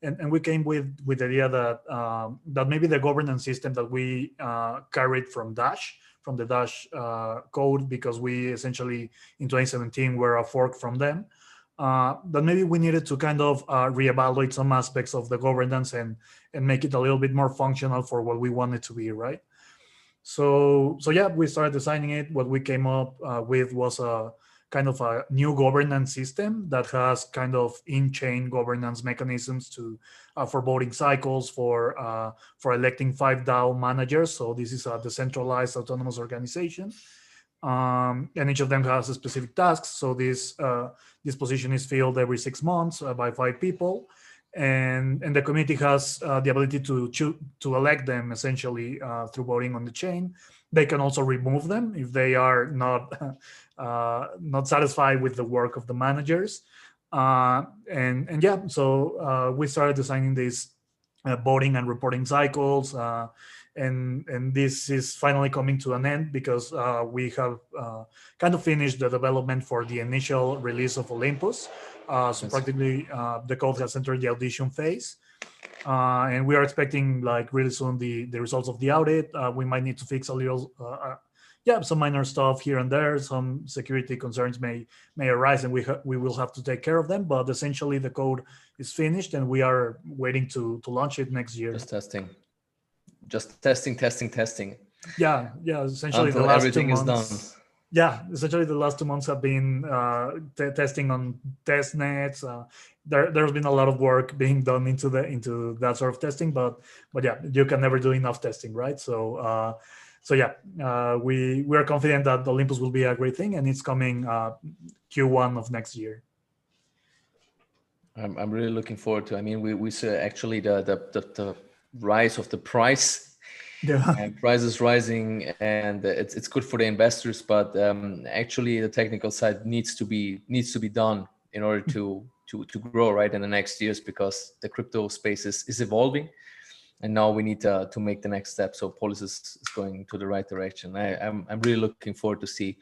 And we came with the idea that maybe the governance system that we carried from the Dash code, because we essentially in 2017 were a fork from them, that maybe we needed to kind of reevaluate some aspects of the governance and make it a little bit more functional for what we want it to be, right? So yeah, we started designing it. What we came up with was a kind of a new governance system that has kind of in-chain governance mechanisms for voting cycles, for electing 5 DAO managers. So this is a decentralized autonomous organization, and each of them has a specific tasks. So this position is filled every 6 months by 5 people, and the community has the ability to elect them essentially through voting on the chain. They can also remove them if they are not not satisfied with the work of the managers. And yeah, so we started designing these voting and reporting cycles, and this is finally coming to an end because we have kind of finished the development for the initial release of Olympus. So practically the code has entered the audition phase. And we are expecting like really soon the results of the audit. We might need to fix a little, some minor stuff here and there. Some security concerns may arise, and we will have to take care of them. But essentially, the code is finished, and we are waiting to launch it next year. Just testing. Yeah. Essentially, until the last everything 2 months. is done. Yeah, essentially the last 2 months have been testing on test nets. There's been a lot of work being done into that sort of testing, but yeah, you can never do enough testing, right? So we are confident that Olympus will be a great thing, and it's coming Q1 of next year. I'm really looking forward to. I mean, we saw actually the rise of the price. Yeah. And price is rising, and it's good for the investors, but actually the technical side needs to be done in order to grow right in the next years, because the crypto space is evolving, and now we need to make the next step. So Polis is going to the right direction. I'm really looking forward to see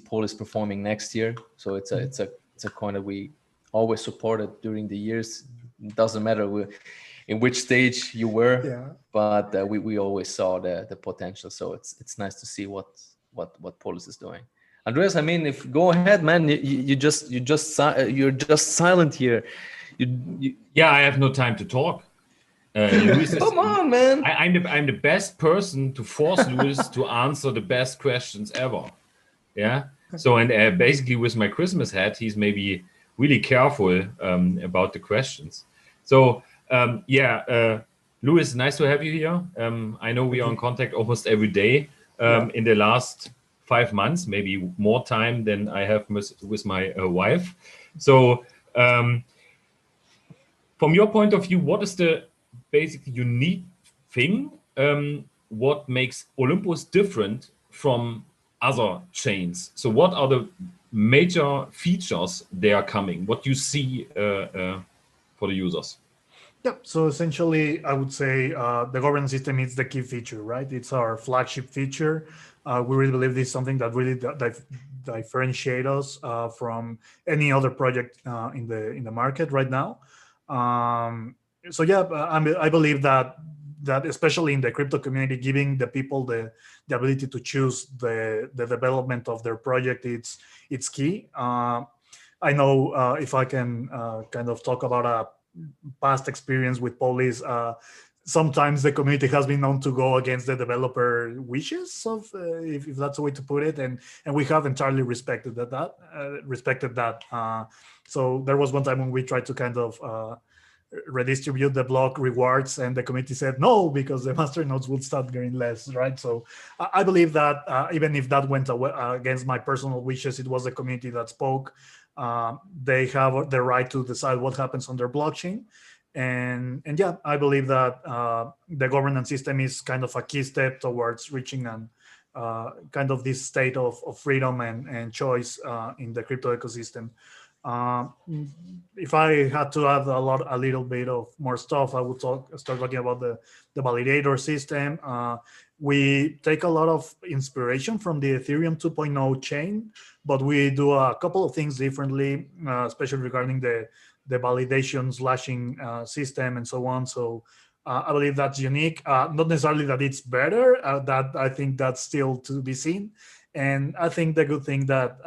Polis performing next year. So it's a coin that we always supported during the years. It doesn't matter in which stage you were, but we always saw the potential. So it's nice to see what Polis is doing. Andreas, I mean, go ahead, man. You're just silent here. Yeah, I have no time to talk. Luis Come on, man. I'm the best person to force Luis to answer the best questions ever. Yeah. So and basically with my Christmas hat, he's maybe really careful about the questions. So. Luis, nice to have you here. I know we are in contact almost every day in the last 5 months, maybe more time than I have with my wife. So from your point of view, what is the basically unique thing? What makes Olympus different from other chains? So what are the major features they are coming? What you see for the users? Yeah, so essentially, I would say the governance system is the key feature, right? It's our flagship feature. We really believe this is something that really differentiates us from any other project in the market right now. I believe that especially in the crypto community, giving the people the ability to choose the development of their project, it's key. I know if I can kind of talk about a past experience with Polis, sometimes the community has been known to go against the developer wishes of, if that's a way to put it, and we have entirely respected that. So there was one time when we tried to kind of redistribute the block rewards, and the community said no, because the masternodes would start getting less, right? So I believe that even if that went against my personal wishes, it was the community that spoke. They have the right to decide what happens on their blockchain, and yeah, I believe that the governance system is kind of a key step towards reaching an kind of this state of freedom and choice in the crypto ecosystem. If I had to add a little bit of more stuff, I would start talking about the validator system. We take a lot of inspiration from the Ethereum 2.0 chain, but we do a couple of things differently, especially regarding the validation slashing system and so on. So I believe that's unique. Not necessarily that it's better. That I think that's still to be seen. And I think the good thing that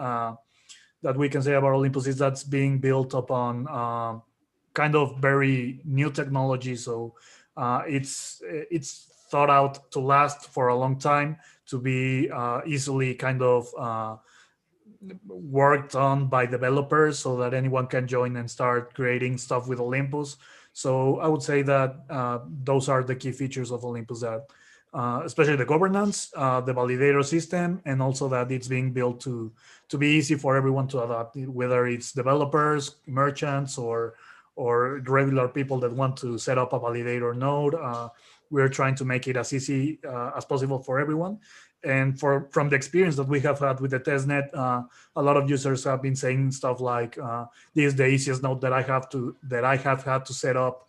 we can say about Olympus is that's being built upon kind of very new technology. So it's thought out to last for a long time, to be easily kind of worked on by developers, so that anyone can join and start creating stuff with Olympus. So I would say that those are the key features of Olympus, that especially the governance, the validator system, and also that it's being built to be easy for everyone to adopt, whether it's developers, merchants, or or regular people that want to set up a validator node. We're trying to make it as easy as possible for everyone. And from the experience that we have had with the testnet, a lot of users have been saying stuff like, "This is the easiest node that I have had to set up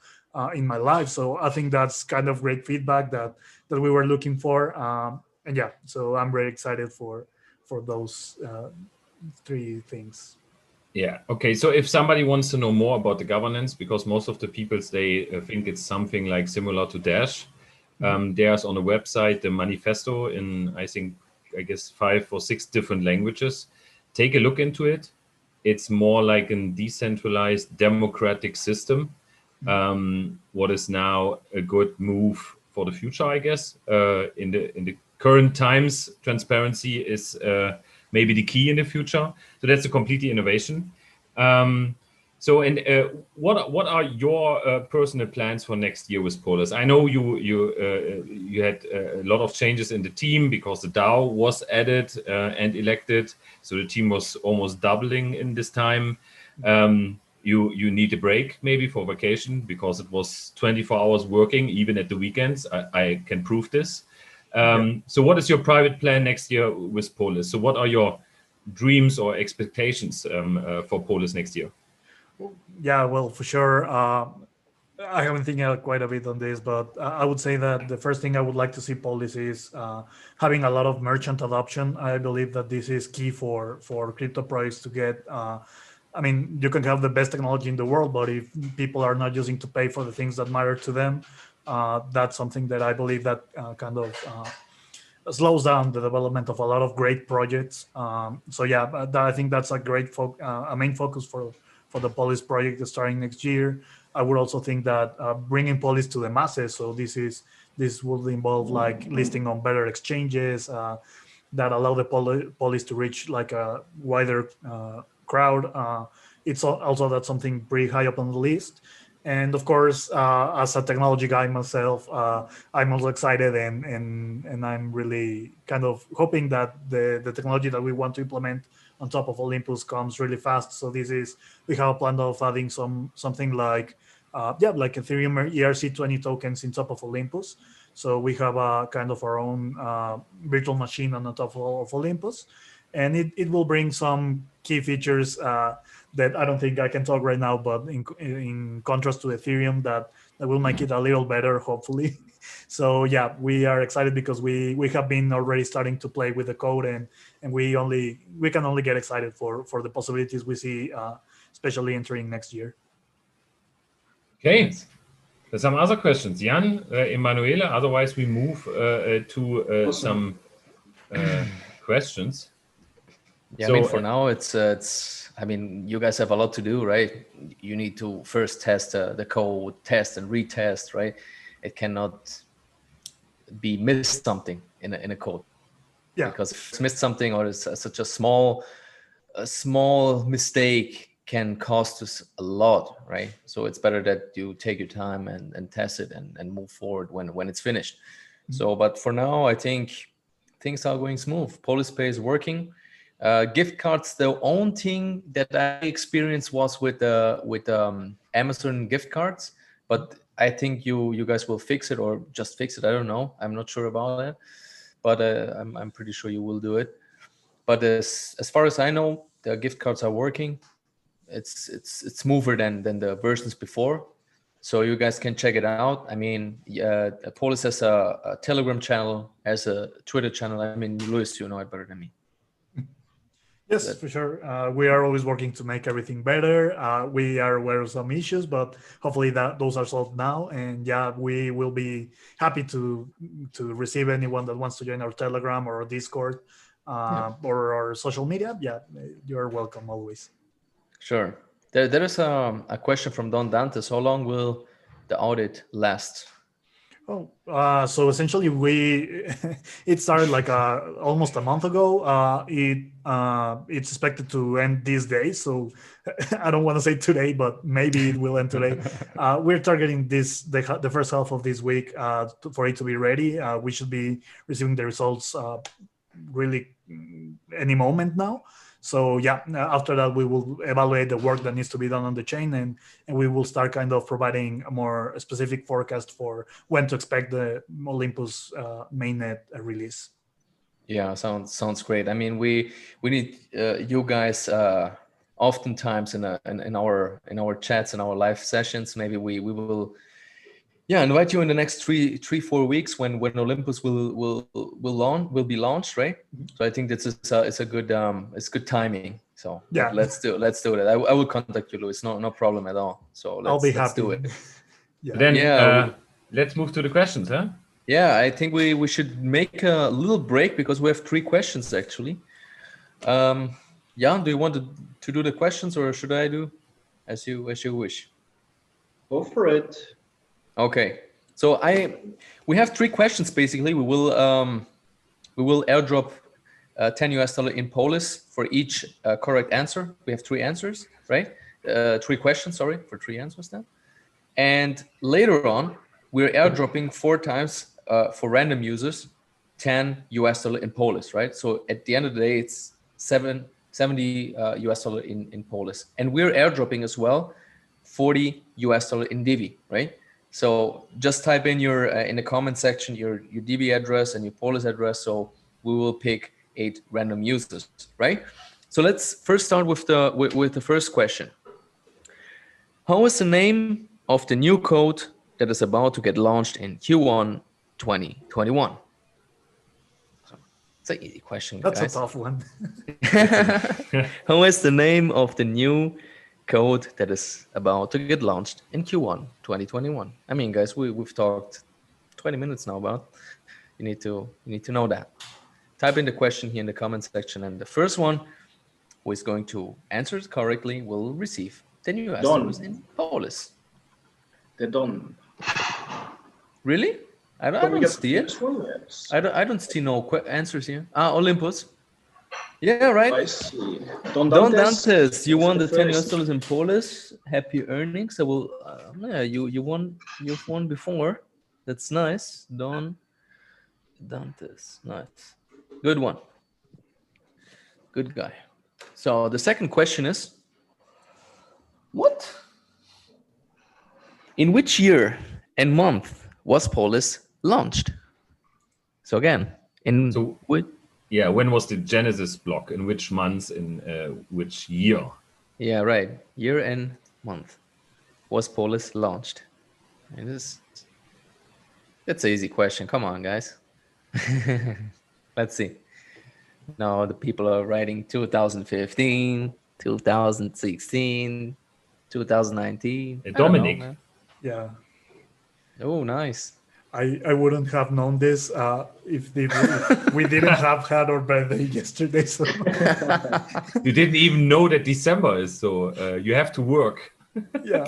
in my life." So I think that's kind of great feedback that we were looking for. And yeah, so I'm very excited for those three things. Yeah. Okay. So if somebody wants to know more about the governance, because most of the people, they think it's something like similar to Dash, there's on the website the manifesto in, I guess 5 or 6 different languages. Take a look into it. It's more like a decentralized democratic system. What is now a good move for the future, I guess. In the current times, transparency is maybe the key in the future. So that's a completely innovation. What are your personal plans for next year with Polis? I know you had a lot of changes in the team because the DAO was added and elected, so the team was almost doubling in this time. You need a break maybe for vacation because it was 24 hours working even at the weekends. I can prove this. So what is your private plan next year with Polis? So what are your dreams or expectations for Polis next year? Yeah, well, for sure. I haven't thinking quite a bit on this, but I would say that the first thing I would like to see Polis is having a lot of merchant adoption. I believe that this is key for crypto projects to get. I mean, you can have the best technology in the world, but if people are not using to pay for the things that matter to them, that's something that I believe that kind of slows down the development of a lot of great projects. So yeah, I think that's a great a main focus for the Polis project starting next year. I would also think that bringing Polis to the masses. So this will involve like listing on better exchanges that allow the Polis to reach like a wider crowd. It's also that's something pretty high up on the list. And of course, as a technology guy myself, I'm also excited and I'm really kind of hoping that the technology that we want to implement on top of Olympus comes really fast. So we have a plan of adding something like like Ethereum ERC20 tokens in top of Olympus. So we have a kind of our own virtual machine on the top of Olympus, and it will bring some key features that I don't think I can talk right now, but in contrast to Ethereum, that will make it a little better, hopefully. So yeah, we are excited because we have been already starting to play with the code, and we can only get excited for the possibilities we see, especially entering next year. Okay, there's some other questions. Jan, Emanuele, otherwise we move to some questions. Yeah, so, I mean, for now, it's. I mean, you guys have a lot to do, right? You need to first test the code, test and retest, right? It cannot be missed something in a code. Yeah. Because if it's missed something or it's such a small mistake can cost us a lot, right? So it's better that you take your time and test it and move forward when it's finished. Mm-hmm. So, but for now, I think things are going smooth. PolisPay is working. Gift cards, the only thing that I experienced was with Amazon gift cards, but I think you guys will fix it or just fix it. I don't know. I'm not sure about that, but I'm pretty sure you will do it. But as far as I know, the gift cards are working. It's smoother than the versions before, so you guys can check it out. I mean, Polis has a Telegram channel, has a Twitter channel. I mean, Luis, you know it better than me. Yes, for sure. We are always working to make everything better. We are aware of some issues, but hopefully those are solved now. And yeah, we will be happy to receive anyone that wants to join our Telegram or our Discord or our social media. Yeah, you're welcome always. Sure. There is a question from Don Dantes. How long will the audit last? Oh, so essentially it started like almost a month ago. It's expected to end these days. So I don't want to say today, but maybe it will end today. We're targeting the first half of this week for it to be ready. We should be receiving the results really any moment now. So yeah, after that, we will evaluate the work that needs to be done on the chain, and we will start kind of providing a more specific forecast for when to expect the Olympus mainnet release. Yeah, sounds great. I mean, we need you guys oftentimes in our chats and our live sessions. Maybe we will invite you in the next 4 weeks when Olympus will be launched, right? So I think it's a good good timing. So yeah, let's do that. I will contact you, Luis. No problem at all. So let's do it. Then let's move to the questions, huh? Yeah, I think we should make a little break because we have 3 questions actually. Jan, do you want to do the questions, or should I do as you wish? Go for it. Okay. So we have 3 questions basically. We will airdrop $10 in Polis for each correct answer. We have 3 answers, right? 3 questions, sorry, for 3 answers then. And later on, we're airdropping 4 times for random users, $10 in Polis, right? So at the end of the day, it's $70 in Polis. And we're airdropping as well $40 in Divi, right? So just type in your in the comment section your Divi address and your Polis address. So we will pick 8 random users, right? So let's first start with the first question. How is the name of the new code that is about to get launched in Q1 2021? So it's an easy question, That's guys. a tough one. How is the name of the new code that is about to get launched in Q1 2021? I mean, guys, we've talked 20 minutes now about. You need to know that. Type in the question here in the comment section, and the first one who is going to answer it correctly will receive $10 in Polis. The Don. Really? I don't see it. I don't see no answers here. Olympus. Yeah, right. I see. Don Dantes, you won the $10 in Polis. Happy earnings. I will. Yeah, you've won before. That's nice. Don Dantes, nice. Good one. Good guy. So the second question is, what? In which year and month was Polis launched? So again, when was the Genesis block? In which month? In which year? Yeah, right. Year and month was Polis launched. And that's an easy question. Come on, guys. Let's see. Now the people are writing 2015, 2016, 2019. Dominic. Yeah. Oh, nice. I wouldn't have known this if we didn't have had our birthday yesterday. So. You didn't even know that December is, so you have to work. Yeah.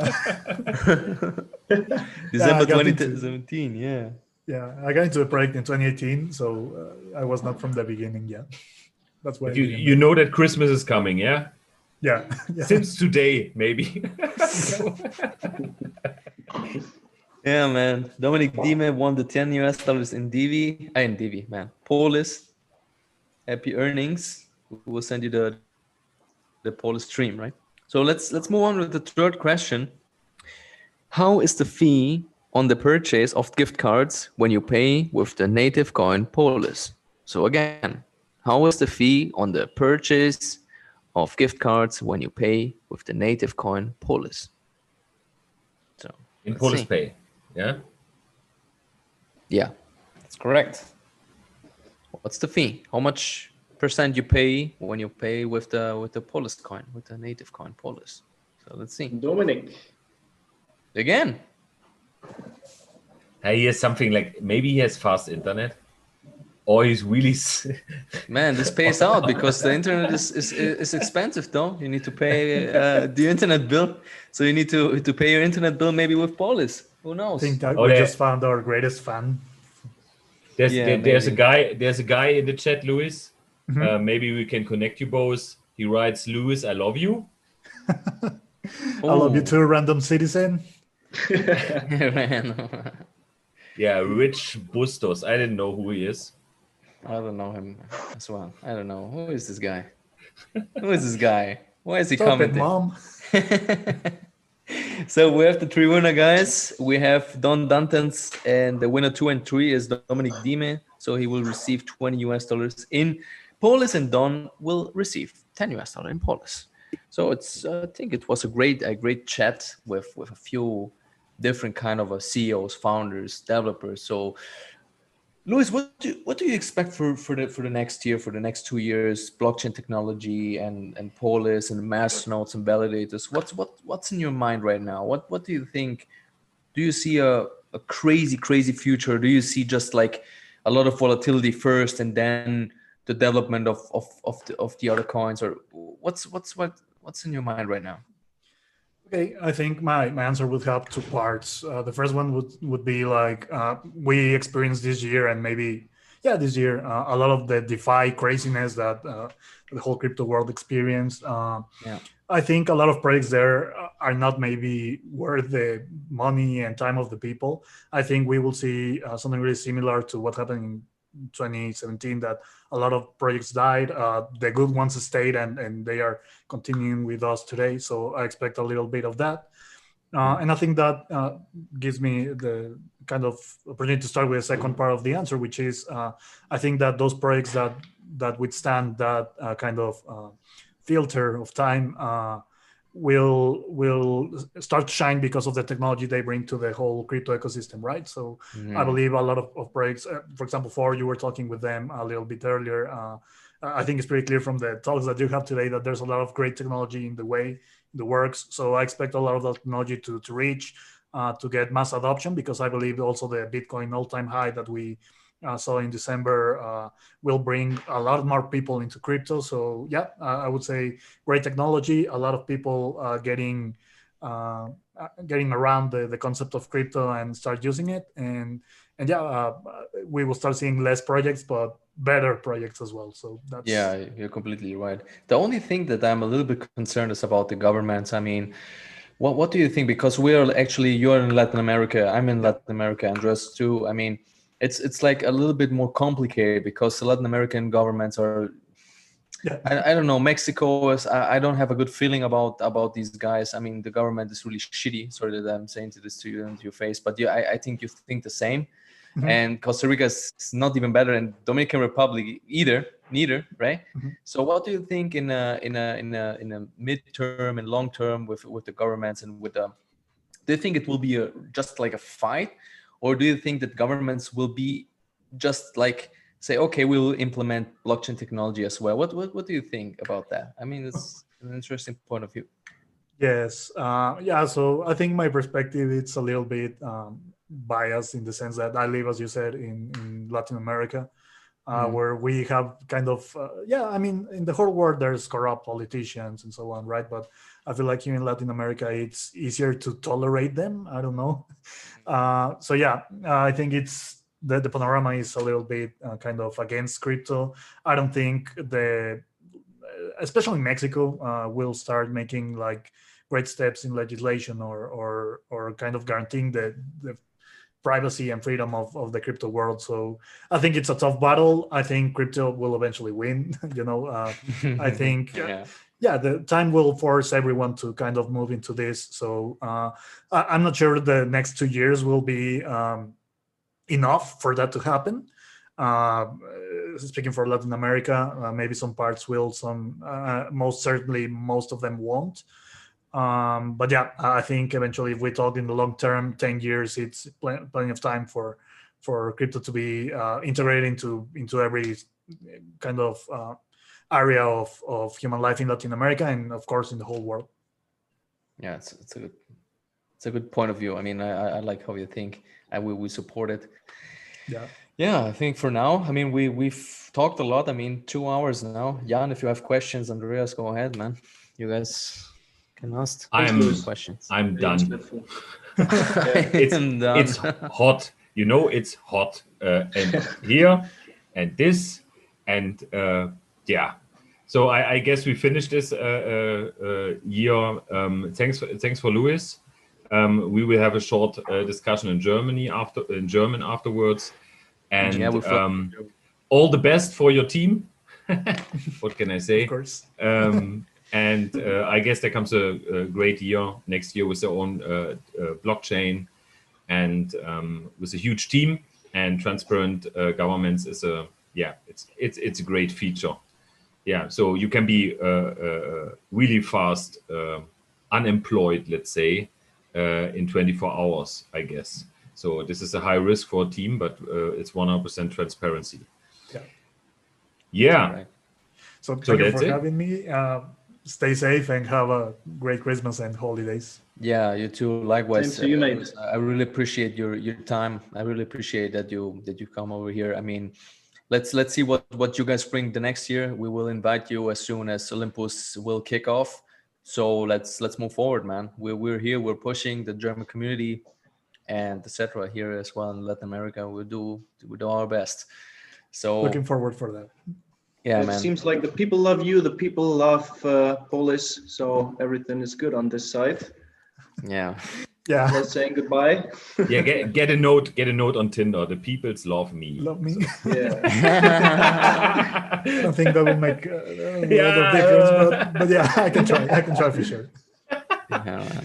December 2017, yeah. Yeah, I got into the project in 2018, so I was not from the beginning yet. That's why you know that Christmas is coming, yeah? Yeah. Since today, maybe. Yeah, man. Dominic Dime won the $10 in Divi. In Divi, man. Polis. Happy earnings. We will send you the Polis stream, right? So let's move on with the third question. How is the fee on the purchase of gift cards when you pay with the native coin Polis? So again, how is the fee on the purchase of gift cards when you pay with the native coin Polis? So in Polis Pay, yeah? Yeah, that's correct. What's the fee? How much percent you pay when you pay with the Polis coin, with the native coin Polis? So let's see. Dominic. Again. He has something like, maybe he has fast internet, or he's really... Man, this pays out because the internet is expensive, though. You need to pay the internet bill. So you need to pay your internet bill maybe with Polis. Who knows? I think that we just found our greatest fan. There's a guy in the chat, Luis. Mm-hmm. Maybe we can connect you both. He writes, Luis, I love you. I love you too, random citizen. Yeah, Rich Bustos. I didn't know who he is. I don't know him as well. I don't know. Who is this guy? Who is this guy? Why is he Stop it, commenting? Mom. So we have the 3 winner, guys. We have Don Dantens, and the winner 2 and 3 is Dominic Dime. So he will receive $20 in Polis, and Don will receive $10 in Polis. So it's I think it was a great chat with a few different kind of CEOs, founders, developers. So Luis, what do you expect for the next year, for the next 2 years, blockchain technology and Polis and masternodes and validators? What's in your mind right now? What do you think? Do you see a crazy future? Do you see just like a lot of volatility first and then the development of the other coins, or what's in your mind right now? Okay, I think my answer would have 2 parts. The first one would be like we experienced this year, and maybe this year a lot of the DeFi craziness that the whole crypto world experienced. I think a lot of projects there are not maybe worth the money and time of the people. I think we will see something really similar to what happened in 2017, that a lot of projects died. The good ones stayed, and they are continuing with us today. So I expect a little bit of that. And I think that gives me the kind of opportunity to start with the second part of the answer, which is I think that those projects that withstand that kind of filter of time will start to shine because of the technology they bring to the whole crypto ecosystem, right? So I believe a lot of projects, for example, Phore, you were talking with them a little bit earlier. I think it's pretty clear from the talks that you have today that there's a lot of great technology in the works. So I expect a lot of that technology to reach, to get mass adoption, because I believe also the Bitcoin all-time high that we saw in December will bring a lot more people into crypto. So I would say great technology, a lot of people getting around the concept of crypto and start using it. And we will start seeing less projects, but better projects as well. So that's... Yeah, you're completely right. The only thing that I'm a little bit concerned is about the governments. I mean, what do you think? Because you're in Latin America, I'm in Latin America, Andres too. I mean, it's like a little bit more complicated because the Latin American governments are, I don't know, Mexico is, I don't have a good feeling about these guys. I mean, the government is really shitty. Sorry that I'm saying this to you into your face, but I think you think the same. Mm-hmm. And Costa Rica is not even better, and Dominican Republic neither, right? Mm-hmm. So what do you think in a midterm and long term with the governments and with the? Do you think it will be just like a fight, or do you think that governments will be just like say, okay, we'll implement blockchain technology as well? What do you think about that? I mean, it's an interesting point of view. Yes, So I think my perspective it's a little bit biased in the sense that I live, as you said, in Latin America, where we have kind of I mean, in the whole world there's corrupt politicians and so on, right? But I feel like here in Latin America it's easier to tolerate them. I don't know. I think it's the panorama is a little bit kind of against crypto. I don't think especially Mexico will start making like great steps in legislation or kind of guaranteeing the privacy and freedom of the crypto world. So I think it's a tough battle. I think crypto will eventually win. I think the time will force everyone to kind of move into this. So I'm not sure the next 2 years will be enough for that to happen. Speaking for Latin America, maybe some parts will, most certainly most of them won't. But I think eventually, if we talk in the long term, 10 years, it's plenty of time for crypto to be integrated into every kind of area of human life in Latin America, and of course in the whole world. Yeah, it's a good point of view. I mean, I like how you think, and we support it. Yeah, I think for now, I mean, we've talked a lot. I mean, 2 hours now. Jan, if you have questions, Andreas, go ahead, man. You guys can ask questions. I'm done. It's hot. It's hot. And here and this and So I guess we finished this year. Thanks for Luis. We will have a short discussion in German afterwards. And all the best for your team. What can I say? Of course. And I guess there comes a great year next year with their own blockchain and with a huge team and transparent governments is it's a great feature. Yeah, so you can be really fast unemployed, let's say, in 24 hours, I guess. So this is a high risk for a team, but it's 100% transparency. Yeah. Right. So thank you for having me. Stay safe and have a great Christmas and holidays. Yeah, you too. Likewise. Same to you, mate. I really appreciate your time. I really appreciate that you come over here. I mean, let's see what you guys bring the next year. We will invite you as soon as Olympus will kick off. So let's move forward, man. We're here. We're pushing the German community and etc. here as well in Latin America. We do our best. So looking forward for that. Yeah, it man. Seems like the people love you. The people love Polis. So everything is good on this side. Yeah. Yeah. We're saying goodbye. Yeah, get a note on Tinder. The peoples love me. Love me. Yeah. I don't think that will make a lot of difference, but yeah, I can try for sure. Yeah,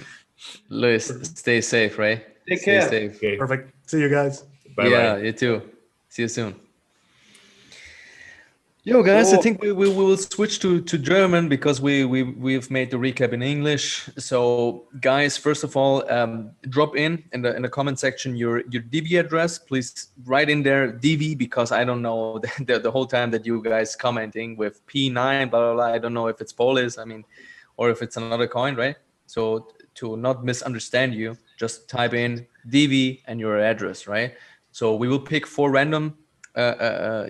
Luis, stay safe, right? Take care. Stay safe. Okay. Perfect. See you guys. Bye. Yeah, you too. See you soon. Yo, guys, I think we will switch to German because we've made the recap in English. So, guys, first of all, drop in the comment section your Divi address. Please write in there Divi because I don't know the whole time that you guys commenting with P9 blah blah blah. I don't know if it's Polis, or if it's another coin, right? So to not misunderstand you, just type in Divi and your address, right? So we will pick 4 random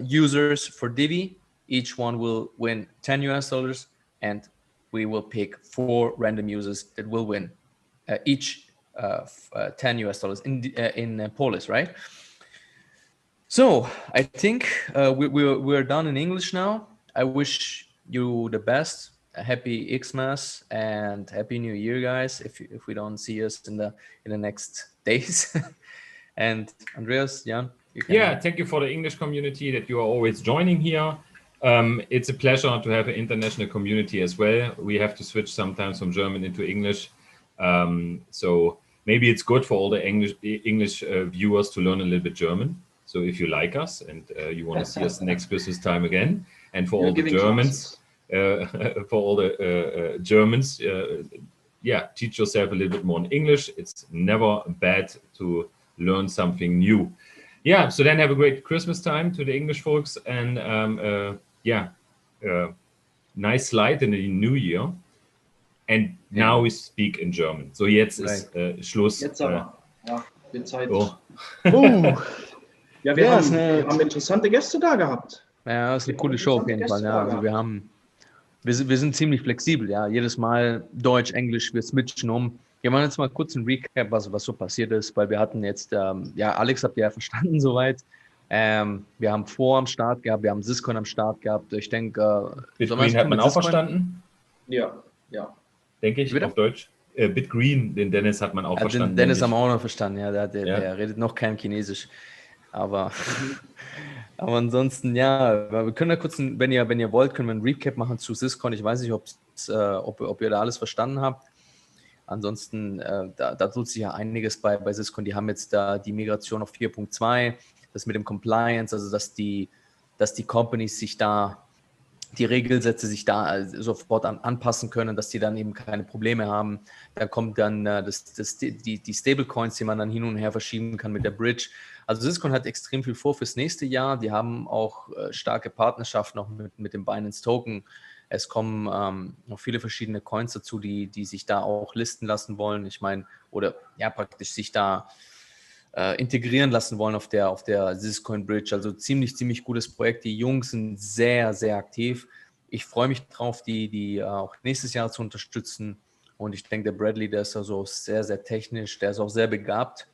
users for Divi. Each one will win $10 and we will pick 4 random users that will win each $10 in Polis, right? So I think we're done in English now. I wish you the best. A happy Xmas and happy New Year, guys. If we don't see us in the next days. And Andreas, Jan. Thank you for the English community that you are always joining here. It's a pleasure to have an international community as well. We have to switch sometimes from German into English. So maybe it's good for all the English viewers to learn a little bit German. So if you like us and you want to see us next Christmas time again, and for all the Germans, teach yourself a little bit more in English. It's never bad to learn something new. Yeah, so then have a great Christmas time to the English folks, and nice slide in the new year. And now we speak in German. So jetzt ist Schluss. Jetzt aber. Ja, wird Zeit. Oh. Ja, wir haben interessante Gäste da gehabt. Ja, das ist eine coole Show auf jeden Fall. Ja, also wir sind ziemlich flexibel. Ja, jedes Mal Deutsch, Englisch, wir switchen um. Wir machen jetzt mal kurz ein Recap, was so passiert ist, weil wir hatten jetzt, Alex habt ihr ja verstanden soweit. Wir haben Phore am Start gehabt, wir haben Syscoin am Start gehabt. Ich denke, Bitgreen hat man auch verstanden? Ja. Denke ich, auf Deutsch. Bitgreen, den Dennis hat man auch verstanden. Den Dennis haben wir auch noch verstanden, ja. Der redet noch kein Chinesisch. Aber ansonsten, ja, wir können da kurz, wenn ihr wollt, können wir einen Recap machen zu Syscoin. Ich weiß nicht, ob ihr da alles verstanden habt. Ansonsten, da tut sich ja einiges bei Syscoin. Die haben jetzt da die Migration auf 4.2, das mit dem Compliance, also dass die Companies sich da, die Regelsätze sich da sofort anpassen können, dass die dann eben keine Probleme haben. Da kommt dann die Stablecoins, die man dann hin und her verschieben kann mit der Bridge. Also Syscoin hat extrem viel vor fürs nächste Jahr. Die haben auch starke Partnerschaften noch mit dem Binance Token. Es kommen noch viele verschiedene Coins dazu, die sich da auch listen lassen wollen. Ich meine, oder ja, praktisch sich da integrieren lassen wollen auf der Syscoin Bridge. Also ziemlich gutes Projekt. Die Jungs sind sehr, sehr aktiv. Ich freue mich drauf, die auch nächstes Jahr zu unterstützen. Und ich denke, der Bradley, der ist also sehr, sehr technisch, der ist auch sehr begabt.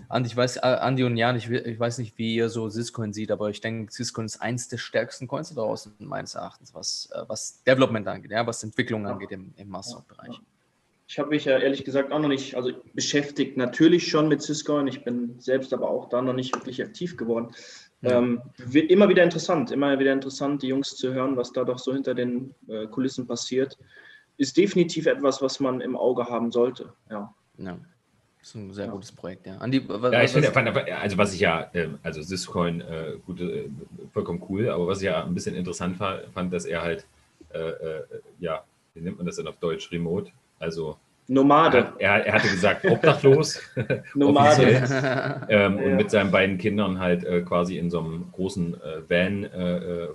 Andi und Jan, ich weiß nicht, wie ihr so Syscoin seht, aber ich denke, Syscoin ist eins der stärksten Coins da draußen, meines Erachtens, was Development angeht, ja, was Entwicklung angeht im Masternode-Bereich. Ich habe mich ja ehrlich gesagt auch noch nicht, beschäftigt natürlich schon mit Syscoin. Ich bin selbst aber auch da noch nicht wirklich aktiv geworden. Immer wieder interessant, die Jungs zu hören, was da doch so hinter den Kulissen passiert. Ist definitiv etwas, was man im Auge haben sollte. Ja. Das ist ein sehr gutes Projekt, ja. Ich finde, also Syscoin, vollkommen cool, aber was ich ja ein bisschen interessant fand, dass er halt, wie nennt man das denn auf Deutsch, Remote, also Nomade. Er hatte gesagt, obdachlos. Nomade. Und mit seinen beiden Kindern halt quasi in so einem großen Van,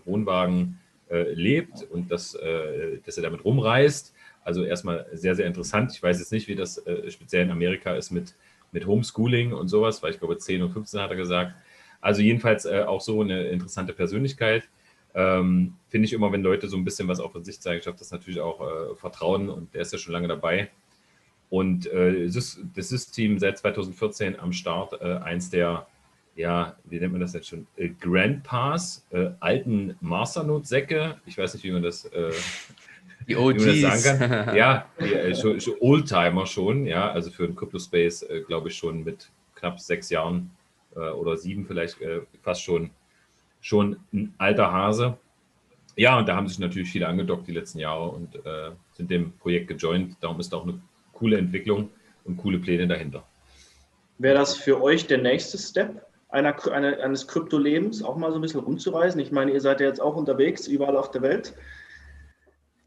Wohnwagen lebt und dass er damit rumreist. Also erstmal sehr, sehr interessant. Ich weiß jetzt nicht, wie das speziell in Amerika ist mit Homeschooling und sowas, weil ich glaube 10 und 15 hat er gesagt. Also jedenfalls auch so eine interessante Persönlichkeit. Finde ich immer, wenn Leute so ein bisschen was auch von sich zeigen, schafft das natürlich auch Vertrauen und der ist ja schon lange dabei. Und das SysTeam seit 2014 am Start, eins der, wie nennt man das jetzt schon, Grandpas, alten Masternode-Säcke. Ich weiß nicht, wie man das, die OGs. Wie man das sagen kann. Ja, schon Oldtimer schon, ja, also für den Crypto-Space, glaube ich, schon mit knapp 6 Jahren oder 7 vielleicht, fast schon ein alter Hase. Ja, und da haben sich natürlich viele angedockt die letzten Jahre und sind dem Projekt gejoint. Darum ist auch eine coole Entwicklung und coole Pläne dahinter. Wäre das für euch der nächste Step eines Kryptolebens, auch mal so ein bisschen rumzureisen? Ich meine, ihr seid ja jetzt auch unterwegs, überall auf der Welt.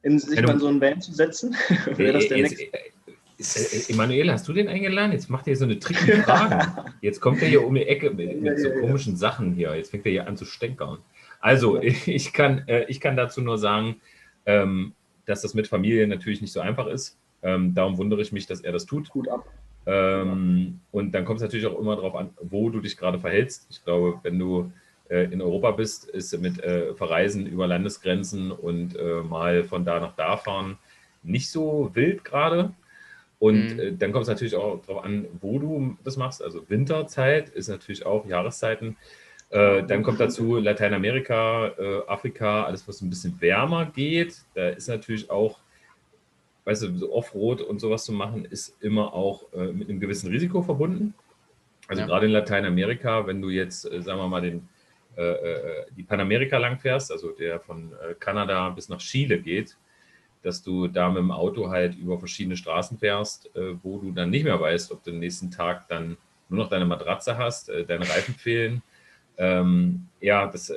Sich mal in so einen Van zu setzen? Wäre das der nächste? Emanuel, hast du den eingeladen? Jetzt macht er so eine tricky Frage. Jetzt kommt er hier um die Ecke mit so komischen Sachen hier. Jetzt fängt er hier an zu stänkern. Also, ich kann dazu nur sagen, dass das mit Familie natürlich nicht so einfach ist. Darum wundere ich mich, dass er das tut. Gut ab. Und dann kommt es natürlich auch immer darauf an, wo du dich gerade verhältst. Ich glaube, wenn du in Europa bist, ist mit Verreisen über Landesgrenzen und mal von da nach da fahren nicht so wild gerade. Und dann kommt es natürlich auch darauf an, wo du das machst. Also Winterzeit ist natürlich auch Jahreszeiten. Dann kommt dazu Lateinamerika, Afrika, alles, was ein bisschen wärmer geht. Da ist natürlich auch, weißt du, so Offroad und sowas zu machen, ist immer auch mit einem gewissen Risiko verbunden. Also gerade in Lateinamerika, wenn du jetzt, sagen wir mal, die Panamerika langfährst, also der von Kanada bis nach Chile geht, dass du da mit dem Auto halt über verschiedene Straßen fährst, wo du dann nicht mehr weißt, ob du den nächsten Tag dann nur noch deine Matratze hast, deine Reifen fehlen. Das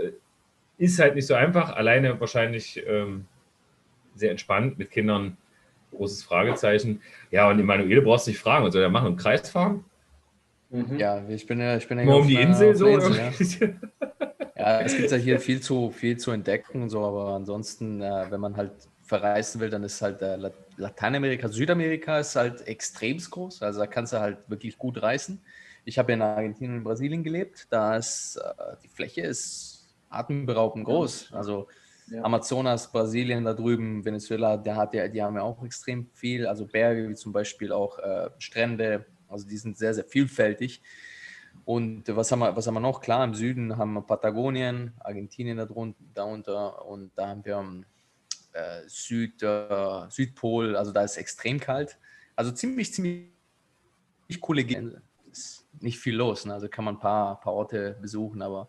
ist halt nicht so einfach. Alleine wahrscheinlich sehr entspannt mit Kindern. Großes Fragezeichen. Ja, und Emanuele brauchst du nicht fragen. Soll er machen einen Kreis fahren? Ja, ich bin ja nur um die Insel so. Ja, es gibt ja hier viel zu entdecken und so, aber ansonsten, wenn man halt verreisen will, dann ist halt Lateinamerika, Südamerika ist halt extremst groß. Also da kannst du halt wirklich gut reisen. Ich habe in Argentinien und Brasilien gelebt. Da ist die Fläche ist atemberaubend groß. Also Amazonas, Brasilien da drüben, Venezuela, die haben ja auch extrem viel. Also Berge wie zum Beispiel auch Strände. Also die sind sehr, sehr vielfältig. Und was haben wir noch? Klar, im Süden haben wir Patagonien, Argentinien darunter und da haben wir Südpol, also da ist extrem kalt. Also ziemlich coole Gegend. Ist nicht viel los, ne? Also kann man ein paar Orte besuchen, aber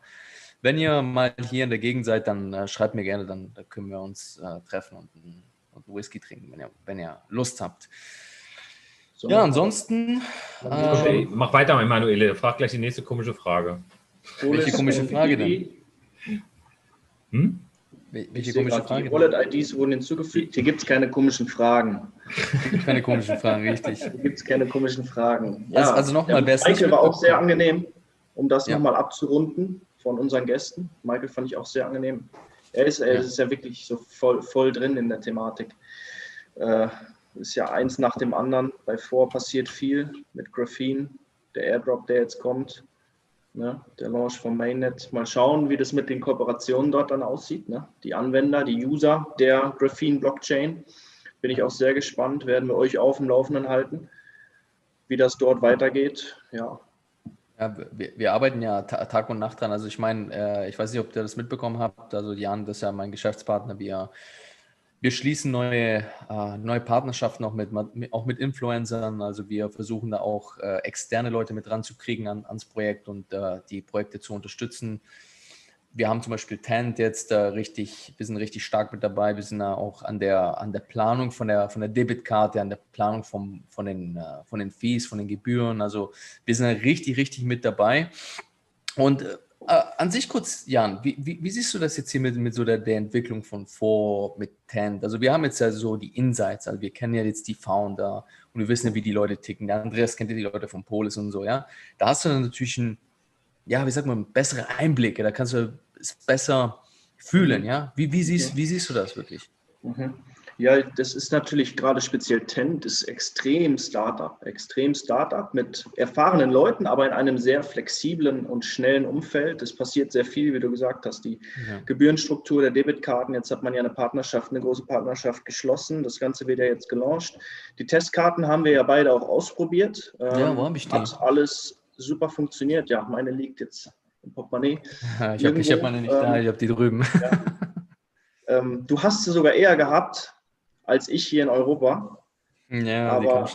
wenn ihr mal hier in der Gegend seid, dann schreibt mir gerne, dann können wir uns treffen und einen Whisky trinken, wenn ihr Lust habt. So, ja, ansonsten... Okay, mach weiter, Emanuele. Frag gleich die nächste komische Frage. Welche komische Frage denn? Welche komische Frage? Die Wallet-IDs wurden hinzugefügt. Hier gibt es keine komischen Fragen. Keine komischen Fragen, richtig. Hier gibt es keine komischen Fragen. Ja, also nochmal, wer es Michael war auch sehr angenehm, um das nochmal abzurunden von unseren Gästen. Michael fand ich auch sehr angenehm. Er ist ja wirklich so voll drin in der Thematik. Ist ja eins nach dem anderen. Bei Phore passiert viel mit Graphene, der Airdrop, der jetzt kommt, ne? Der Launch vom Mainnet. Mal schauen, wie das mit den Kooperationen dort dann aussieht. Ne? Die Anwender, die User der Graphene-Blockchain. Bin ich auch sehr gespannt. Werden wir euch auf dem Laufenden halten, wie das dort weitergeht. Ja, wir arbeiten ja Tag und Nacht dran. Also ich meine, ich weiß nicht, ob ihr das mitbekommen habt. Also Jan, das ist ja mein Geschäftspartner. Wir schließen neue Partnerschaften auch mit Influencern. Also wir versuchen da auch externe Leute mit ranzukriegen ans Projekt und die Projekte zu unterstützen. wir haben zum Beispiel Tent jetzt wir sind richtig stark mit dabei. Wir sind da auch an der Planung von der Debit Karte, an der Planung von den Fees, von den Gebühren. Also wir sind da richtig mit dabei. Und an sich kurz, Jan, wie siehst du das jetzt hier mit so der Entwicklung von Phore, mit Tent? Also wir haben jetzt ja so die Insights, also wir kennen ja jetzt die Founder und wir wissen ja, wie die Leute ticken. Der Andreas kennt ja die Leute von Polis und so, ja. Da hast du dann natürlich bessere Einblicke, da kannst du es besser fühlen, ja. Wie siehst du das wirklich? Mhm. Ja, das ist natürlich gerade speziell Tent, ist extrem Startup mit erfahrenen Leuten, aber in einem sehr flexiblen und schnellen Umfeld. Es passiert sehr viel, wie du gesagt hast, die Gebührenstruktur der Debitkarten. Jetzt hat man ja eine große Partnerschaft geschlossen. Das Ganze wird ja jetzt gelauncht. Die Testkarten haben wir ja beide auch ausprobiert. Wo habe ich die? Hat alles super funktioniert. Ja, meine liegt jetzt im Portemonnaie. Ich habe meine nicht da, ich habe die drüben. Ja. Du hast sie sogar eher gehabt als ich hier in Europa. Ja, aber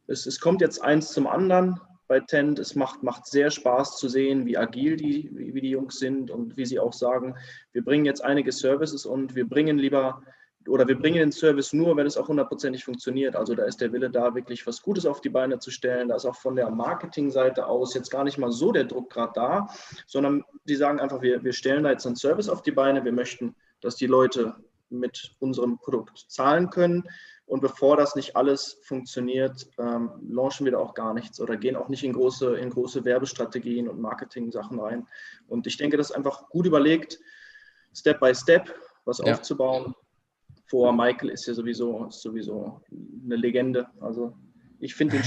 es kommt jetzt eins zum anderen bei Tent. Es macht sehr Spaß zu sehen, wie agil wie die Jungs sind und wie sie auch sagen, wir bringen jetzt einige Services und wir bringen den Service nur, wenn es auch 100%ig funktioniert. Also da ist der Wille da, wirklich was Gutes auf die Beine zu stellen. Da ist auch von der Marketingseite aus jetzt gar nicht mal so der Druck gerade da, sondern die sagen einfach, wir stellen da jetzt einen Service auf die Beine. Wir möchten, dass die Leute mit unserem Produkt zahlen können. Und bevor das nicht alles funktioniert, launchen wir da auch gar nichts oder gehen auch nicht in große Werbestrategien und Marketing-Sachen rein. Und ich denke, das ist einfach gut überlegt, Step by Step was aufzubauen. Vor Michael ist ja sowieso eine Legende. Also ich finde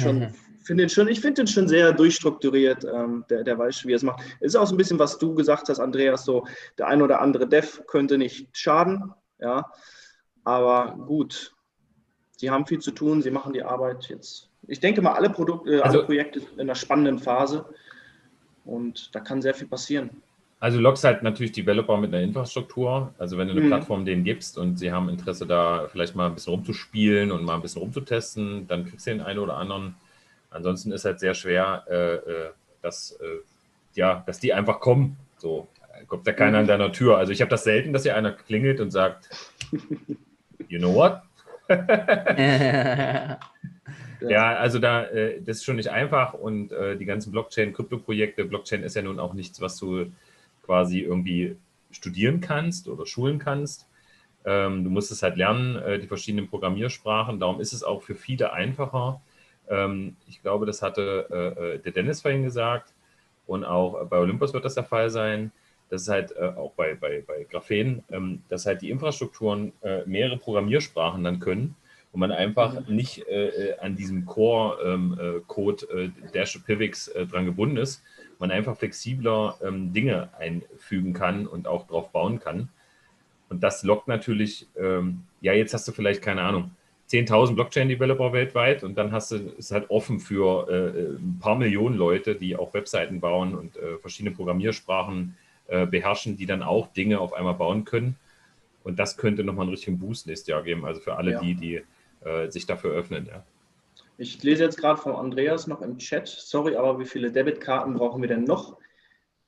den schon sehr durchstrukturiert. Der weiß, wie er es macht. Es ist auch so ein bisschen, was du gesagt hast, Andreas, so der ein oder andere Dev könnte nicht schaden. Ja, aber gut, sie haben viel zu tun, sie machen die Arbeit jetzt. Ich denke mal, alle Projekte sind in einer spannenden Phase und da kann sehr viel passieren. Also lockst halt natürlich Developer mit einer Infrastruktur. Also wenn du eine Plattform denen gibst und sie haben Interesse da vielleicht mal ein bisschen rumzuspielen und mal ein bisschen rumzutesten, dann kriegst du den einen oder anderen. Ansonsten ist halt sehr schwer, dass die einfach kommen. So kommt ja keiner an deiner Tür. Also ich habe das selten, dass hier einer klingelt und sagt, you know what? Ja, also das ist schon nicht einfach und die ganzen Blockchain-Krypto-Projekte, Blockchain ist ja nun auch nichts, was du quasi irgendwie studieren kannst oder schulen kannst. Du musst es halt lernen, die verschiedenen Programmiersprachen. Darum ist es auch für viele einfacher. Ich glaube, das hatte der Dennis vorhin gesagt und auch bei Olympus wird das der Fall sein. Das ist halt auch bei Graphen, dass halt die Infrastrukturen mehrere Programmiersprachen dann können und man einfach nicht an diesem Core-Code Dash Pivx dran gebunden ist, man einfach flexibler Dinge einfügen kann und auch drauf bauen kann. Und das lockt natürlich, jetzt hast du vielleicht, keine Ahnung, 10.000 Blockchain-Developer weltweit und dann ist halt offen für ein paar Millionen Leute, die auch Webseiten bauen und verschiedene Programmiersprachen beherrschen, die dann auch Dinge auf einmal bauen können. Und das könnte nochmal einen richtigen Boost nächstes Jahr geben, also für alle die sich dafür öffnen. Ja. Ich lese jetzt gerade von Andreas noch im Chat, sorry, aber wie viele Debitkarten brauchen wir denn noch?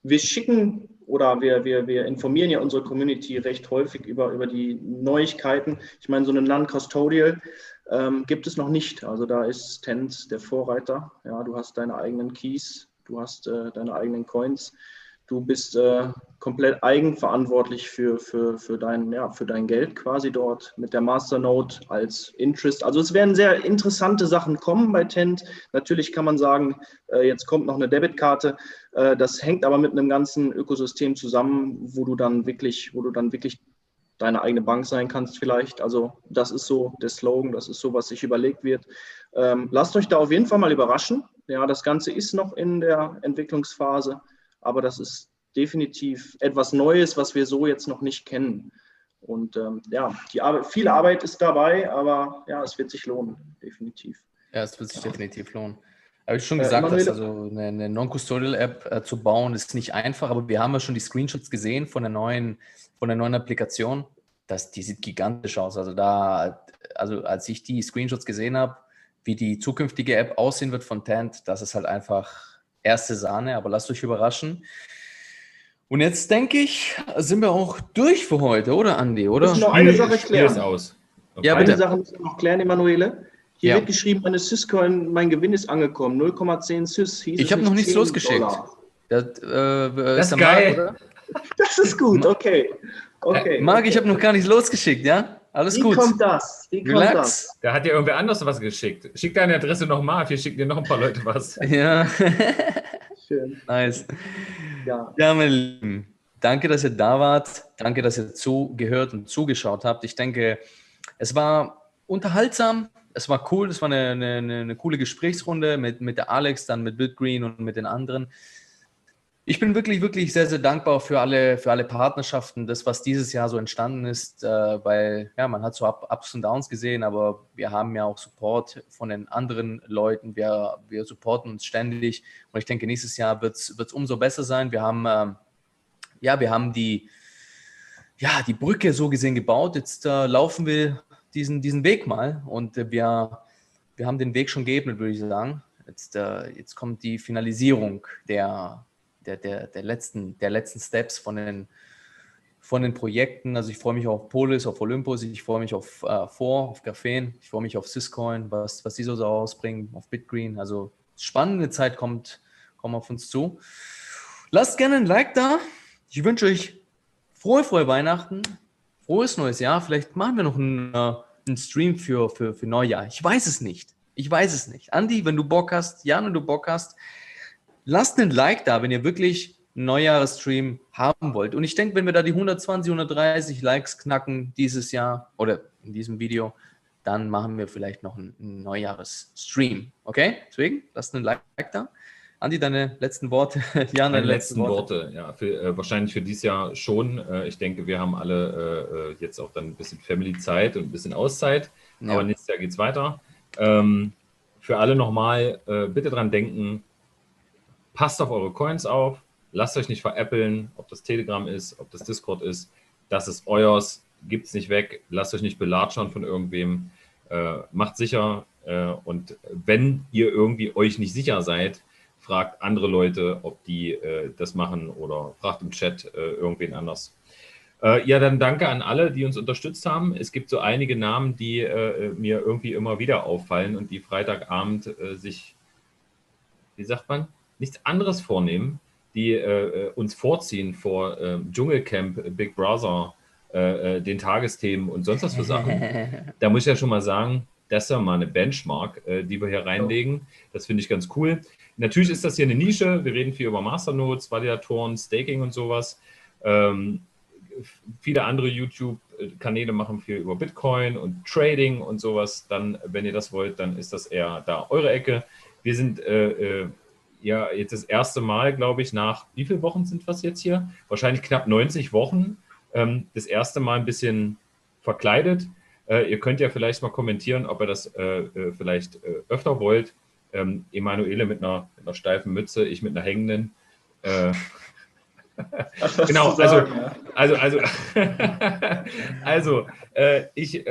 Wir schicken oder wir informieren ja unsere Community recht häufig über die Neuigkeiten. Ich meine, so eine Non-Custodial gibt es noch nicht. Also da ist Tent der Vorreiter. Ja, du hast deine eigenen Keys, du hast deine eigenen Coins. Du bist komplett eigenverantwortlich für dein Geld quasi dort mit der Masternode als Interest. Also es werden sehr interessante Sachen kommen bei Tent. Natürlich kann man sagen, jetzt kommt noch eine Debitkarte. Das hängt aber mit einem ganzen Ökosystem zusammen, wo du dann wirklich deine eigene Bank sein kannst vielleicht. Also das ist so der Slogan, das ist so, was sich überlegt wird. Lasst euch da auf jeden Fall mal überraschen. Ja, das Ganze ist noch in der Entwicklungsphase. Aber das ist definitiv etwas Neues, was wir so jetzt noch nicht kennen. Und viel Arbeit ist dabei, aber ja, es wird sich lohnen, definitiv. Ja, es wird sich definitiv lohnen. Aber wie du schon gesagt hast, also eine Non-Custodial-App zu bauen, ist nicht einfach, aber wir haben ja schon die Screenshots gesehen von der neuen Applikation. Die sieht gigantisch aus. Also als ich die Screenshots gesehen habe, wie die zukünftige App aussehen wird von Tent, das ist halt einfach erste Sahne, aber lasst euch überraschen. Und jetzt denke ich, sind wir auch durch für heute, oder Andi? Oder? Ich muss noch eine Sache klären. Aus. Ja, Eine bitte. Sache müssen wir noch klären, Emanuele. Hier Ja. wird geschrieben, meine Syscoin, mein Gewinn ist angekommen. 0,10 Sys. Hieß Ich es habe noch nicht nichts 10 losgeschickt. Dollar? Das ist der geil. Marc, oder? Das ist gut, okay. Okay. Marc, ich habe noch gar nichts losgeschickt, ja? Alles Wie gut. kommt das? Wie kommt das? Relax. Da hat dir irgendwer anders was geschickt. Schick deine Adresse nochmal, wir schicken dir noch ein paar Leute was. Ja. Schön. Nice. Ja. Ja, meine Lieben, danke, dass ihr da wart. Danke, dass ihr zugehört und zugeschaut habt. Ich denke, es war unterhaltsam. Es war cool. Es war eine coole Gesprächsrunde mit der Alex, dann mit Bitgreen und mit den anderen. Ich bin wirklich, wirklich sehr, sehr dankbar für alle Partnerschaften, das, was dieses Jahr so entstanden ist, weil ja, man hat so Ups und Downs gesehen, aber wir haben ja auch Support von den anderen Leuten. Wir supporten uns ständig und ich denke, nächstes Jahr wird es umso besser sein. Wir haben die Brücke so gesehen gebaut. Jetzt laufen wir diesen Weg mal und wir haben den Weg schon geebnet, würde ich sagen. Jetzt kommt die Finalisierung der letzten Steps von den Projekten. Also ich freue mich auf Polis, auf Olympus, ich freue mich auf Phore, auf Graphen, ich freue mich auf Syscoin, was die so rausbringen, auf Bitgreen. Also spannende Zeit kommt auf uns zu. Lasst gerne ein Like da. Ich wünsche euch frohe Weihnachten, frohes neues Jahr. Vielleicht machen wir noch einen Stream für Neujahr. Ich weiß es nicht. Andi, wenn du Bock hast, Jan, wenn du Bock hast, lasst einen Like da, wenn ihr wirklich einen Neujahresstream haben wollt. Und ich denke, wenn wir da die 120, 130 Likes knacken dieses Jahr oder in diesem Video, dann machen wir vielleicht noch einen Neujahresstream. Okay? Deswegen, lasst einen Like da. Andi, deine letzten Worte. Jan, Meine letzten Worte. Ja, wahrscheinlich für dieses Jahr schon. Ich denke, wir haben alle jetzt auch dann ein bisschen Family-Zeit und ein bisschen Auszeit. Ja. Aber nächstes Jahr geht es weiter. Für alle nochmal, bitte dran denken, passt auf eure Coins auf, lasst euch nicht veräppeln, ob das Telegram ist, ob das Discord ist. Das ist euers, gibt es nicht weg, lasst euch nicht belatschern von irgendwem. Macht sicher und wenn ihr irgendwie euch nicht sicher seid, fragt andere Leute, ob die das machen oder fragt im Chat irgendwen anders. Ja, dann danke an alle, die uns unterstützt haben. Es gibt so einige Namen, die mir irgendwie immer wieder auffallen und die Freitagabend sich, wie sagt man, nichts anderes vornehmen, die uns vorziehen vor Dschungelcamp, Big Brother, den Tagesthemen und sonst was für Sachen. Da muss ich ja schon mal sagen, das ist ja mal eine Benchmark, die wir hier reinlegen. Das finde ich ganz cool. Natürlich ist das hier eine Nische. Wir reden viel über Masternodes, Validatoren, Staking und sowas. Viele andere YouTube-Kanäle machen viel über Bitcoin und Trading und sowas. Dann, wenn ihr das wollt, dann ist das eher da eure Ecke. Wir sind ja jetzt das erste Mal, glaube ich, nach wie viele Wochen sind wir jetzt hier? Wahrscheinlich knapp 90 Wochen. Das erste Mal ein bisschen verkleidet. Ihr könnt ja vielleicht mal kommentieren, ob ihr das vielleicht öfter wollt. Emanuele mit einer steifen Mütze, ich mit einer hängenden. Genau, ich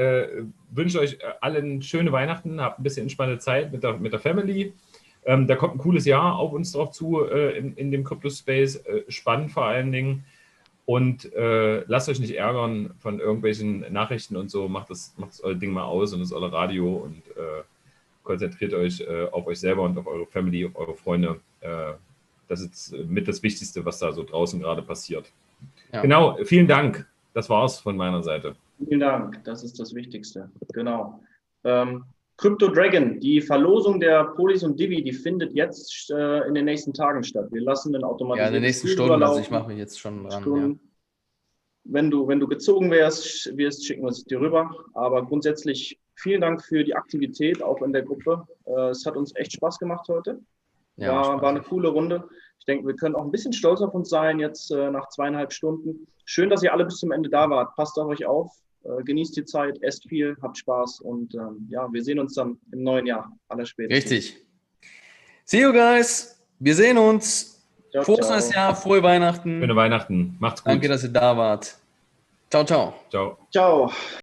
wünsche euch allen schöne Weihnachten, habt ein bisschen entspannte Zeit mit der Family. Da kommt ein cooles Jahr auf uns drauf zu in dem Crypto-Space, spannend vor allen Dingen. Und lasst euch nicht ärgern von irgendwelchen Nachrichten und so, macht das euer Ding mal aus und das ist euer Radio und konzentriert euch auf euch selber und auf eure Family, auf eure Freunde. Das ist mit das Wichtigste, was da so draußen gerade passiert. Ja. Genau, vielen Dank. Das war's von meiner Seite. Vielen Dank, das ist das Wichtigste. Genau. Crypto Dragon, die Verlosung der Polis und Divi, die findet jetzt in den nächsten Tagen statt. Wir lassen den automatisiert. Ja, in den nächsten Stunden, also ich mache mich jetzt schon dran. Ja. Wenn du gezogen wirst, schicken wir es dir rüber. Aber grundsätzlich vielen Dank für die Aktivität, auch in der Gruppe. Es hat uns echt Spaß gemacht heute. Ja, war eine coole Runde. Ich denke, wir können auch ein bisschen stolz auf uns sein, jetzt nach 2,5 Stunden. Schön, dass ihr alle bis zum Ende da wart. Passt auf euch auf, genießt die Zeit, esst viel, habt Spaß und ja, wir sehen uns dann im neuen Jahr. Allerspätestens. Richtig. See you guys. Wir sehen uns. Ciao, Frohes neues Jahr, frohe Weihnachten. Schöne Weihnachten. Macht's gut. Danke, dass ihr da wart. Ciao, ciao. Ciao. Ciao.